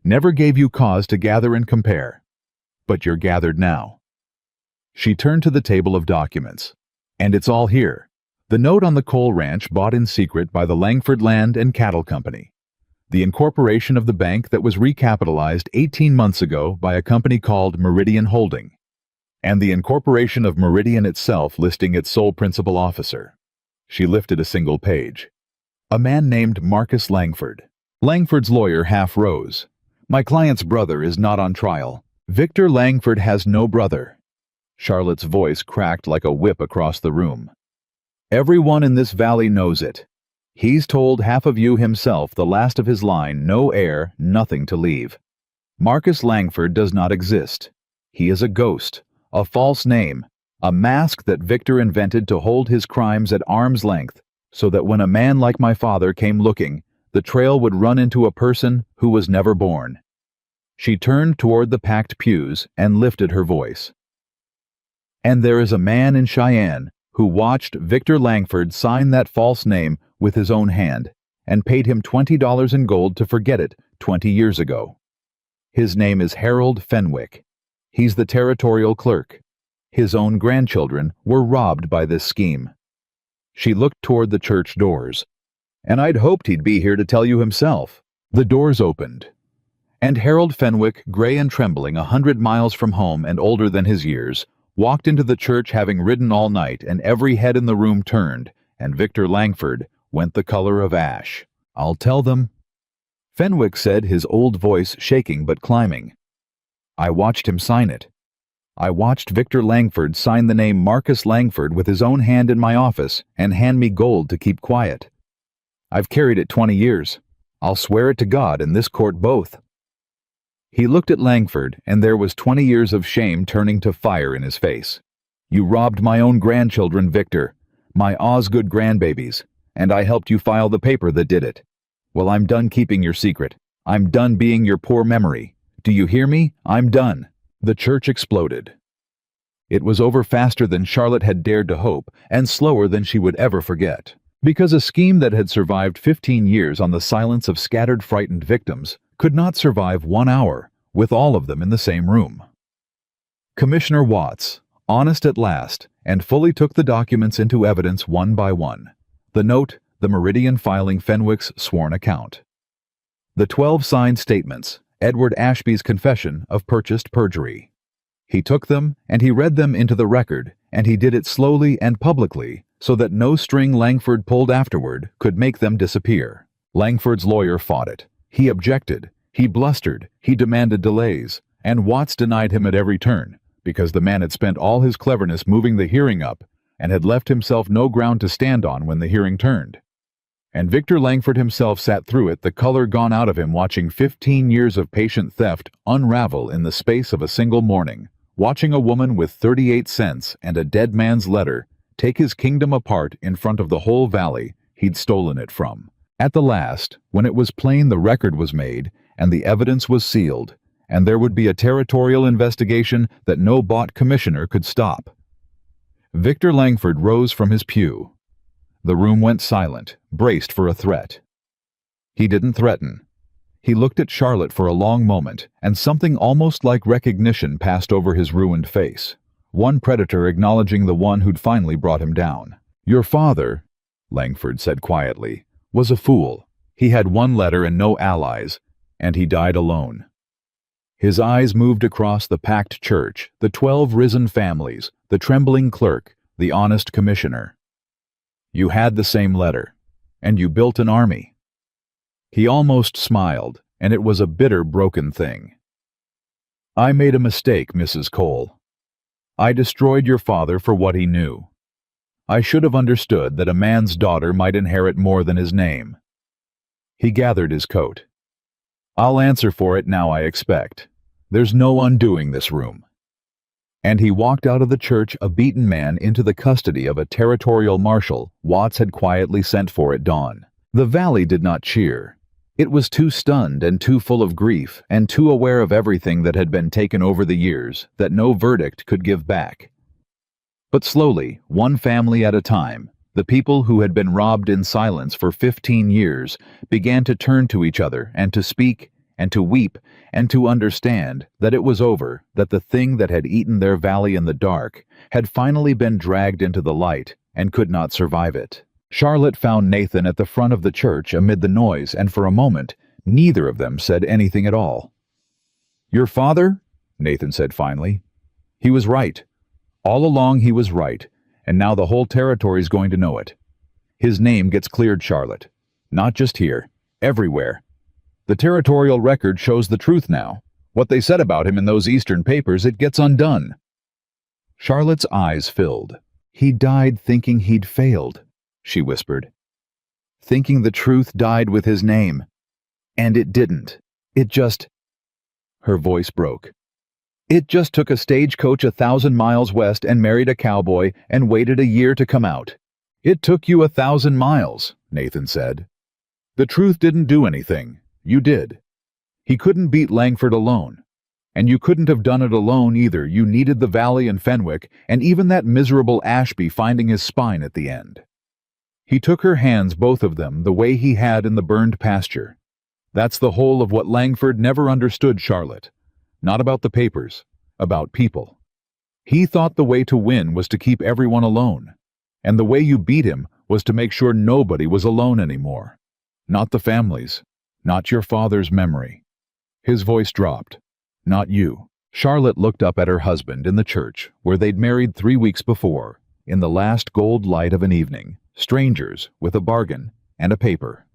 Never gave you cause to gather and compare. But you're gathered now. She turned to the table of documents. And it's all here. The note on the coal ranch bought in secret by the Langford Land and Cattle Company. The incorporation of the bank that was recapitalized 18 months ago by a company called Meridian Holding. And the incorporation of Meridian itself listing its sole principal officer. She lifted a single page. A man named Marcus Langford. Langford's lawyer half rose. My client's brother is not on trial. Victor Langford has no brother. Charlotte's voice cracked like a whip across the room. Everyone in this valley knows it. He's told half of you himself, the last of his line, no heir, nothing to leave. Marcus Langford does not exist. He is a ghost, a false name, a mask that Victor invented to hold his crimes at arm's length, so that when a man like my father came looking, the trail would run into a person who was never born. She turned toward the packed pews and lifted her voice. And there is a man in Cheyenne who watched Victor Langford sign that false name with his own hand and paid him $20 in gold to forget it 20 years ago. His name is Harold Fenwick. He's the territorial clerk. His own grandchildren were robbed by this scheme. She looked toward the church doors. And I'd hoped he'd be here to tell you himself. The doors opened. And Harold Fenwick, gray and trembling 100 miles from home and older than his years, walked into the church having ridden all night, and every head in the room turned, and Victor Langford went the color of ash. I'll tell them. Fenwick said, his old voice shaking but climbing. I watched him sign it. I watched Victor Langford sign the name Marcus Langford with his own hand in my office and hand me gold to keep quiet. I've carried it 20 years. I'll swear it to God and this court both. He looked at Langford, and there was 20 years of shame turning to fire in his face. You robbed my own grandchildren, Victor, my Osgood grandbabies, and I helped you file the paper that did it. Well, I'm done keeping your secret. I'm done being your poor memory. Do you hear me? I'm done. The church exploded. It was over faster than Charlotte had dared to hope, and slower than she would ever forget. Because a scheme that had survived 15 years on the silence of scattered, frightened victims could not survive 1 hour, with all of them in the same room. Commissioner Watts, honest at last, and fully took the documents into evidence one by one. The note, the Meridian filing Fenwick's sworn account. The 12 signed statements, Edward Ashby's confession of purchased perjury. He took them, and he read them into the record, and he did it slowly and publicly, so that no string Langford pulled afterward could make them disappear. Langford's lawyer fought it. He objected. He blustered. He demanded delays. And Watts denied him at every turn, because the man had spent all his cleverness moving the hearing up, and had left himself no ground to stand on when the hearing turned. And Victor Langford himself sat through it, the color gone out of him, watching 15 years of patient theft unravel in the space of a single morning, watching a woman with 38 cents and a dead man's letter take his kingdom apart in front of the whole valley he'd stolen it from. At the last, when it was plain the record was made and the evidence was sealed, and there would be a territorial investigation that no bought commissioner could stop. Victor Langford rose from his pew. The room went silent, braced for a threat. He didn't threaten. He looked at Charlotte for a long moment, and something almost like recognition passed over his ruined face. One predator acknowledging the one who'd finally brought him down. "Your father," Langford said quietly, "was a fool. He had one letter and no allies, and he died alone." His eyes moved across the packed church, the 12 risen families, the trembling clerk, the honest commissioner. "You had the same letter, and you built an army." He almost smiled, and it was a bitter, broken thing. "I made a mistake, Mrs. Cole. I destroyed your father for what he knew. I should have understood that a man's daughter might inherit more than his name." He gathered his coat. "I'll answer for it now, I expect. There's no undoing this room." And he walked out of the church a beaten man into the custody of a territorial marshal Watts had quietly sent for at dawn. The valley did not cheer. It was too stunned and too full of grief and too aware of everything that had been taken over the years that no verdict could give back. But slowly, one family at a time, the people who had been robbed in silence for 15 years began to turn to each other and to speak and to weep and to understand that it was over, that the thing that had eaten their valley in the dark had finally been dragged into the light and could not survive it. Charlotte found Nathan at the front of the church amid the noise, and for a moment, neither of them said anything at all. "Your father?" Nathan said finally. "He was right. All along he was right, and now the whole territory's going to know it. His name gets cleared, Charlotte. Not just here, everywhere. The territorial record shows the truth now. What they said about him in those Eastern papers, it gets undone." Charlotte's eyes filled. "He died thinking he'd failed," she whispered. "Thinking the truth died with his name. And it didn't. It just—" Her voice broke. "It just took a stagecoach 1,000 miles west and married a cowboy and waited a year to come out." "It took you 1,000 miles, Nathan said. "The truth didn't do anything. You did. He couldn't beat Langford alone. And you couldn't have done it alone either. You needed the Valley and Fenwick, and even that miserable Ashby finding his spine at the end." He took her hands, both of them, the way he had in the burned pasture. "That's the whole of what Langford never understood, Charlotte. Not about the papers, about people. He thought the way to win was to keep everyone alone. And the way you beat him was to make sure nobody was alone anymore. Not the families. Not your father's memory." His voice dropped. "Not you." Charlotte looked up at her husband in the church where they'd married 3 weeks before, in the last gold light of an evening, strangers with a bargain and a paper.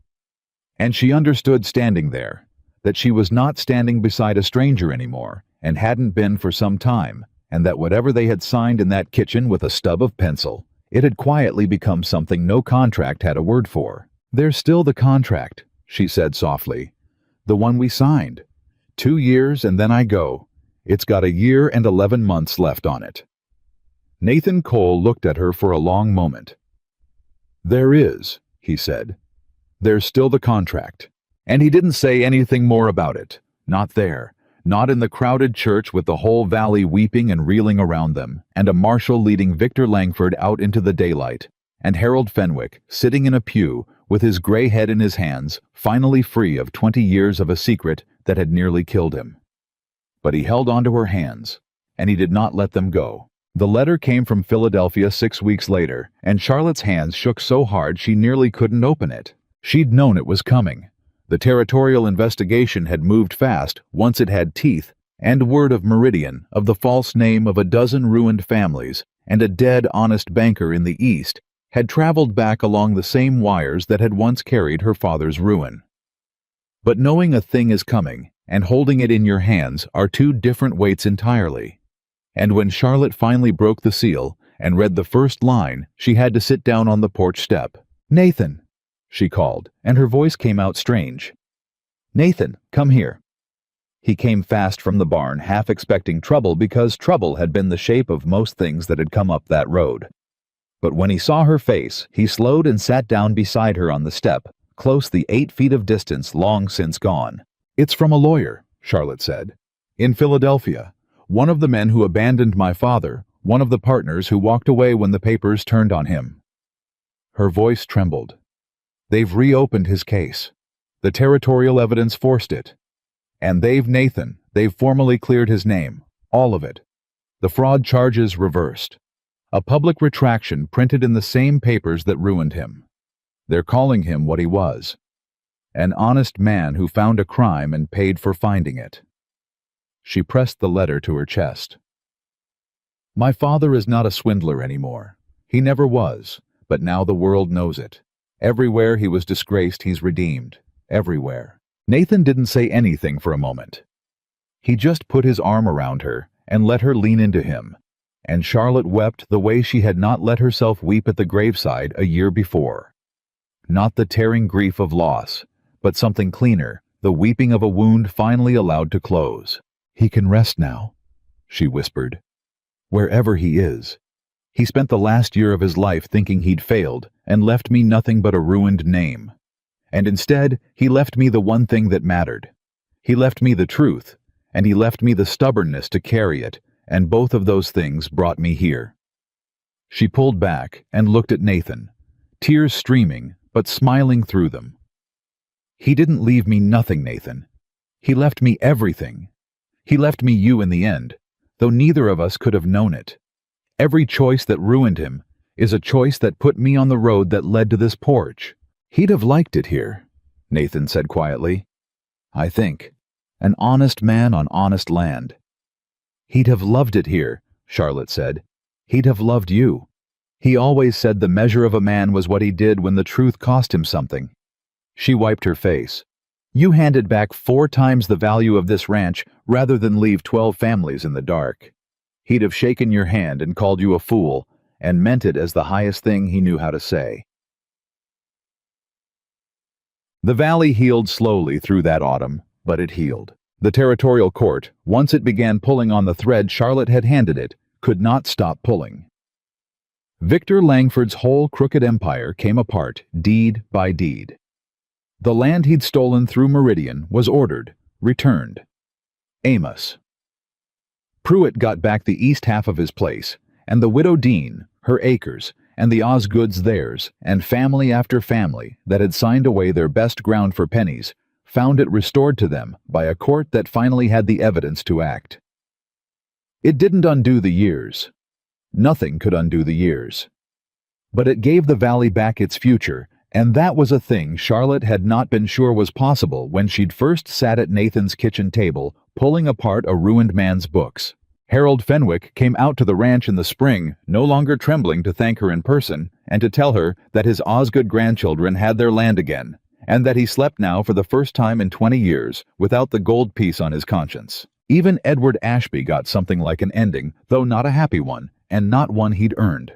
And she understood standing there, that she was not standing beside a stranger anymore, and hadn't been for some time, and that whatever they had signed in that kitchen with a stub of pencil, it had quietly become something no contract had a word for. "There's still the contract," she said softly. "The one we signed. 2 years and then I go. It's got 1 year and 11 months left on it." Nathan Cole looked at her for a long moment. "There is," he said. "There's still the contract." And he didn't say anything more about it. Not there. not in the crowded church with the whole valley weeping and reeling around them, and a marshal leading Victor Langford out into the daylight, and Harold Fenwick sitting in a pew with his gray head in his hands, finally free of 20 years of a secret that had nearly killed him. But he held onto her hands, and he did not let them go. The letter came from Philadelphia 6 weeks later, and Charlotte's hands shook so hard she nearly couldn't open it. She'd known it was coming. The territorial investigation had moved fast once it had teeth, and word of Meridian, of the false name of a dozen ruined families, and a dead honest banker in the East, had traveled back along the same wires that had once carried her father's ruin. But knowing a thing is coming and holding it in your hands are two different weights entirely. And when Charlotte finally broke the seal and read the first line, she had to sit down on the porch step. "Nathan," she called, and her voice came out strange. "Nathan, come here." He came fast from the barn, half expecting trouble because trouble had been the shape of most things that had come up that road. But when he saw her face, he slowed and sat down beside her on the step, close the 8 feet of distance long since gone. "It's from a lawyer," Charlotte said. "In Philadelphia. One of the men who abandoned my father, one of the partners who walked away when the papers turned on him." Her voice trembled. "They've reopened his case. The territorial evidence forced it. And they've formally cleared his name. All of it. The fraud charges reversed. A public retraction printed in the same papers that ruined him. They're calling him what he was. An honest man who found a crime and paid for finding it." She pressed the letter to her chest. "My father is not a swindler anymore. He never was, but now the world knows it. Everywhere he was disgraced, he's redeemed. Everywhere." Nathan didn't say anything for a moment. He just put his arm around her and let her lean into him, and Charlotte wept the way she had not let herself weep at the graveside a year before. Not the tearing grief of loss, but something cleaner, the weeping of a wound finally allowed to close. "He can rest now," she whispered. "Wherever he is. He spent the last year of his life thinking he'd failed and left me nothing but a ruined name. And instead, he left me the one thing that mattered. He left me the truth, and he left me the stubbornness to carry it, and both of those things brought me here." She pulled back and looked at Nathan, tears streaming, but smiling through them. "He didn't leave me nothing, Nathan. He left me everything. He left me you in the end, though neither of us could have known it. Every choice that ruined him is a choice that put me on the road that led to this porch. He'd have liked it here," Nathan said quietly. "I think. An honest man on honest land." "He'd have loved it here," Charlotte said. "He'd have loved you. He always said the measure of a man was what he did when the truth cost him something." She wiped her face. "You handed back 4 times the value of this ranch rather than leave 12 families in the dark. He'd have shaken your hand and called you a fool, and meant it as the highest thing he knew how to say." The valley healed slowly through that autumn, but it healed. The territorial court, once it began pulling on the thread Charlotte had handed it, could not stop pulling. Victor Langford's whole crooked empire came apart, deed by deed. The land he'd stolen through Meridian was ordered, returned. Amos. Pruitt got back the east half of his place, and the widow Dean, her acres, and the Osgoods theirs, and family after family that had signed away their best ground for pennies, found it restored to them by a court that finally had the evidence to act. It didn't undo the years. Nothing could undo the years. But it gave the valley back its future, and that was a thing Charlotte had not been sure was possible when she'd first sat at Nathan's kitchen table, pulling apart a ruined man's books. Harold Fenwick came out to the ranch in the spring, no longer trembling to thank her in person, and to tell her that his Osgood grandchildren had their land again, and that he slept now for the first time in 20 years without the gold piece on his conscience. Even Edward Ashby got something like an ending, though not a happy one, and not one he'd earned.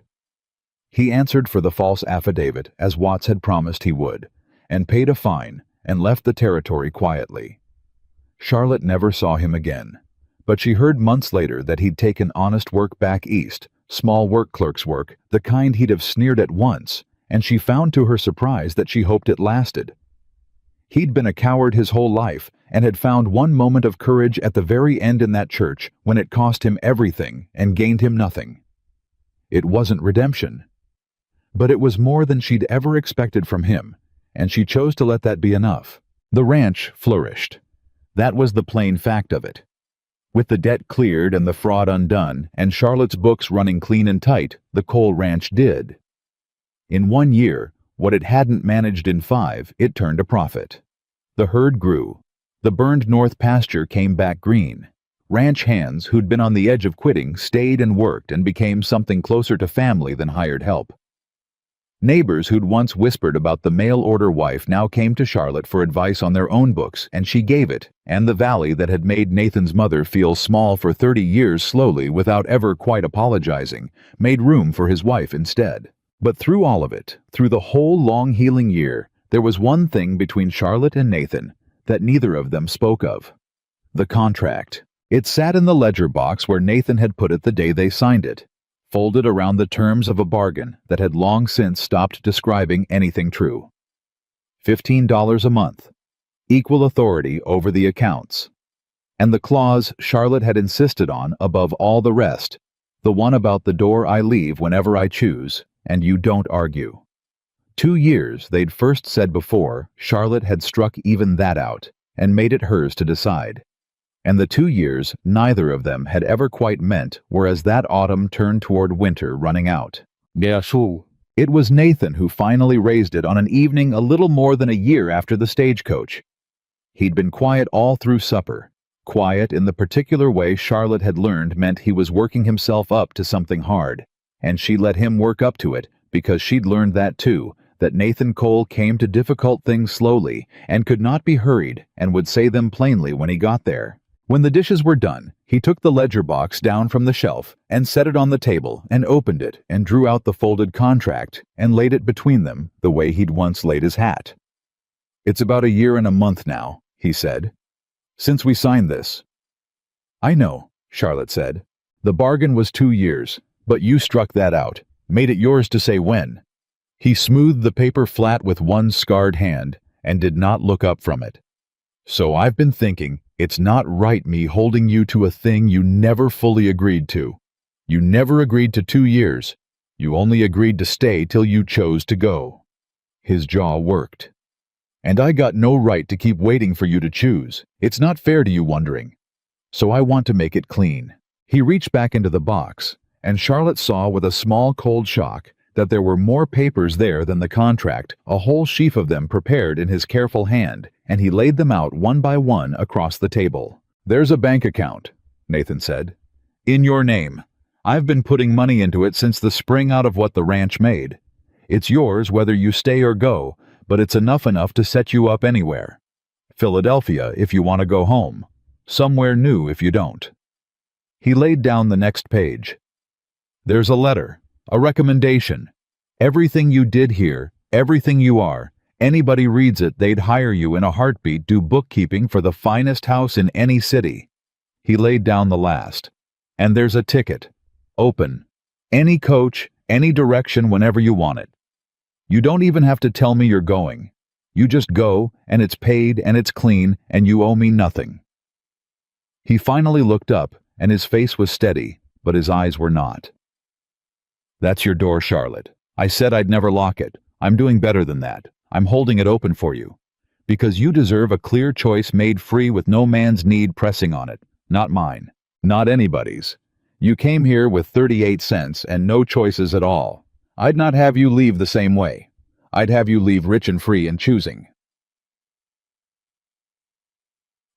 He answered for the false affidavit, as Watts had promised he would, and paid a fine, and left the territory quietly. Charlotte never saw him again, but she heard months later that he'd taken honest work back east, small work clerk's work, the kind he'd have sneered at once, and she found to her surprise that she hoped it lasted. He'd been a coward his whole life and had found one moment of courage at the very end in that church when it cost him everything and gained him nothing. It wasn't redemption. But it was more than she'd ever expected from him, and she chose to let that be enough. The ranch flourished. That was the plain fact of it. With the debt cleared and the fraud undone, and Charlotte's books running clean and tight, the coal ranch did. In 1 year, what it hadn't managed in 5, it turned a profit. The herd grew. The burned north pasture came back green. Ranch hands who'd been on the edge of quitting stayed and worked and became something closer to family than hired help. Neighbors who'd once whispered about the mail-order wife now came to Charlotte for advice on their own books, and she gave it, and the valley that had made Nathan's mother feel small for 30 years slowly without ever quite apologizing, made room for his wife instead. But through all of it, through the whole long healing year, there was one thing between Charlotte and Nathan that neither of them spoke of. The contract. It sat in the ledger box where Nathan had put it the day they signed it, folded around the terms of a bargain that had long since stopped describing anything true. $15 a month. Equal authority over the accounts. And the clause Charlotte had insisted on above all the rest, the one about the door I leave whenever I choose, and you don't argue. 2 years, they'd first said before, Charlotte had struck even that out, and made it hers to decide. And the 2 years neither of them had ever quite meant, whereas that autumn turned toward winter running out. It was Nathan who finally raised it on an evening a little more than a year after the stagecoach. He'd been quiet all through supper, quiet in the particular way Charlotte had learned meant he was working himself up to something hard, and she let him work up to it because she'd learned that too, that Nathan Cole came to difficult things slowly and could not be hurried and would say them plainly when he got there. When the dishes were done, he took the ledger box down from the shelf and set it on the table and opened it and drew out the folded contract and laid it between them the way he'd once laid his hat. "It's about a year and a month now," he said, "since we signed this." "I know," Charlotte said. "The bargain was 2 years, but you struck that out, made it yours to say when." He smoothed the paper flat with one scarred hand and did not look up from it. "So I've been thinking, it's not right me holding you to a thing you never fully agreed to. You never agreed to 2 years. You only agreed to stay till you chose to go." His jaw worked. "And I got no right to keep waiting for you to choose. It's not fair to you wondering. So I want to make it clean." He reached back into the box, and Charlotte saw with a small cold shock that there were more papers there than the contract, a whole sheaf of them prepared in his careful hand, and he laid them out one by one across the table. "There's a bank account," Nathan said. "In your name. I've been putting money into it since the spring out of what the ranch made. It's yours whether you stay or go, but it's enough to set you up anywhere. Philadelphia if you want to go home. Somewhere new if you don't." He laid down the next page. "There's a letter. A recommendation. Everything you did here, everything you are, anybody reads it, they'd hire you in a heartbeat, do bookkeeping for the finest house in any city." He laid down the last. "And there's a ticket. Open. Any coach, any direction whenever you want it. You don't even have to tell me you're going. You just go, and it's paid, and it's clean, and you owe me nothing." He finally looked up, and his face was steady, but his eyes were not. "That's your door, Charlotte. I said I'd never lock it. I'm doing better than that. I'm holding it open for you. Because you deserve a clear choice made free with no man's need pressing on it. Not mine. Not anybody's. You came here with 38 cents and no choices at all. I'd not have you leave the same way. I'd have you leave rich and free in choosing."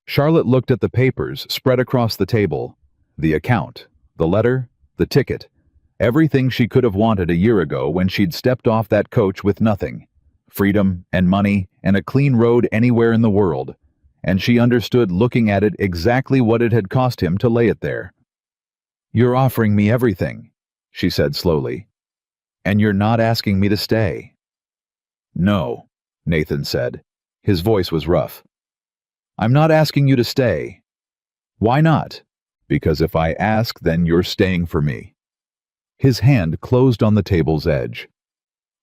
Charlotte looked at the papers spread across the table. The account, the letter, the ticket. Everything she could have wanted a year ago when she'd stepped off that coach with nothing. Freedom and money and a clean road anywhere in the world. And she understood looking at it exactly what it had cost him to lay it there. "You're offering me everything," she said slowly. "And you're not asking me to stay." "No," Nathan said. His voice was rough. "I'm not asking you to stay." "Why not?" "Because if I ask, then you're staying for me." His hand closed on the table's edge.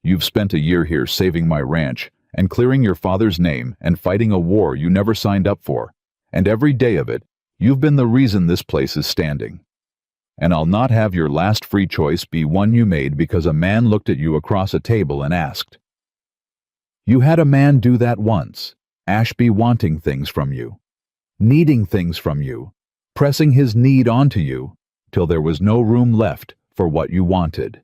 "You've spent a year here saving my ranch, and clearing your father's name and fighting a war you never signed up for, and every day of it, you've been the reason this place is standing. And I'll not have your last free choice be one you made because a man looked at you across a table and asked. You had a man do that once, Ashby wanting things from you, needing things from you, pressing his need onto you, till there was no room left for what you wanted.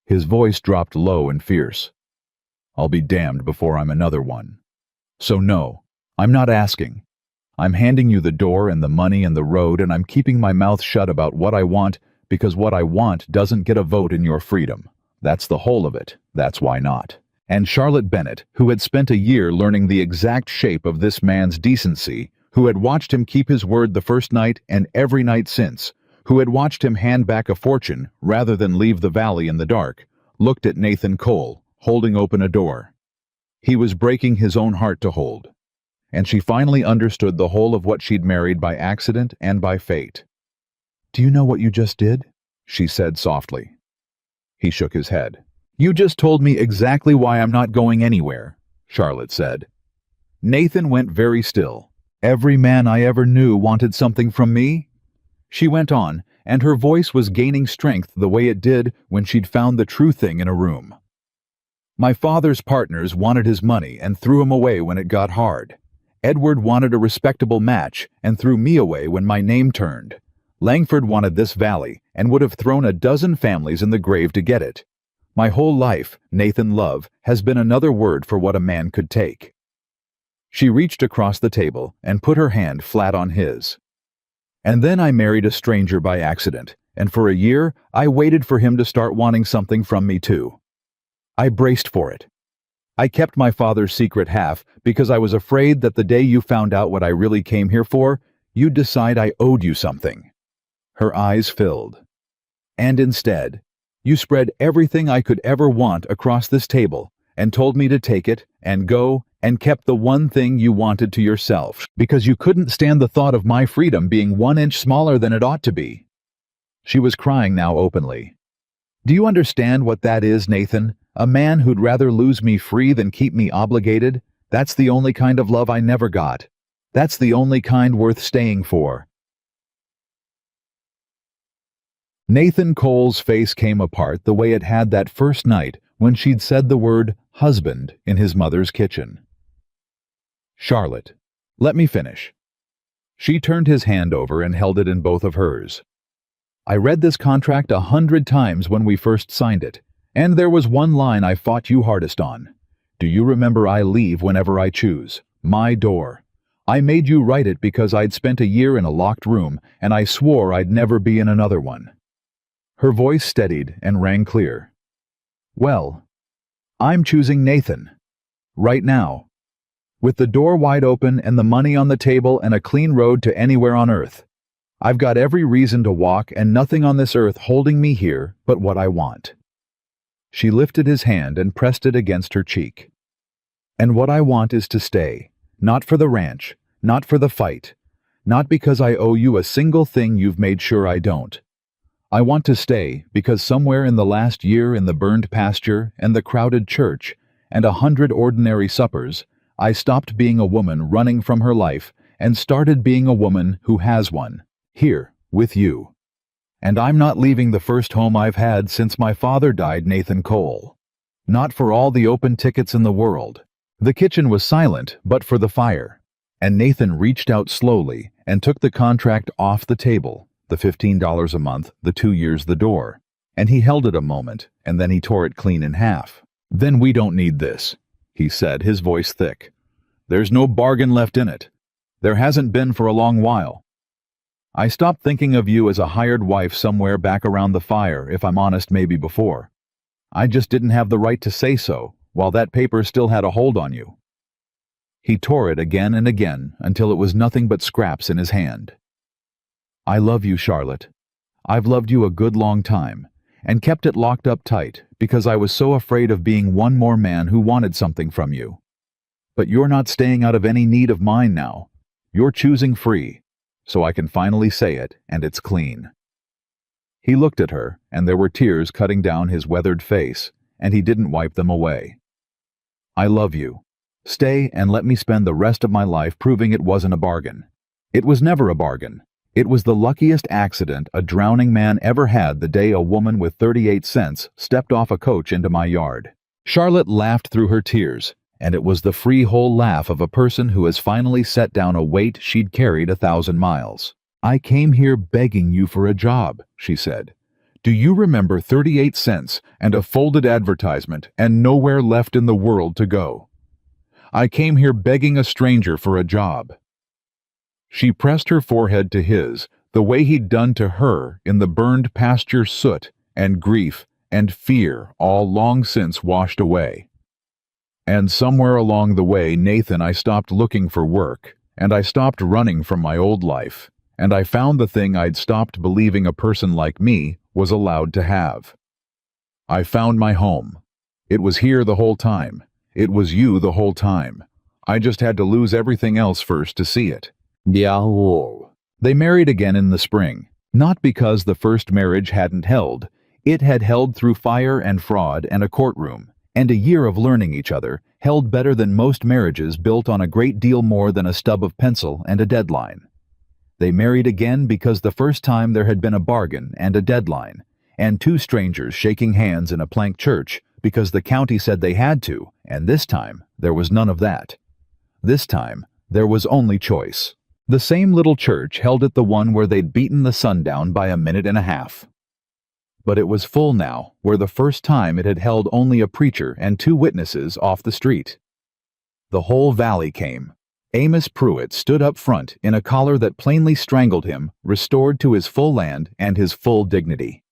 His voice dropped low and fierce. I'll be damned before I'm another one. So no, I'm not asking. I'm handing you the door and the money and the road, and I'm keeping my mouth shut about what I want, because what I want doesn't get a vote in your freedom. That's the whole of it. That's why not. And Charlotte Bennett, who had spent a year learning the exact shape of this man's decency, who had watched him keep his word the first night and every night since, who had watched him hand back a fortune rather than leave the valley in the dark, looked at Nathan Cole, holding open a door. He was breaking his own heart to hold. And she finally understood the whole of what she'd married by accident and by fate. Do you know what you just did? She said softly. He shook his head. You just told me exactly why I'm not going anywhere, Charlotte said. Nathan went very still. Every man I ever knew wanted something from me. She went on, and her voice was gaining strength the way it did when she'd found the true thing in a room. My father's partners wanted his money and threw him away when it got hard. Edward wanted a respectable match and threw me away when my name turned. Langford wanted this valley and would have thrown a dozen families in the grave to get it. My whole life, Nathan Love, has been another word for what a man could take. She reached across the table and put her hand flat on his. And then I married a stranger by accident, and for a year I waited for him to start wanting something from me too. I braced for it. I kept my father's secret half because I was afraid that the day you found out what I really came here for, you'd decide I owed you something. Her eyes filled. And instead, you spread everything I could ever want across this table and told me to take it and go and kept the one thing you wanted to yourself because you couldn't stand the thought of my freedom being 1 inch smaller than it ought to be. She was crying now openly. Do you understand what that is, Nathan? A man who'd rather lose me free than keep me obligated? That's the only kind of love I never got. That's the only kind worth staying for. Nathan Cole's face came apart the way it had that first night when she'd said the word husband in his mother's kitchen. Charlotte, let me finish. She turned his hand over and held it in both of hers. I read this contract 100 times when we first signed it, and there was one line I fought you hardest on. Do you remember I leave whenever I choose? My door. I made you write it because I'd spent a year in a locked room, and I swore I'd never be in another one. Her voice steadied and rang clear. Well, I'm choosing Nathan. Right now. With the door wide open and the money on the table and a clean road to anywhere on earth. I've got every reason to walk and nothing on this earth holding me here but what I want. She lifted his hand and pressed it against her cheek. And what I want is to stay, not for the ranch, not for the fight, not because I owe you a single thing you've made sure I don't. I want to stay because somewhere in the last year in the burned pasture and the crowded church and 100 ordinary suppers, I stopped being a woman running from her life and started being a woman who has one, here, with you. And I'm not leaving the first home I've had since my father died, Nathan Cole. Not for all the open tickets in the world. The kitchen was silent, but for the fire. And Nathan reached out slowly and took the contract off the table, the $15 a month, the 2 years the door. And he held it a moment, and then he tore it clean in half. Then we don't need this, he said, his voice thick. There's no bargain left in it. There hasn't been for a long while. I stopped thinking of you as a hired wife somewhere back around the fire, if I'm honest, maybe before. I just didn't have the right to say so, while that paper still had a hold on you. He tore it again and again until it was nothing but scraps in his hand. I love you, Charlotte. I've loved you a good long time, and kept it locked up tight because I was so afraid of being one more man who wanted something from you. But you're not staying out of any need of mine now. You're choosing free, so I can finally say it, and it's clean. He looked at her, and there were tears cutting down his weathered face, and he didn't wipe them away. I love you. Stay and let me spend the rest of my life proving it wasn't a bargain. It was never a bargain. It was the luckiest accident a drowning man ever had the day a woman with 38 cents stepped off a coach into my yard. Charlotte laughed through her tears, and it was the free whole laugh of a person who has finally set down a weight she'd carried 1,000 miles. I came here begging you for a job, she said. Do you remember 38 cents and a folded advertisement and nowhere left in the world to go? I came here begging a stranger for a job. She pressed her forehead to his, the way he'd done to her in the burned pasture soot and grief and fear all long since washed away. And somewhere along the way, Nathan, I stopped looking for work, and I stopped running from my old life, and I found the thing I'd stopped believing a person like me was allowed to have. I found my home. It was here the whole time. It was you the whole time. I just had to lose everything else first to see it. They married again in the spring, not because the first marriage hadn't held. It had held through fire and fraud and a courtroom, and a year of learning each other, held better than most marriages built on a great deal more than a stub of pencil and a deadline. They married again because the first time there had been a bargain and a deadline, and two strangers shaking hands in a plank church because the county said they had to, and this time there was none of that. This time there was only choice. The same little church held at the one where they'd beaten the sun down by a minute and a half. But it was full now, where the first time it had held only a preacher and two witnesses off the street. The whole valley came. Amos Pruitt stood up front in a collar that plainly strangled him, restored to his full land and his full dignity.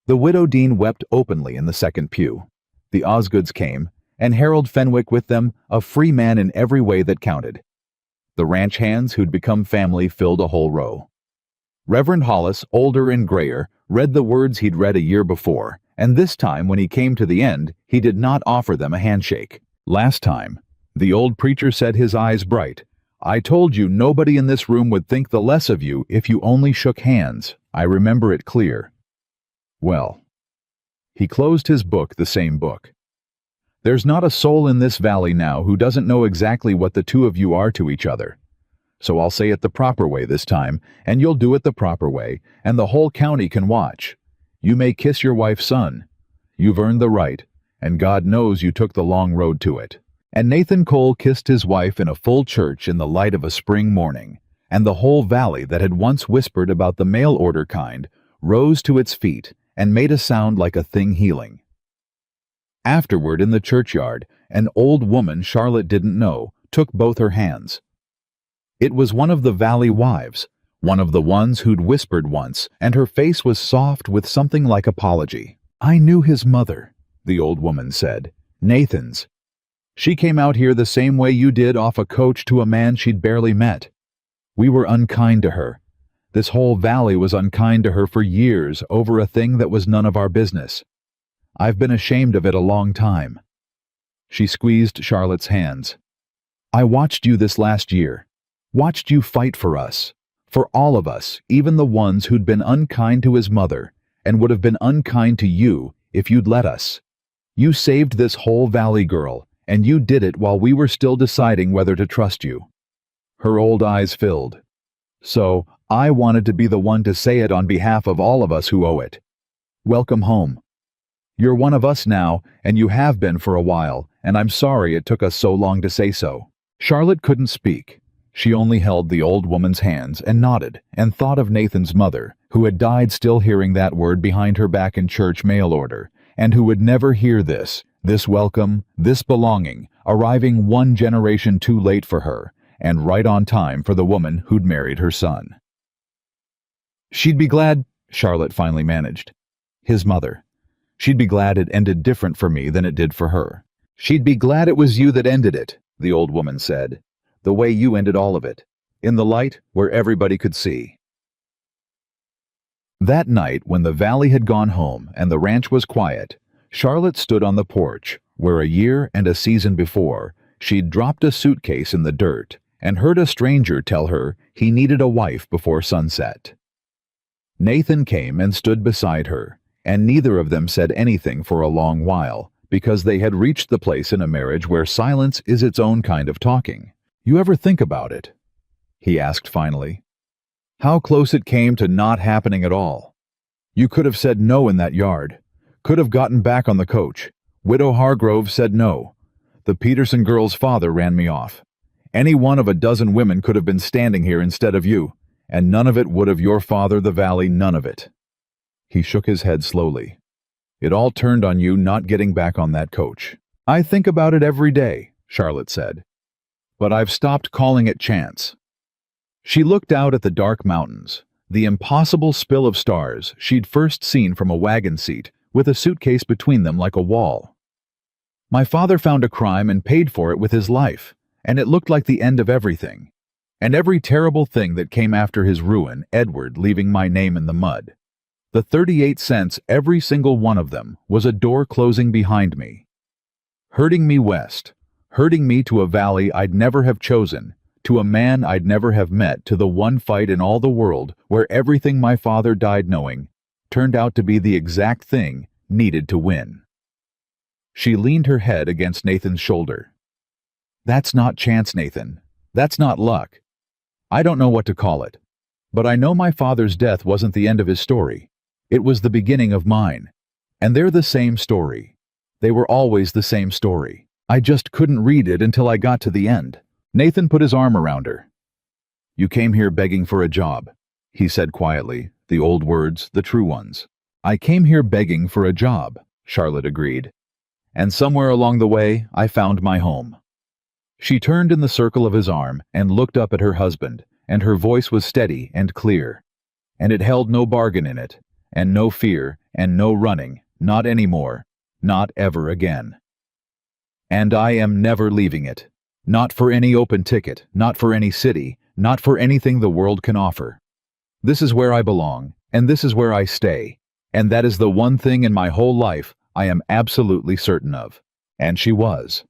The widow Dean wept openly in the second pew. The Osgoods came, and Harold Fenwick with them, a free man in every way that counted. The ranch hands who'd become family filled a whole row. Reverend Hollis, older and grayer, read the words he'd read a year before, and this time when he came to the end, he did not offer them a handshake. Last time, the old preacher said, his eyes bright, I told you nobody in this room would think the less of you if you only shook hands. I remember it clear. Well, he closed his book, the same book. There's not a soul in this valley now who doesn't know exactly what the two of you are to each other. So I'll say it the proper way this time, and you'll do it the proper way, and the whole county can watch. You may kiss your wife's son. You've earned the right, and God knows you took the long road to it. And Nathan Cole kissed his wife in a full church in the light of a spring morning, and the whole valley that had once whispered about the mail order kind rose to its feet and made a sound like a thing healing. Afterward in the churchyard, an old woman Charlotte didn't know took both her hands. It was one of the valley wives, one of the ones who'd whispered once, and her face was soft with something like apology. I knew his mother, the old woman said, Nathan's. She came out here the same way you did off a coach to a man she'd barely met. We were unkind to her. This whole valley was unkind to her for years over a thing that was none of our business. I've been ashamed of it a long time. She squeezed Charlotte's hands. I watched you this last year. Watched you fight for us. For all of us, even the ones who'd been unkind to his mother, and would have been unkind to you if you'd let us. You saved this whole valley, girl, and you did it while we were still deciding whether to trust you. Her old eyes filled. So, I wanted to be the one to say it on behalf of all of us who owe it. Welcome home. You're one of us now, and you have been for a while, and I'm sorry it took us so long to say so. Charlotte couldn't speak. She only held the old woman's hands and nodded and thought of Nathan's mother, who had died still hearing that word behind her back in church mail order, and who would never hear this welcome, this belonging, arriving one generation too late for her, and right on time for the woman who'd married her son. She'd be glad, Charlotte finally managed. His mother. She'd be glad it ended different for me than it did for her. She'd be glad it was you that ended it, the old woman said. The way you ended all of it. In the light where everybody could see. That night, when the valley had gone home and the ranch was quiet, Charlotte stood on the porch, where a year and a season before, she'd dropped a suitcase in the dirt and heard a stranger tell her he needed a wife before sunset. Nathan came and stood beside her, and neither of them said anything for a long while, because they had reached the place in a marriage where silence is its own kind of talking. "You ever think about it?" he asked finally. "How close it came to not happening at all? You could have said no in that yard, could have gotten back on the coach. Widow Hargrove said no. The Peterson girl's father ran me off. Any one of a dozen women could have been standing here instead of you, and none of it would have your father, the valley, none of it." He shook his head slowly. "It all turned on you not getting back on that coach." "I think about it every day," Charlotte said. "But I've stopped calling it chance." She looked out at the dark mountains, the impossible spill of stars she'd first seen from a wagon seat, with a suitcase between them like a wall. "My father found a crime and paid for it with his life, and it looked like the end of everything. And every terrible thing that came after his ruin, Edward leaving my name in the mud. The 38 cents, every single one of them, was a door closing behind me. Herding me west, herding me to a valley I'd never have chosen, to a man I'd never have met, to the one fight in all the world where everything my father died knowing turned out to be the exact thing needed to win." She leaned her head against Nathan's shoulder. "That's not chance, Nathan. That's not luck. I don't know what to call it. But I know my father's death wasn't the end of his story. It was the beginning of mine. And they're the same story. They were always the same story. I just couldn't read it until I got to the end." Nathan put his arm around her. "You came here begging for a job," he said quietly, the old words, the true ones. "I came here begging for a job," Charlotte agreed. "And somewhere along the way, I found my home." She turned in the circle of his arm and looked up at her husband, and her voice was steady and clear. And it held no bargain in it, and no fear, and no running, not anymore, not ever again. "And I am never leaving it. Not for any open ticket, not for any city, not for anything the world can offer. This is where I belong, and this is where I stay, and that is the one thing in my whole life I am absolutely certain of." And she was.